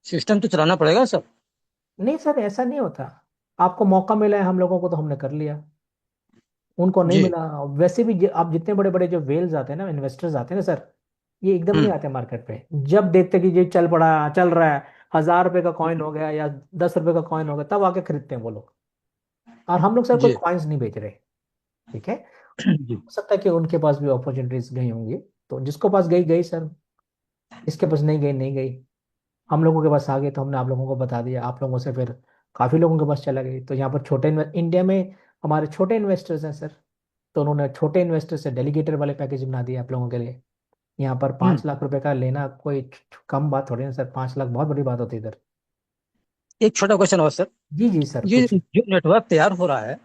सिस्टम तो चलाना पड़ेगा सर। नहीं सर, ऐसा नहीं होता। आपको मौका मिला है, हम लोगों को, तो हमने कर लिया। उनको नहीं जी। मिला। वैसे भी आप जितने बड़े बड़े जो वेल्स आते हैं ना, इन्वेस्टर्स आते हैं ना सर, ये एकदम नहीं हम्म। आते मार्केट पे। जब देखते कि ये चल रहा है, $1,000 का कॉइन हो गया या $10 का कॉइन हो गया, तब आके खरीदते हैं वो लोग। और हम लोग सर कोई जी। कॉइन्स नहीं बेच रहे। ठीक है। जी। हो सकता है कि उनके पास भी अपॉर्चुनिटीज गई होंगी, तो जिसको पास गई गई सर, इसके पास नहीं गई नहीं गई। हम लोगों के पास आ गए तो हमने आप लोगों को बता दिया, आप लोगों से फिर काफी लोगों के पास चला गई। तो यहाँ पर इंडिया में हमारे छोटे इन्वेस्टर्स हैं सर, तो उन्होंने छोटे इन्वेस्टर से डेलीगेटर वाले पैकेज बना दिए आप लोगों के लिए। यहाँ पर हम्म। 5 लाख रुपए का लेना कोई कम बात थोड़ी ना सर, 5 लाख बहुत बड़ी बात होती है इधर। एक छोटा क्वेश्चन और सर, जी जी सर, ये पूछिए। जो नेटवर्क तैयार हो रहा है,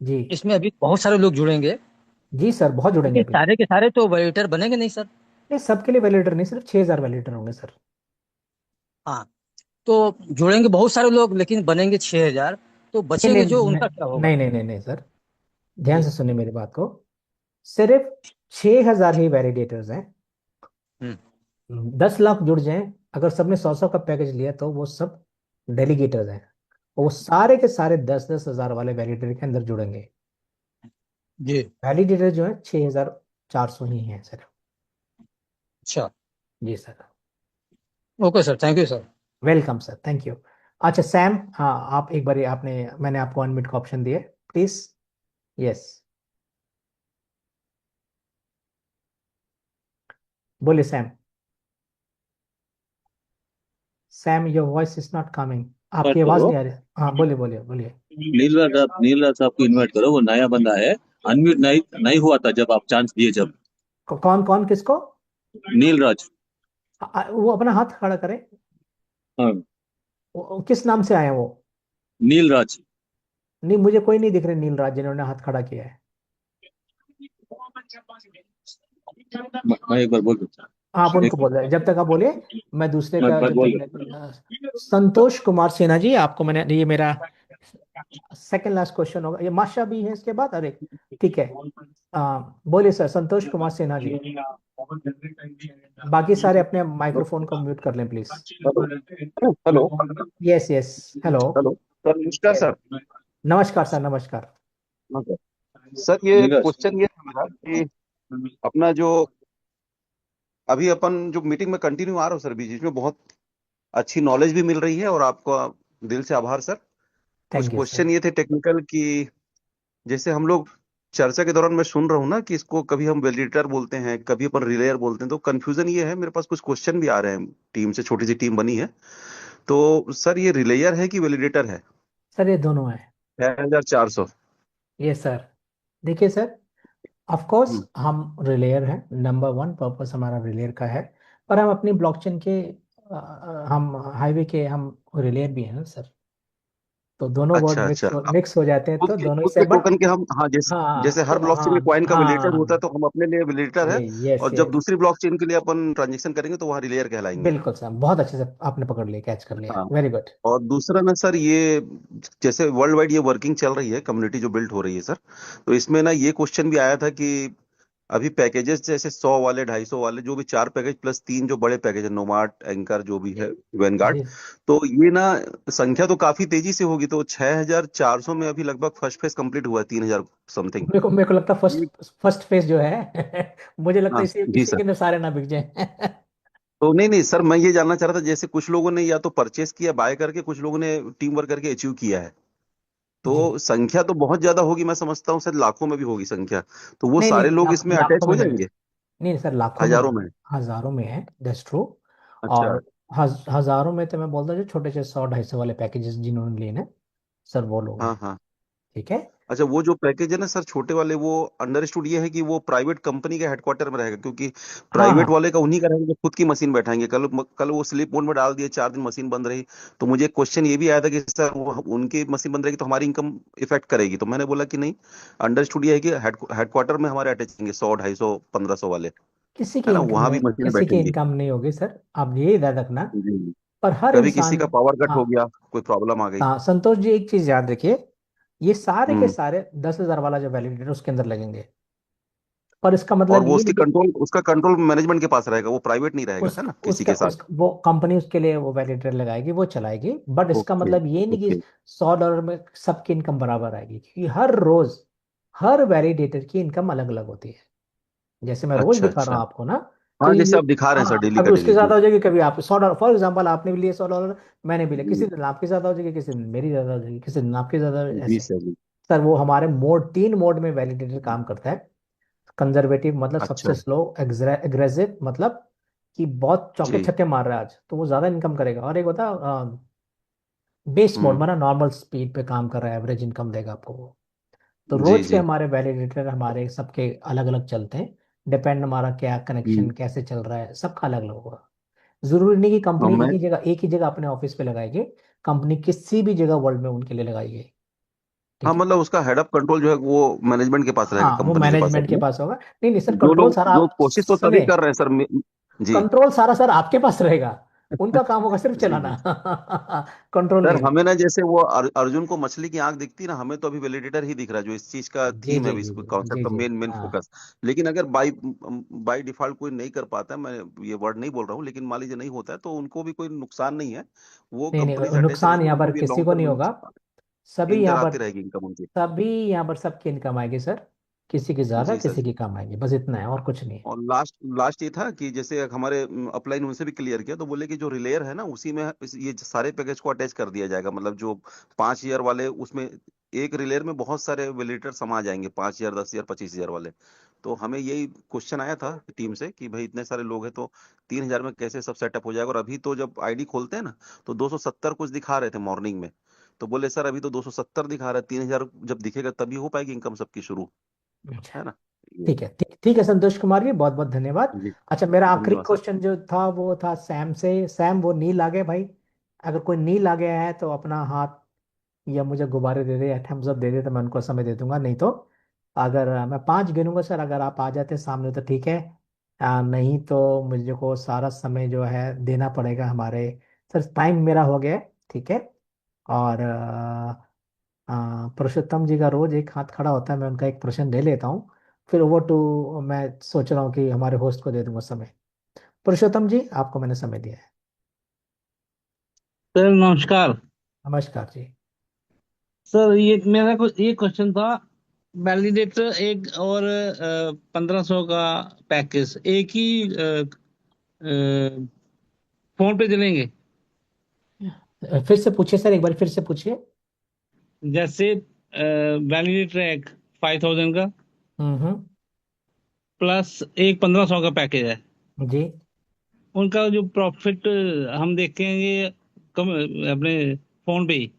जी। इसमें अभी बहुत सारे लोग जुड़ेंगे, जी सर, बहुत जुड़ेंगे लेकिन अभी। सारे के सारे तो वैलिडेटर बनेंगे नहीं सर? नहीं, सबके लिए वैलिडेटर नहीं, सिर्फ 6,000 वैलिडेटर होंगे सर। हाँ। तो जुड़ेंगे बहुत सारे लोग, लेकिन बनेंगे 6,000, तो नहीं नहीं बचेंगे जो, उनका क्या होगा? नहीं नहीं नहीं नहीं सर, ध्यान जी। से सुनिए मेरी बात को। सिर्फ 6,000 ही वैलिडेटर्स हैं। हम्म। 10 लाख जुड़ जाएं, अगर सबने 100 का पैकेज लिया, तो वो सब डेलीगेटर्स हैं। वो सारे के सारे 10-10 हजार वाले वैलिडेटर के अंदर जुड़ेंगे। जी। वैलिडेटर जो है 6,400 ही है सर। अच्छा। जी sir. Okay sir, thank you sir. Welcome sir, thank you. अच्छा सैम, हाँ आप एक बार, आपने, मैंने आपको अनम्यूट का ऑप्शन दिए, प्लीज। यस, बोलिए Sam. Sam, your voice is not coming. आपकी इनवाइट आवाज करो। नहीं आ रही। हाँ बोलिए बोलिए बोलिए। नीलराज साहब को इनवाइट करो, वो नया बंदा है। अनम्यूट नहीं नहीं हुआ था जब आप चांस दिए जब। कौन कौन किसको? नीलराज। वो अपना हाथ खड़ा करें। हाँ। किस नाम से आए हैं वो? नीलराज। नहीं, मुझे कोई नहीं दिख रहे नील राज जिन्होंने हाथ खड़ा किया है। मैं एक बार बोल दूँ। आप एक उनको बोल रहे हैं, जब तक आप बोलिए। मैं दूसरे का मैं जब बोल तक संतोष कुमार सिन्हा जी, आपको मैंने, ये मेरा सेकंड लास्ट क्वेश्चन होगा, ये माशा भी है इसके बाद। अरे ठीक है। बोलिए सर, संतोष कुमार सिन्हा जी। बाकी सारे अपने माइक्रोफोन को म्यूट कर लें please. Hello hello yes yes. Hello. Hello sir, नमस्कार सर। नमस्कार सर, नमस्कार। नमस्कार सर, ये नीरज, क्वेश्चन ये था मेरा कि अपना जो अभी अपन जो मीटिंग में कंटिन्यू आ रहा हूँ सर, बीच बीच में बहुत अच्छी नॉलेज भी मिल रही है, और आपका दिल से आभार सर। कुछ थैंक यू सर। क्वेश्चन ये थे टेक्निकल कि जैसे हम लोग चर्चा के दौरान मैं सुन रहा हूँ ना कि इसको कभी हम वैलिडेटर बोलते हैं, कभी अपन रिलेयर बोलते हैं, तो कंफ्यूजन ये है, मेरे पास कुछ क्वेश्चन भी आ रहे हैं, टीम से छोटी सी टीम बनी है। तो सर ये रिलेयर है कि वैलिडेटर है? सर ये दोनों है। 6400। ये सर, देखिए सर, ऑफ कोर्स हम रिलेयर हैं, नंबर वन पर्पस हमारा रिलेयर का है। पर हम अपनी ब्लॉकचेन के हम हाईवे के हम रिलेयर भी हैं ना सर। तो दोनों वर्ड अच्छा अच्छा। मिक्स हो जाते हैं, खुद तो के दोनों ही खुद से, के बट टोकन के हम, हाँ, जैसे जैसे हाँ हर तो ब्लॉकचेन में हाँ कॉइन का वैलिडेटर होता है, हाँ। तो हम अपने लिए वैलिडेटर है। यस और जब यस। दूसरी ब्लॉकचेन के लिए अपन ट्रांजेक्शन करेंगे तो वहाँ रिलेयर कहलाएंगे। बिल्कुल सर, बहुत अच्छे से आपने पकड़ लिया, कैच कर लिया, हाँ। Very good. और दूसरा ना सर, ये जैसे वर्ल्ड वाइड ये वर्किंग चल रही है, कम्युनिटी जो बिल्ड हो रही है सर, तो इसमें ना ये क्वेश्चन भी आया था कि अभी पैकेजेस जैसे 100 वाले, 250 वाले, जो भी 4 पैकेज प्लस 3 जो बड़े पैकेज है, नोमार्ट, एंकर, जो भी है, वैनगार्ड, जी। तो ये ना संख्या तो काफी तेजी से होगी। तो 6400 में अभी लगभग फर्स्ट फेज कंप्लीट हुआ है, 3000 समथिंग। मेरे को लगता है फर्स्ट फेज जो है मुझे लगता हाँ है इसी जी इसी सर। के अंदर सारे ना बिक जाए। तो नहीं नहीं सर, मैं ये जानना चाह रहा था, जैसे कुछ लोगों ने या तो परचेस किया बाय करके, कुछ लोगों ने टीम वर्क करके अचीव किया है, जी। तो संख्या तो बहुत ज्यादा होगी, मैं समझता हूँ शायद लाखों में भी होगी संख्या। तो वो नहीं सारे नहीं, लोग इसमें अटैच लाखों में हो नहीं है। जाएंगे? नहीं सर, लाखों में हजारों नहीं में? है, हजारों में है, दैट्स ट्रू। अच्छा। और हजारों में तो मैं बोलता हूँ जो छोटे से 100-250 वाले पैकेजेस जिन्होंने लिए ना सर, वो लोग हाँ हैं। हाँ। ठीक है। अच्छा, वो जो पैकेज है ना सर छोटे वाले, वो अंडरस्टूड ये है कि वो प्राइवेट कंपनी के हेडक्वार्टर में रहेगा, क्योंकि हाँ प्राइवेट हाँ। वाले का उन्हीं का रहेगा जो खुद की मशीन बैठाएंगे। कल कल वो स्लीप मोड में डाल दिए, 4 दिन मशीन बंद रही, तो मुझे क्वेश्चन ये भी आया था कि सर वो उनकी मशीन बंद रहेगी तो हमारी इनकम इफेक्ट करेगी, तो मैंने बोला कि नहीं, अंडरस्टूड ये है कि हेडक्वार्टर में हमारे अटैच होंगे 100, 250, 1500 वाले, किसी की है ना, इनकम वहां नहीं, भी मशीन किसी की बैठेंगी। इनकम नहीं होगी सर, आप ये याद रखना। जी। पर हर कभी किसी इंसान। का पावर कट हाँ हो गया, कोई प्रॉब्लम आ गई। हाँ संतोष जी, एक चीज याद रखिए, ये सारे के हम्म। सारे 10,000 वाला जो वैलिडेटर उसके अंदर लगेंगे। पर इसका और मतलब वो ये उसकी नहीं कि कंट्रोल, उसका कंट्रोल मैनेजमेंट के पास रहेगा, वो प्राइवेट नहीं रहेगा, उस है ना, किसी उसका के साथ। उस वो कंपनी उसके लिए वो वैलिडेटर लगाएगी, वो चलाएगी, बट इसका ओके मतलब ये नहीं कि ओके। $100 में सबकी इनकम बराबर आएगी, क्योंकि हर रोज हर वैलिडेटर की इनकम अलग अलग होती है। जैसे मैं रोज अच्छा दिखा रहा अच्छा। हूँ आपको ना, तो हाँ, ये जैसे आप दिखा रहे हैं सर, हाँ, डेली कभी का उसके डेली जी। ज्यादा हो जाएगी, कभी आप $100, फॉर एग्जाम्पल आपने भी लिए $100, मैंने भी लिया, जी किसी दिन आपकी ज्यादा हो जाएगी, किसी दिन मेरी ज्यादा हो जाएगी, किसी दिन आपकी ज्यादा, जी ऐसे। सर जी। सर वो हमारे तीन मोड में वैलिडेटर काम करता है। कंजर्वेटिव मतलब अच्छा। सबसे स्लो, एग्रेसिव मतलब कि बहुत चौके जी। छक्के मार रहा है आज, तो वो ज्यादा इनकम करेगा। और एक होता है बेस मोड, हम्म। मतलब नॉर्मल स्पीड पे काम कर रहा है, एवरेज इनकम देगा आपको वो। तो जी रोज के जी। हमारे वैलिडेटर हमारे सबके अलग अलग चलते हैं। डिपेंड हमारा क्या कनेक्शन हम्म। कैसे चल रहा है, सबका अलग अलग होगा। जरूरी नहीं कि और कंपनी मैं, एक ही जगह अपने ऑफिस पे लगाएगी। कंपनी किसी भी जगह वर्ल्ड में उनके लिए लगाएगी। हाँ ठीक है। मतलब उसका हेड ऑफ कंट्रोल जो है वो मैनेजमेंट के पास रहेगा, हाँ, वो कंपनी के पास मैनेजमेंट के अपने। पास होगा। नहीं नहीं सर, जो कंट्रोल लोग, सारा जो आप कोशिश तो सभी सुनिए, कर रहे हैं सर जी। कंट्रोल सारा सर आपके पास रहेगा। उनका काम होगा सिर्फ जी चलाना। जी। कंट्रोल सर नहीं हमें होगा। ना जैसे वो अर्जुन को मछली की आंख दिखती है ना, हमें तो अभी वैलिडेटर ही दिख रहा है, जो इस चीज का जी थीम है जी अभी, इस जी कॉन्सेप्ट जी का जी। मेन मेन हाँ। फोकस। लेकिन अगर बाई बाई डिफॉल्ट कोई नहीं कर पाता है, मैं ये वर्ड नहीं बोल रहा हूँ, लेकिन मान लीजिए नहीं होता है, तो उनको भी कोई नुकसान नहीं है, वो नहीं कंपनी नहीं, से अटैच नुकसान रहेंगे, यहाँ उनको पर भी किसी लॉन्ग को नहीं टर्म होगा। इन तरह आती रहेगी इनकम उनकी। सभी यहाँ पर सबकी इनकम आएगी सर। किसी की ज्यादा, जी सर किसी जी। की कम आएगी, बस इतना है, और कुछ नहीं है। और लास्ट लास्ट ये था कि जैसे हमारे अपलाइन उनसे भी क्लियर किया, तो बोले कि जो रिलेयर है ना, उसी में ये सारे पैकेज को अटैच कर दिया जाएगा, मतलब जो 5 ईयर वाले, उसमें एक रिलेयर में बहुत सारे वैलिडेटर समा जाएंगे, 5 ईयर, 10 ईयर, 25 ईयर वाले। तो हमें यही क्वेश्चन आया था टीम से कि भाई इतने सारे लोग हैं, तो 3000 में कैसे सब सेटअप हो जाएगा? और अभी तो जब आईडी खोलते हैं ना, तो 270 कुछ दिखा रहे थे मॉर्निंग में, तो बोले सर अभी तो 270 दिखा रहा है, 3000 जब दिखेगा तभी हो पाएगी इनकम सबकी शुरू, अच्छा। है ना ये। ठीक है, ठीक है संतोष कुमार जी, बहुत बहुत धन्यवाद। जी। अच्छा, मेरा आखिरी धन्यवाद सर। क्वेश्चन जो था वो था सैम से। सैम, वो नील आ गए भाई? अगर कोई नील आ गया है तो अपना हाथ या मुझे गुब्बारे दे दे या थम्स अप दे दे, तो मैं उनको समय दे दूंगा। नहीं तो अगर मैं 5 गिनूंगा सर, अगर आप आ जाते सामने तो ठीक है। नहीं तो मुझे को सारा समय जो है देना पड़ेगा हमारे। सर टाइम मेरा हो गया है, ठीक है। और पुरुषोत्तम जी का रोज एक हाथ खड़ा होता है, मैं उनका एक प्रश्न ले लेता हूँ, फिर ओवर टू, मैं सोच रहा हूँ कि हमारे होस्ट को दे दूंगा समय। पुरुषोत्तम जी, आपको मैंने समय दिया है। सर नमस्कार। नमस्कार जी। सर ये मेरा कुछ ये क्वेश्चन था। वैलिडेटर एक और 1500 का पैकेज एक ही फोन पे चलेंगे? फिर से पूछिए सर, एक बार फिर से पूछिए। जैसे वैलिडेटर एक 5000 का हम्म। प्लस एक 1500 का पैकेज है, जी उनका जो प्रॉफिट हम देखेंगे कम अपने फोन पे ही,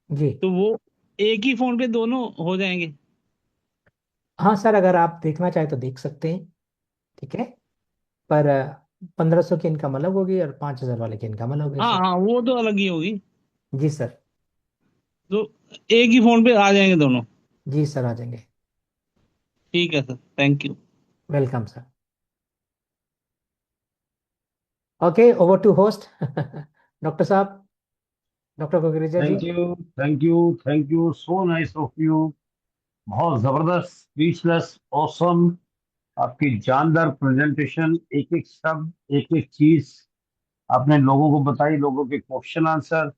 जी। तो वो एक ही फोन पे दोनों हो जाएंगे? हाँ सर, अगर आप देखना चाहें तो देख सकते हैं। ठीक है। पर 1500 की इनकम अलग होगी और 5000 वाले की इनकम अलग होगी हाँ सर। हाँ, वो तो अलग ही होगी। जी सर। तो एक ही फोन पे आ जाएंगे दोनों? जी सर, आ जाएंगे। ठीक है sir, thank you. Welcome sir. Okay, over to host doctor साहब, doctor Kukreja ji. Thank you, thank you, thank you, so nice of you. बहुत जबरदस्त, स्पीचलेस, ऑसम। आपकी जानदार प्रेजेंटेशन, एक एक शब्द, एक एक चीज आपने लोगों को बताई, लोगों के क्वेश्चन आंसर,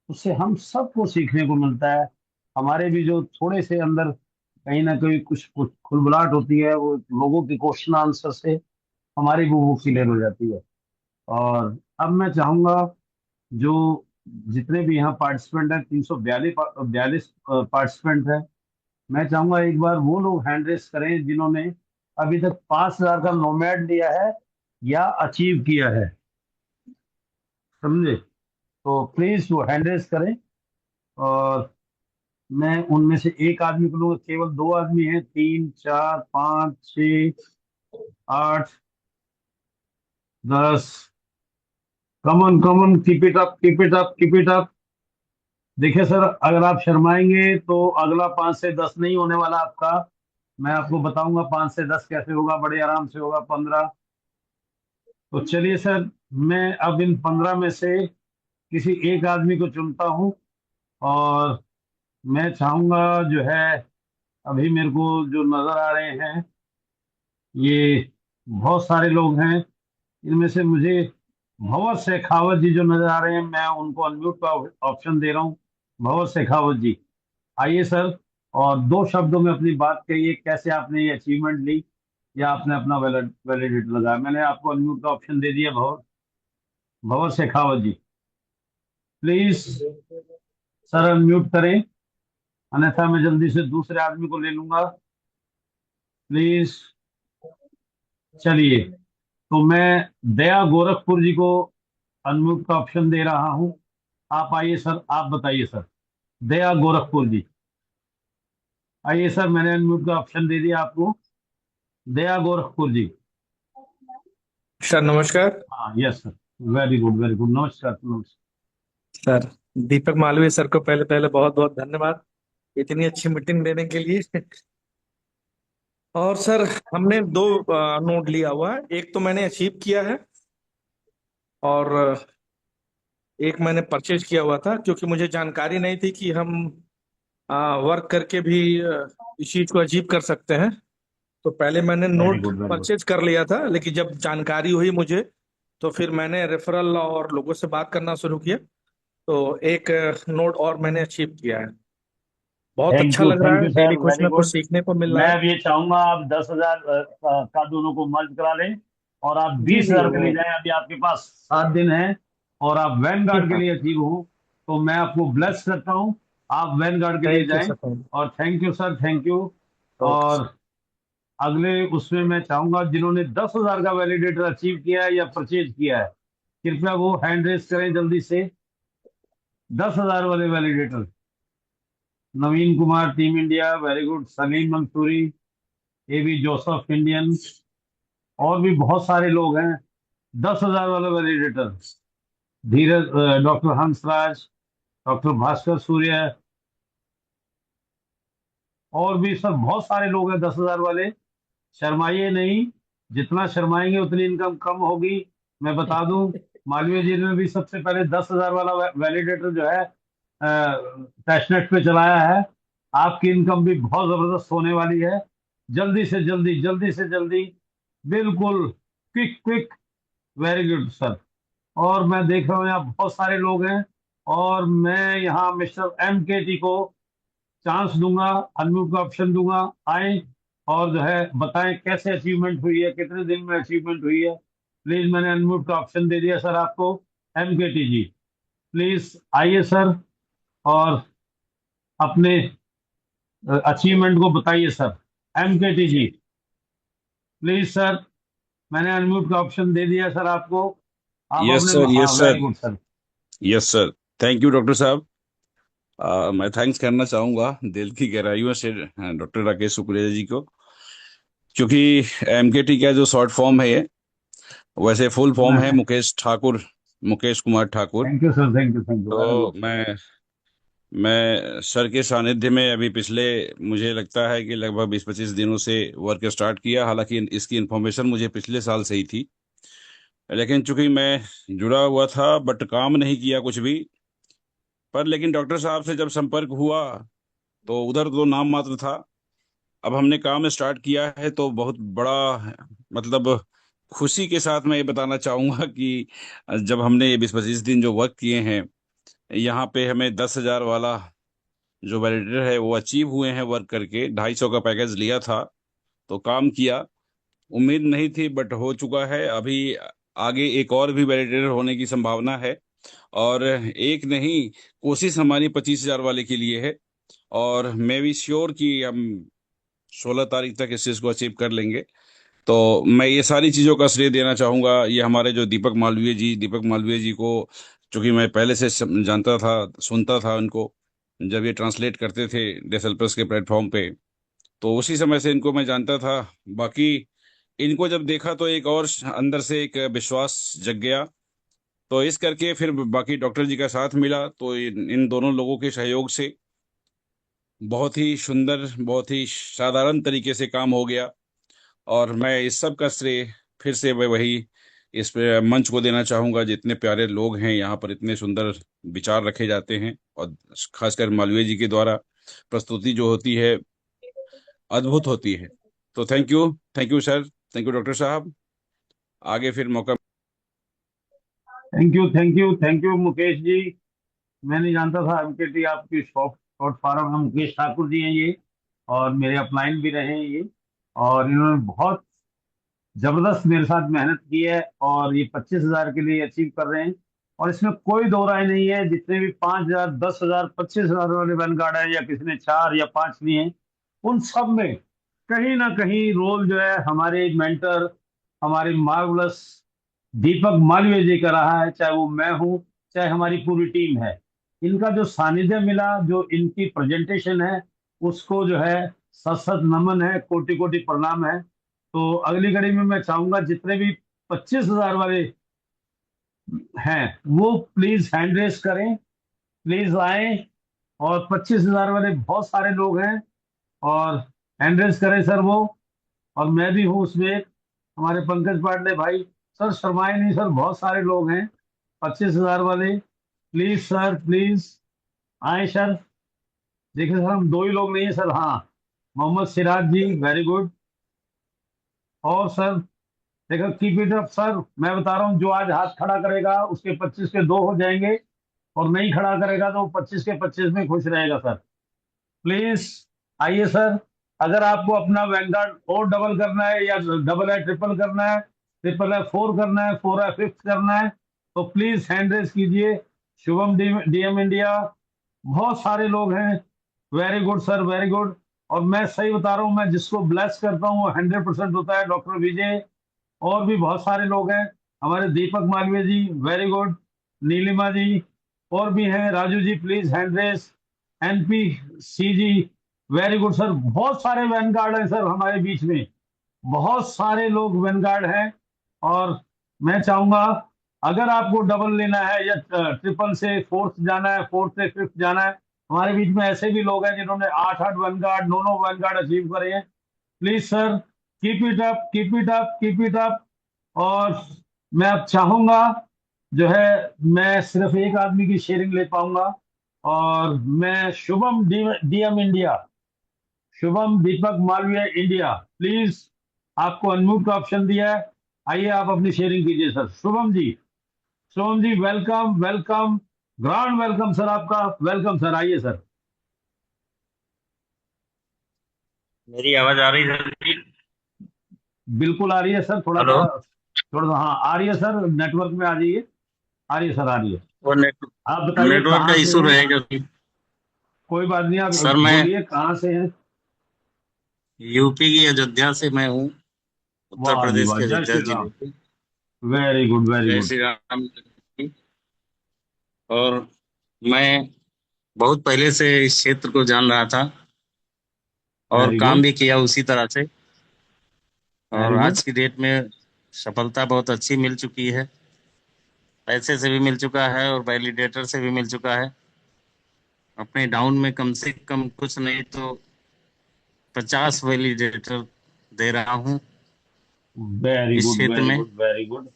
उससे हम सबको सीखने को मिलता है। हमारे भी जो थोड़े से अंदर कहीं ना कहीं कुछ कुछ खुलबुलाहट होती है, वो लोगों के क्वेश्चन आंसर से हमारी भी वो क्लियर हो जाती है। और अब मैं चाहूंगा, जो जितने भी यहाँ पार्टिसिपेंट हैं, 342 42 पार्टिसिपेंट हैं, मैं चाहूंगा एक बार वो लोग हैंड रेस करें जिन्होंने अभी तक 5000 का नोमैड लिया है या अचीव किया है। समझे? तो प्लीज वो हैंड रेस करें, और मैं उनमें से एक आदमी को लूंगा। केवल दो आदमी हैं, 3 4 5 6 8 10। Come on come on, keep it up, keep it up, keep it up. देखिए सर, अगर आप शर्माएंगे तो अगला 5 से 10 नहीं होने वाला आपका। मैं आपको बताऊंगा 5 से 10 कैसे होगा, बड़े आराम से होगा। 15। तो चलिए सर, मैं अब इन 15 में से किसी एक आदमी को चुनता हूं, और मैं चाहूंगा जो है, अभी मेरे को जो नजर आ रहे हैं, ये बहुत सारे लोग हैं। इनमें से मुझे भंवर शेखावत जी जो नजर आ रहे हैं, मैं उनको अनम्यूट का ऑप्शन दे रहा हूँ। भंवर शेखावत जी, आइए सर, और दो शब्दों में अपनी बात कहिए, कैसे आपने ये अचीवमेंट ली, या आपने अपना वैलिडेट लगाया। मैंने आपको अनम्यूट का ऑप्शन दे दिया। भंवर भंवर शेखावत जी, प्लीज सर अनम्यूट करें, अन्यथा मैं जल्दी से दूसरे आदमी को ले लूंगा। प्लीज। चलिए, तो मैं दया गोरखपुर जी को अनम्यूट का ऑप्शन दे रहा हूं। आप आइए सर, आप बताइए सर। दया गोरखपुर जी, आइए सर, मैंने अनम्यूट का ऑप्शन दे दिया आपको। दया गोरखपुर जी। सर नमस्कार। हाँ, yes sir. Very good, very good. नमस्कार, नमस्कार। सर दीपक मालवीय सर को पहले पहले बहुत बहुत धन्यवाद इतनी अच्छी मीटिंग देने के लिए। और सर हमने दो नोट लिया हुआ है, एक तो मैंने अचीव किया है और एक मैंने परचेज किया हुआ था, क्योंकि मुझे जानकारी नहीं थी कि हम वर्क करके भी इस चीज को अचीव कर सकते हैं। तो पहले मैंने very note good, very good. Purchase कर लिया था, लेकिन जब जानकारी हुई मुझे तो फिर मैंने रेफरल और लोगों से बात करना शुरू किया, तो एक नोट और मैंने अचीव किया है। बहुत अच्छा लग रहा थैंक है, यू सर, डेली कुछ वेरी ना कुछ गुड। सीखने को मिल मैं रहा है। अब ये चाहूंगा, आप 10,000 का दोनों को मर्ज करा लें, और आप जी बीस जी, हजार के वो लिए जाएं। अभी आपके पास 7 दिन है, और आप वैन जी गार्ड के हाँ। लिए अचीव हो, तो मैं आपको ब्लेस करता हूं। आप वैन गार्ड के लिए थैंक यू जाएं। सर, थैंक और thank you sir, thank you. You. Okay sir. और अगले उसमें मैं चाहूंगा, जिन्होंने 10,000 का वैलिडेटर अचीव किया है या परचेज किया है, कृपया वो हैंड रेस करें जल्दी से। 10,000 वाले validator. Naveen Kumar, team India, very good. Salim Mansuri, AB Joseph, Indian. और भी बहुत सारे लोग हैं। 10,000 वाला validator. Dheeraj, doctor Hansraj, doctor Bhaskar Surya, और भी सब बहुत सारे लोग हैं 10,000 वाले। शर्माइए नहीं, जितना शर्माएंगे उतनी इनकम कम होगी। मैं बता दूं, मालवीय जी ने भी सबसे पहले 10,000 वाला वैलिडेटर जो है टेस्टनेट पे चलाया है। आपकी इनकम भी बहुत जबरदस्त होने वाली है। जल्दी से जल्दी, जल्दी से जल्दी, बिल्कुल quick quick. Very good sir. और मैं देख रहा हूँ यहाँ बहुत सारे लोग हैं, और मैं यहाँ मिस्टर MKT को चांस दूंगा, अनम्यूट का ऑप्शन दूंगा। आए और जो है बताएं कैसे अचीवमेंट हुई है, कितने दिन में अचीवमेंट हुई है। प्लीज, मैंने अनम्यूट का ऑप्शन दे दिया सर आपको। MKT जी, प्लीज आइए सर, और अपने अचीवमेंट को बताइए sir. MKT ji, please sir, मैंने अनम्यूट का ऑप्शन दे दिया सर आपको। आप यस अपने, सर, हाँ yes very sir, good sir. Yes sir. Thank you doctor साहब। मैं थैंक्स करना चाहूँगा दिल की गहराइयों से डॉक्टर राकेश कुकरेजा जी को, क्योंकि MKT का जो शॉर्ट फॉर्म है ये, वैसे फुल फॉर्म है Mukesh Thakur, Mukesh Kumar Thakur. Thank you sir, thank you, thank you, very तो गुड। मैं सर के सानिध्य में अभी पिछले, मुझे लगता है कि लगभग 20-25 दिनों से वर्क स्टार्ट किया। हालांकि इसकी इन्फॉर्मेशन मुझे पिछले साल से ही थी, लेकिन चूंकि मैं जुड़ा हुआ था बट काम नहीं किया कुछ भी। पर लेकिन डॉक्टर साहब से जब संपर्क हुआ तो उधर तो नाम मात्र था। अब हमने काम स्टार्ट किया है तो बहुत बड़ा, मतलब खुशी के साथ मैं ये बताना चाहूंगा कि जब हमने ये 20-25 दिन जो वर्क किए हैं, यहाँ पे हमें 10,000 वाला जो वैलिडेटर है वो अचीव हुए हैं। वर्क करके 250 का पैकेज लिया था तो काम किया। उम्मीद नहीं थी बट हो चुका है। अभी आगे एक और भी वैलिडेटर होने की संभावना है, और एक नहीं, कोशिश हमारी 25,000 वाले के लिए है। और मैं भी श्योर कि हम 16 तारीख तक इस चीज़ को अचीव कर लेंगे। तो मैं ये सारी चीज़ों का श्रेय देना चाहूँगा ये हमारे जो दीपक मालवीय जी को, चूंकि मैं पहले से जानता था, सुनता था उनको जब ये ट्रांसलेट करते थे डेसल प्लस के प्लेटफॉर्म पे, तो उसी समय से इनको मैं जानता था। बाकी इनको जब देखा तो एक और अंदर से एक विश्वास जग गया। तो इस करके फिर बाकी डॉक्टर जी का साथ मिला, तो इन दोनों लोगों के सहयोग से बहुत ही सुंदर, बहुत ही साधारण तरीके से काम हो गया। और मैं इस सब का श्रेय फिर से मैं वही इस पे मंच को देना चाहूंगा। जितने प्यारे लोग हैं यहाँ पर, इतने सुंदर विचार रखे जाते हैं, और खासकर मालवीय जी के द्वारा प्रस्तुति जो होती है अद्भुत होती है। तो thank you sir, thank you doctor साहब। आगे फिर मौका। Thank you, thank you, thank you Mukesh ji. मैं नहीं जानता था MKT आपकी शॉर्ट शॉर्ट फॉर्म है। मुकेश ठाकुर जी हैं ये, और मेरे अपलाइन भी रहे हैं ये, और इन्होंने बहुत जबरदस्त मेरे साथ मेहनत की है, और ये 25,000 के लिए अचीव कर रहे हैं। और इसमें कोई दो राय नहीं है, जितने भी 5,000, 10,000, 25,000 वाले वन गार्ड है, या किसी ने 4 या 5 लिए हैं, उन सब में कहीं ना कहीं रोल जो है हमारे मेंटर, हमारे मार्वलस दीपक मालवीय जी का रहा है। चाहे वो मैं हूँ, चाहे हमारी पूरी टीम है, इनका जो सानिध्य मिला, जो इनकी प्रेजेंटेशन है, उसको जो है सत सत नमन है, कोटि कोटि प्रणाम है। तो अगली घड़ी में मैं चाहूंगा जितने भी 25,000 वाले हैं वो प्लीज हैंड रेस करें, प्लीज आए। और 25,000 वाले बहुत सारे लोग हैं, और हैंड रेस करें सर वो। और मैं भी हूँ उसमें एक, हमारे पंकज पांडे भाई। सर शर्माए नहीं सर, बहुत सारे लोग हैं 25,000 वाले। प्लीज सर, प्लीज आए सर। देखिए सर, हम 2 ही लोग नहीं है सर। हाँ, मोहम्मद सिराज जी, वेरी गुड। और सर देखो, कीप इट अप सर। मैं बता रहा हूँ, जो आज हाथ खड़ा करेगा उसके 25 के 2 हो जाएंगे, और नहीं खड़ा करेगा तो वो 25 के 25 में खुश रहेगा सर। प्लीज आइए सर। अगर आपको अपना वैनगार्ड और डबल करना है, या डबल है ट्रिपल करना है, ट्रिपल है 4 करना है, 4 है 5 करना है, तो प्लीज हैंड रेस कीजिए। शुभम DM इंडिया, बहुत सारे लोग हैं। Very good sir, very good. और मैं सही बता रहा हूँ, मैं जिसको ब्लेस करता हूँ वो 100% होता है। डॉक्टर विजय, और भी बहुत सारे लोग हैं, हमारे दीपक मालवीय जी, वेरी गुड। नीलिमा जी, और भी हैं, Raju ji, please hand raise. NPC ji, very good sir. बहुत सारे वैनगार्ड हैं सर हमारे बीच में, बहुत सारे लोग वैनगार्ड हैं। और मैं चाहूंगा, अगर आपको डबल लेना है, या ट्रिपल से 4th जाना है, 4th से 5th जाना है, हमारे बीच में ऐसे भी लोग हैं जिन्होंने 8-8 वैनगार्ड, 9-9 वैनगार्ड अचीव करे हैं। Please sir, keep it up, keep it up, keep it up. और मैं अब चाहूंगा जो है, मैं सिर्फ एक आदमी की शेयरिंग ले पाऊंगा। और मैं Shubham DM India, Shubham Deepak Malviya India, please आपको अनम्यूट का ऑप्शन दिया है, आइए आप अपनी शेयरिंग कीजिए sir. Shubham ji, Shubham ji welcome welcome, grand welcome sir, आपका वेलकम सर, आइए सर। मेरी आवाज आ रही है सर जी? बिल्कुल आ रही है सर, थोड़ा हेलो। सा थोड़ा सा, हाँ आ रही है सर, नेटवर्क में आ जाइए। आ रही है सर, आ रही है। वो आप बताइए नेटवर्क का कहाँ से इशू हैं? रहेगा कोई बात नहीं, आप सर। मैं बोलिए कहाँ से हैं। यूपी की अयोध्या से मैं हूँ, उत्तर वाह जी प्रदेश वाह, के जय अयोध्या श्री राम। जिले से। वेरी गुड वेरी जय गुड। श्री राम जी। और मैं बहुत पहले से इस क्षेत्र को जान रहा था और वेरी काम गुड भी किया उसी तरह से, और वेरी गुड। आज की डेट में सफलता बहुत अच्छी मिल चुकी है। पैसे से भी मिल चुका है और वैलिडेटर से भी मिल चुका है। अपने डाउन में कम से कम कुछ नहीं तो 50 वैलिडेटर दे रहा हूँ वेरी इस गुड क्षेत्र वेरी में, गुड वेरी गुड।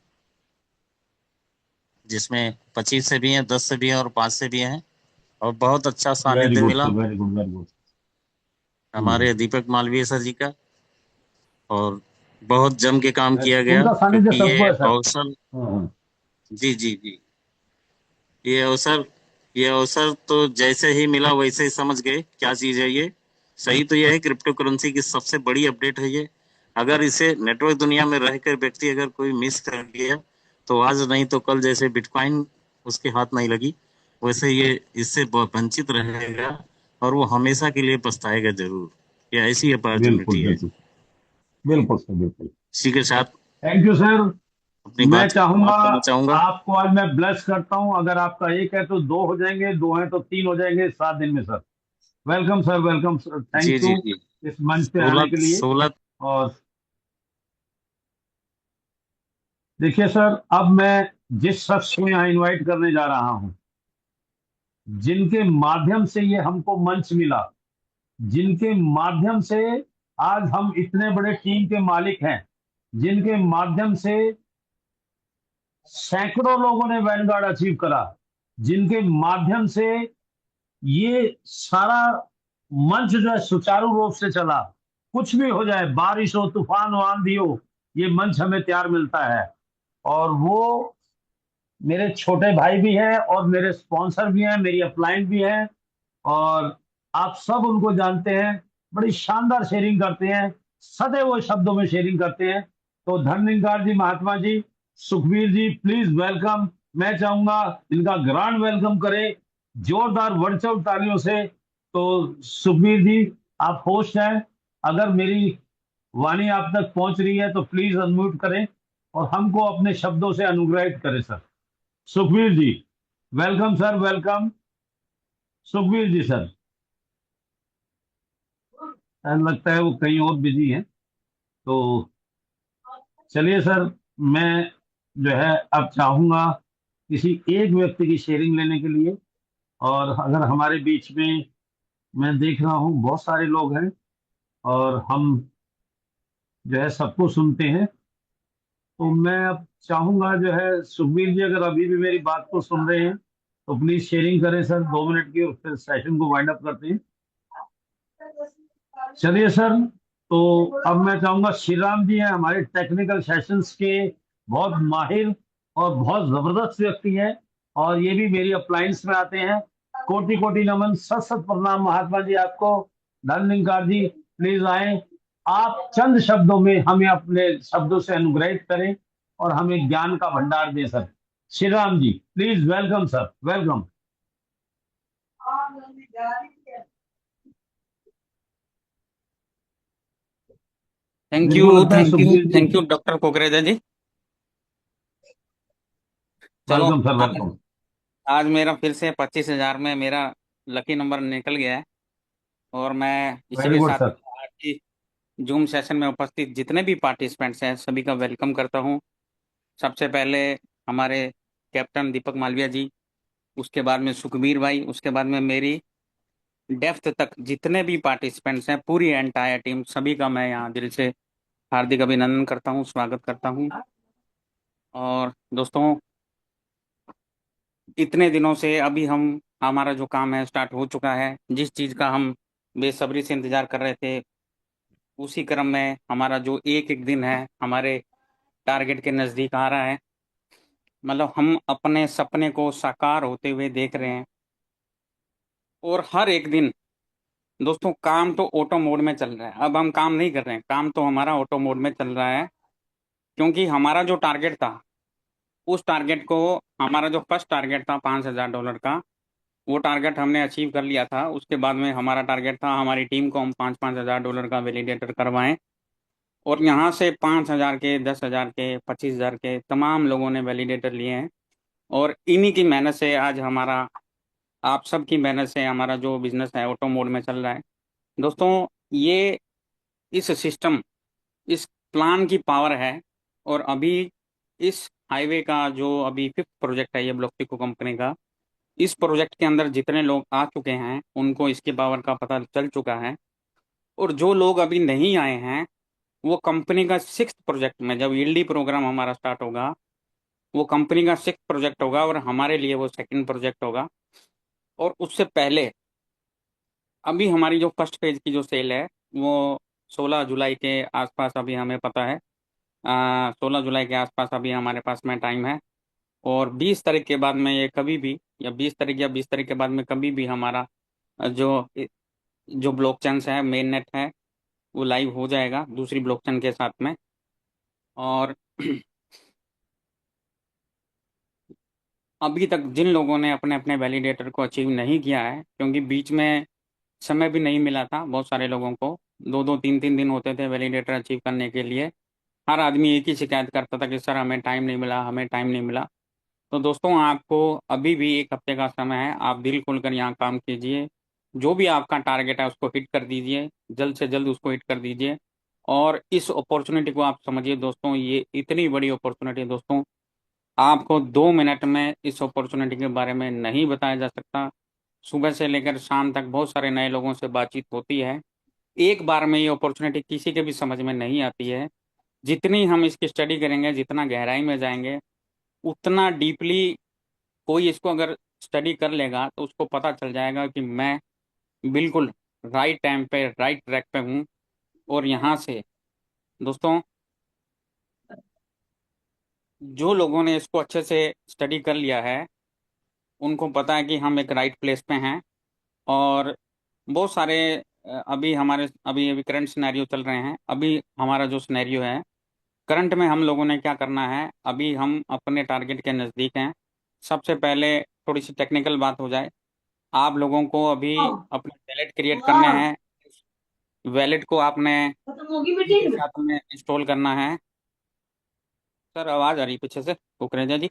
जिसमें 25 से भी हैं, 10 से भी हैं और 5 से भी हैं। और बहुत अच्छा वेरी सानिध्य गुड मिला sir, very good very good. हमारे दीपक मालवीय सर जी का, और बहुत जम के काम किया गया, उनका सानिध्य क्योंकि सबको ये है सर। अवसर, हाँ, जी जी जी, ये अवसर ये अवसर तो जैसे ही मिला वैसे ही समझ गए क्या चीज है ये। सही तो यह है, क्रिप्टो करेंसी की सबसे बड़ी अपडेट है ये। अगर इसे नेटवर्क दुनिया में रहकर व्यक्ति अगर कोई मिस कर गया तो आज नहीं तो कल, जैसे बिटकॉइन उसके हाथ नहीं लगी, वैसे ये इससे वंचित रहेगा और वो हमेशा के लिए पछताएगा जरूर। ये ऐसी बिल्कुल अपॉर्चुनिटी है। बिल्कुल बिल्कुल सर, बिल्कुल। इसी के साथ थैंक यू सर। अपनी मैं बात चाहूंगा, समाप्त करना चाहूंगा। आपको आज मैं ब्लेस करता हूं, अगर आपका एक है तो दो हो जाएंगे, दो है तो तीन हो जाएंगे 7 दिन में sir. Welcome sir, welcome sir, जी थैंक जी यू जी। इस मंच पे आने 16 के लिए। 16 और देखिए सर, अब मैं जिस शख्स को यहाँ इनवाइट करने जा रहा हूं, जिनके माध्यम से ये हमको मंच मिला, जिनके माध्यम से आज हम इतने बड़े टीम के मालिक हैं, जिनके माध्यम से सैकड़ों लोगों ने वैनगार्ड अचीव करा, जिनके माध्यम से ये सारा मंच जो है सुचारू रूप से चला, कुछ भी हो जाए, बारिश हो, तूफान हो, आंधी हो, ये मंच हमें तैयार मिलता है। और वो मेरे छोटे भाई भी हैं और मेरे स्पॉन्सर भी हैं, मेरी अपलाइन भी हैं, और आप सब उनको जानते हैं, बड़ी शानदार शेयरिंग करते हैं, सदैव वो शब्दों में शेयरिंग करते हैं। तो धर्मनिकार जी, महात्मा जी, सुखबीर जी, प्लीज वेलकम। मैं चाहूंगा इनका ग्रांड वेलकम करें जोरदार वर्चुअल तालियों से। तो सुखबीर जी, आप होस्ट हैं, अगर मेरी वाणी आप तक पहुंच रही है तो प्लीज अनम्यूट करें और हमको अपने शब्दों से अनुग्रहित करें sir. Sukhbir ji, welcome sir, welcome. Sukhbir ji sir, लगता है वो कहीं और बिजी हैं, तो चलिए सर, मैं जो है अब चाहूंगा किसी एक व्यक्ति की शेयरिंग लेने के लिए। और अगर हमारे बीच में, मैं देख रहा हूँ बहुत सारे लोग हैं और हम जो है सबको सुनते हैं, तो मैं अब चाहूंगा जो है सुखबीर जी, अगर अभी भी मेरी बात को सुन रहे हैं तो प्लीज शेयरिंग करें सर 2 मिनट की, और फिर सेशन को वाइंड अप करते हैं। चलिए सर, तो अब मैं चाहूंगा, श्री राम जी हैं हमारे टेक्निकल सेशंस के बहुत माहिर और बहुत जबरदस्त व्यक्ति हैं, और ये भी मेरी अप्लायंस में आते हैं। कोटि कोटि नमन, सत सत प्रणाम महात्मा जी आपको। धननिकार जी, प्लीज आए, आप चंद शब्दों में हमें अपने शब्दों से अनुग्रहित करें और हमें ज्ञान का भंडार दें sir. Shri Ram ji, please welcome sir, welcome. Thank you, मुझको लगता है thank you, Sukhbir ji, thank you doctor Kokreja ji. चलो, वेलकम सर, आज वेलकम। आज मेरा फिर से 25,000 में मेरा लकी नंबर निकल गया है। और मैं इसी वेरी के गुड साथ सर। आज की जूम सेशन में उपस्थित जितने भी पार्टिसिपेंट्स हैं सभी का वेलकम करता हूं। सबसे पहले हमारे कैप्टन दीपक मालविया जी, उसके बाद में सुखबीर भाई, उसके बाद में मेरी डेप्थ तक जितने भी पार्टिसिपेंट्स हैं, पूरी एंटायर टीम, सभी का मैं यहाँ दिल से हार्दिक अभिनंदन करता हूँ, स्वागत करता हूँ। और दोस्तों, इतने दिनों से अभी हम हमारा जो काम है स्टार्ट हो चुका है। जिस चीज़ का हम बेसब्री से इंतजार कर रहे थे, उसी क्रम में हमारा जो एक एक दिन है हमारे टारगेट के नज़दीक आ रहा है। मतलब हम अपने सपने को साकार होते हुए देख रहे हैं। और हर एक दिन दोस्तों काम तो ऑटो मोड में चल रहा है। अब हम काम नहीं कर रहे हैं, काम तो हमारा ऑटो मोड में चल रहा है, क्योंकि हमारा जो टारगेट था, उस टारगेट को, हमारा जो फर्स्ट टारगेट था $5,000 का, वो टारगेट हमने अचीव कर लिया था। उसके बाद में हमारा टारगेट था हमारी टीम को हम $5,000 का वैलिडेटर करवाएं। और यहाँ से 5,000 के, 10,000 के, 25,000 के तमाम लोगों ने वैलिडेटर लिए हैं। और इन्हीं की मेहनत से आज हमारा, आप सब की मेहनत से हमारा जो बिजनेस है ऑटो मोड में चल रहा है। दोस्तों ये इस सिस्टम, इस प्लान की पावर है। और अभी इस हाईवे का जो अभी 5th प्रोजेक्ट है ये ब्लॉक्सिको कंपनी का, इस प्रोजेक्ट के अंदर जितने लोग आ चुके हैं उनको इसकी पावर का पता चल चुका है। और जो लोग अभी नहीं आए हैं, वो कंपनी का 6th प्रोजेक्ट में, जब ईएलडी प्रोग्राम हमारा स्टार्ट होगा, वो कंपनी का 6th प्रोजेक्ट होगा और हमारे लिए वो 2nd प्रोजेक्ट होगा। और उससे पहले अभी हमारी जो फर्स्ट फेज की जो सेल है वो 16 जुलाई के आसपास अभी हमें पता है। 16 जुलाई के आसपास अभी हमारे पास में टाइम है। और 20 तारीख के बाद में ये कभी भी, या 20 तारीख या 20 तारीख के बाद में कभी भी हमारा जो जो ब्लॉकचेन है, मेन नेट है, वो लाइव हो जाएगा दूसरी ब्लॉकचेन के साथ में। और अभी तक जिन लोगों ने अपने अपने वैलिडेटर को अचीव नहीं किया है, क्योंकि बीच में समय भी नहीं मिला था बहुत सारे लोगों को, 2-2 3-3 दिन होते थे वैलिडेटर अचीव करने के लिए। हर आदमी एक ही शिकायत करता था कि सर हमें टाइम नहीं मिला, हमें टाइम नहीं मिला। तो दोस्तों आपको अभी भी 1 हफ्ते का समय है, आप दिल खोलकर यहाँ काम कीजिए। जो भी आपका टारगेट है उसको हिट कर दीजिए, जल्द से जल्द उसको हिट कर दीजिए। और इस अपॉर्चुनिटी को आप समझिए दोस्तों, ये इतनी बड़ी अपॉर्चुनिटी है दोस्तों, आपको 2 मिनट में इस अपॉर्चुनिटी के बारे में नहीं बताया जा सकता। सुबह से लेकर शाम तक बहुत सारे नए लोगों से बातचीत होती है। एक बार में ये अपॉर्चुनिटी किसी के भी समझ में नहीं आती है। जितनी हम इसकी स्टडी करेंगे, जितना गहराई में जाएंगे, उतना डीपली कोई इसको अगर स्टडी कर लेगा तो उसको पता चल जाएगा कि मैं बिल्कुल राइट टाइम पे, राइट ट्रैक पे हूँ। और यहाँ से दोस्तों, जो लोगों ने इसको अच्छे से स्टडी कर लिया है, उनको पता है कि हम एक राइट प्लेस पे हैं। और बहुत सारे अभी हमारे अभी अभी करंट सिनेरियो चल रहे हैं। अभी हमारा जो सिनेरियो है करंट में, हम लोगों ने क्या करना है, अभी हम अपने टारगेट के नज़दीक हैं। सबसे पहले थोड़ी सी टेक्निकल बात हो जाए, आप लोगों को अभी अपने वैलेट क्रिएट करने हैं। वैलेट को आपने की के साथ में इंस्टॉल करना है। सर आवाज़ आ रही पीछे से, कुकरेजा जी।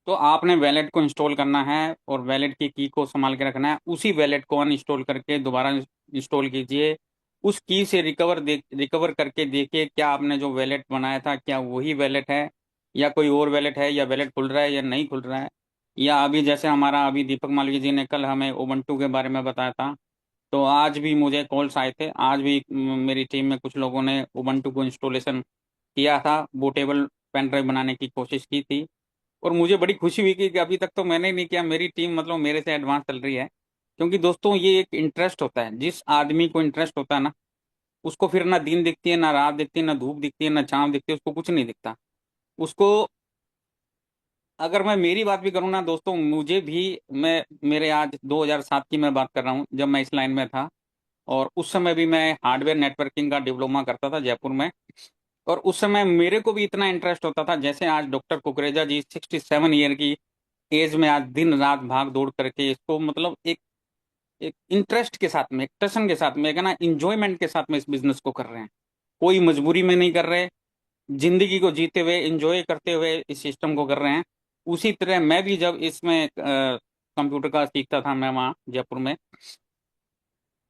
तो आपने वैलेट को इंस्टॉल करना है और वैलेट की को संभाल के रखना है। उसी वैलेट को अनइंस्टॉल करके दोबारा इंस्टॉल कीजिए। उस की से रिकवर करके देखिए क्या आपने जो वैलेट बनाया था, क्या वही वैलेट है या कोई और वैलेट है, या वैलेट खुल रहा है या नहीं खुल रहा है। या अभी जैसे हमारा अभी दीपक मालवीय जी ने कल हमें उबंटू के बारे में बताया था, तो आज भी मुझे कॉल्स आए थे। आज भी मेरी टीम में कुछ लोगों ने उबंटू को इंस्टॉलेशन किया था, बूटेबल पेन ड्राइव बनाने की कोशिश की थी। और मुझे बड़ी खुशी हुई कि अभी तक तो मैंने ही नहीं किया, मेरी टीम मतलब मेरे से एडवांस चल रही है। क्योंकि दोस्तों ये एक इंटरेस्ट होता है, जिस आदमी को इंटरेस्ट होता है ना, उसको फिर ना दिन दिखती है, ना रात दिखती है, ना धूप दिखती है, ना छाँव दिखती है, उसको कुछ नहीं दिखता उसको। अगर मैं मेरी बात भी करूँ ना दोस्तों, मुझे भी, मैं मेरे आज 2007 की मैं बात कर रहा हूँ जब मैं इस लाइन में था। और उस समय भी मैं हार्डवेयर नेटवर्किंग का डिप्लोमा करता था जयपुर में। और उस समय मेरे को भी इतना इंटरेस्ट होता था, जैसे आज डॉक्टर कुकरेजा जी 67 ईयर की एज में आज दिन रात भाग दौड़ करके इसको, मतलब एक एक इंटरेस्ट के साथ में, एक टशन के साथ में, एक है ना इंजॉयमेंट के साथ में इस बिजनेस को कर रहे हैं। कोई मजबूरी में नहीं कर रहे, जिंदगी को जीते हुए, इंजॉय करते हुए इस सिस्टम को कर रहे हैं। उसी तरह मैं भी जब इसमें कंप्यूटर का सीखता था, मैं वहाँ जयपुर में,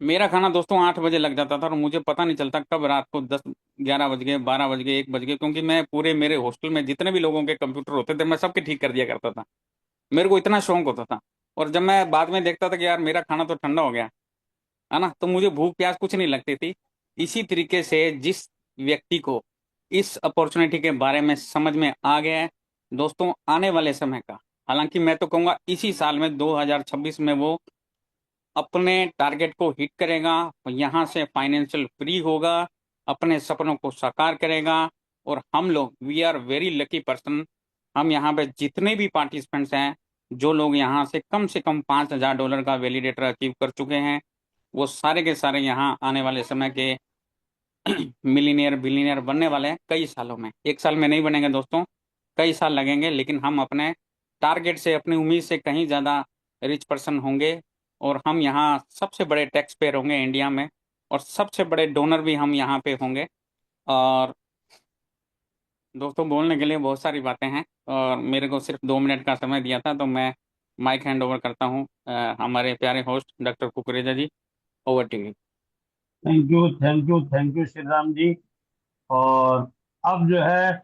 मेरा खाना दोस्तों 8 बजे लग जाता था और मुझे पता नहीं चलता कब रात को 10-11 बज गए, 12 बज गए, 1 बज गए, क्योंकि मैं पूरे मेरे हॉस्टल में जितने भी लोगों के कंप्यूटर होते थे मैं सबके ठीक कर दिया करता था। मेरे को इतना शौक होता था। और जब मैं बाद में देखता था कि यार मेरा खाना तो ठंडा हो गया है ना, तो मुझे भूख प्यास कुछ नहीं लगती थी। इसी तरीके से जिस व्यक्ति को इस अपॉर्चुनिटी के बारे में समझ में आ गया है दोस्तों, आने वाले समय का हालांकि मैं तो कहूँगा इसी साल में 2026 में वो अपने टारगेट को हिट करेगा, यहाँ से फाइनेंशियल फ्री होगा, अपने सपनों को साकार करेगा। और हम लोग we are very lucky person, हम यहाँ पे जितने भी पार्टिसिपेंट्स हैं, जो लोग यहाँ से कम $5,000 का वैलिडेटर अचीव कर चुके हैं, वो सारे के सारे यहाँ आने वाले समय के मिलीनियर बिलीनियर बनने वाले हैं कई सालों में। एक साल में नहीं बनेंगे दोस्तों, कई साल लगेंगे, लेकिन हम अपने टारगेट से, अपनी उम्मीद से कहीं ज़्यादा रिच पर्सन होंगे। और हम यहाँ सबसे बड़े टैक्स पेयर होंगे इंडिया में, और सबसे बड़े डोनर भी हम यहाँ पे होंगे। और दोस्तों बोलने के लिए बहुत सारी बातें हैं, और मेरे को सिर्फ 2 मिनट का समय दिया था, तो मैं माइक हैंड ओवर करता हूँ हमारे प्यारे host doctor Kukreja ji. Over to you. Thank you, thank you, thank you Shri Ram ji. और अब जो है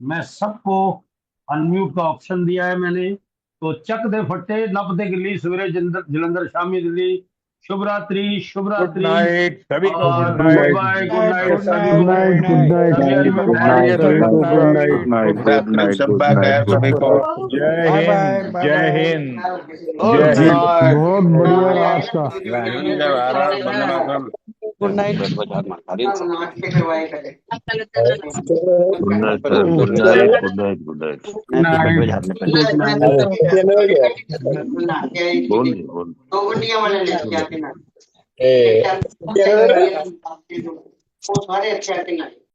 मैं सबको अनम्यूट का ऑप्शन दिया है मैंने, तो चक दे फट्टे नप दे गिल्ली, सवेरे जलंधर शामी दिल्ली। शुभ रात्रि, शुभ गुड रात्रि। नाइट सभी को, और good good night, bye, good night सभी गुड को। नाइट, गुड नाइट, सभी अनम्यूट हैं। सभी को गुड नाइट, गुड रात्रि, शब्बा खैर सभी को। जय हिंद, जय हिंद, गुड जय हिंद। नाइट। बहुत बढ़िया रात का। वंदे भारत, वंदे मातरम। Good night. Good night sir, good good night, good night, good night. बोल बोल।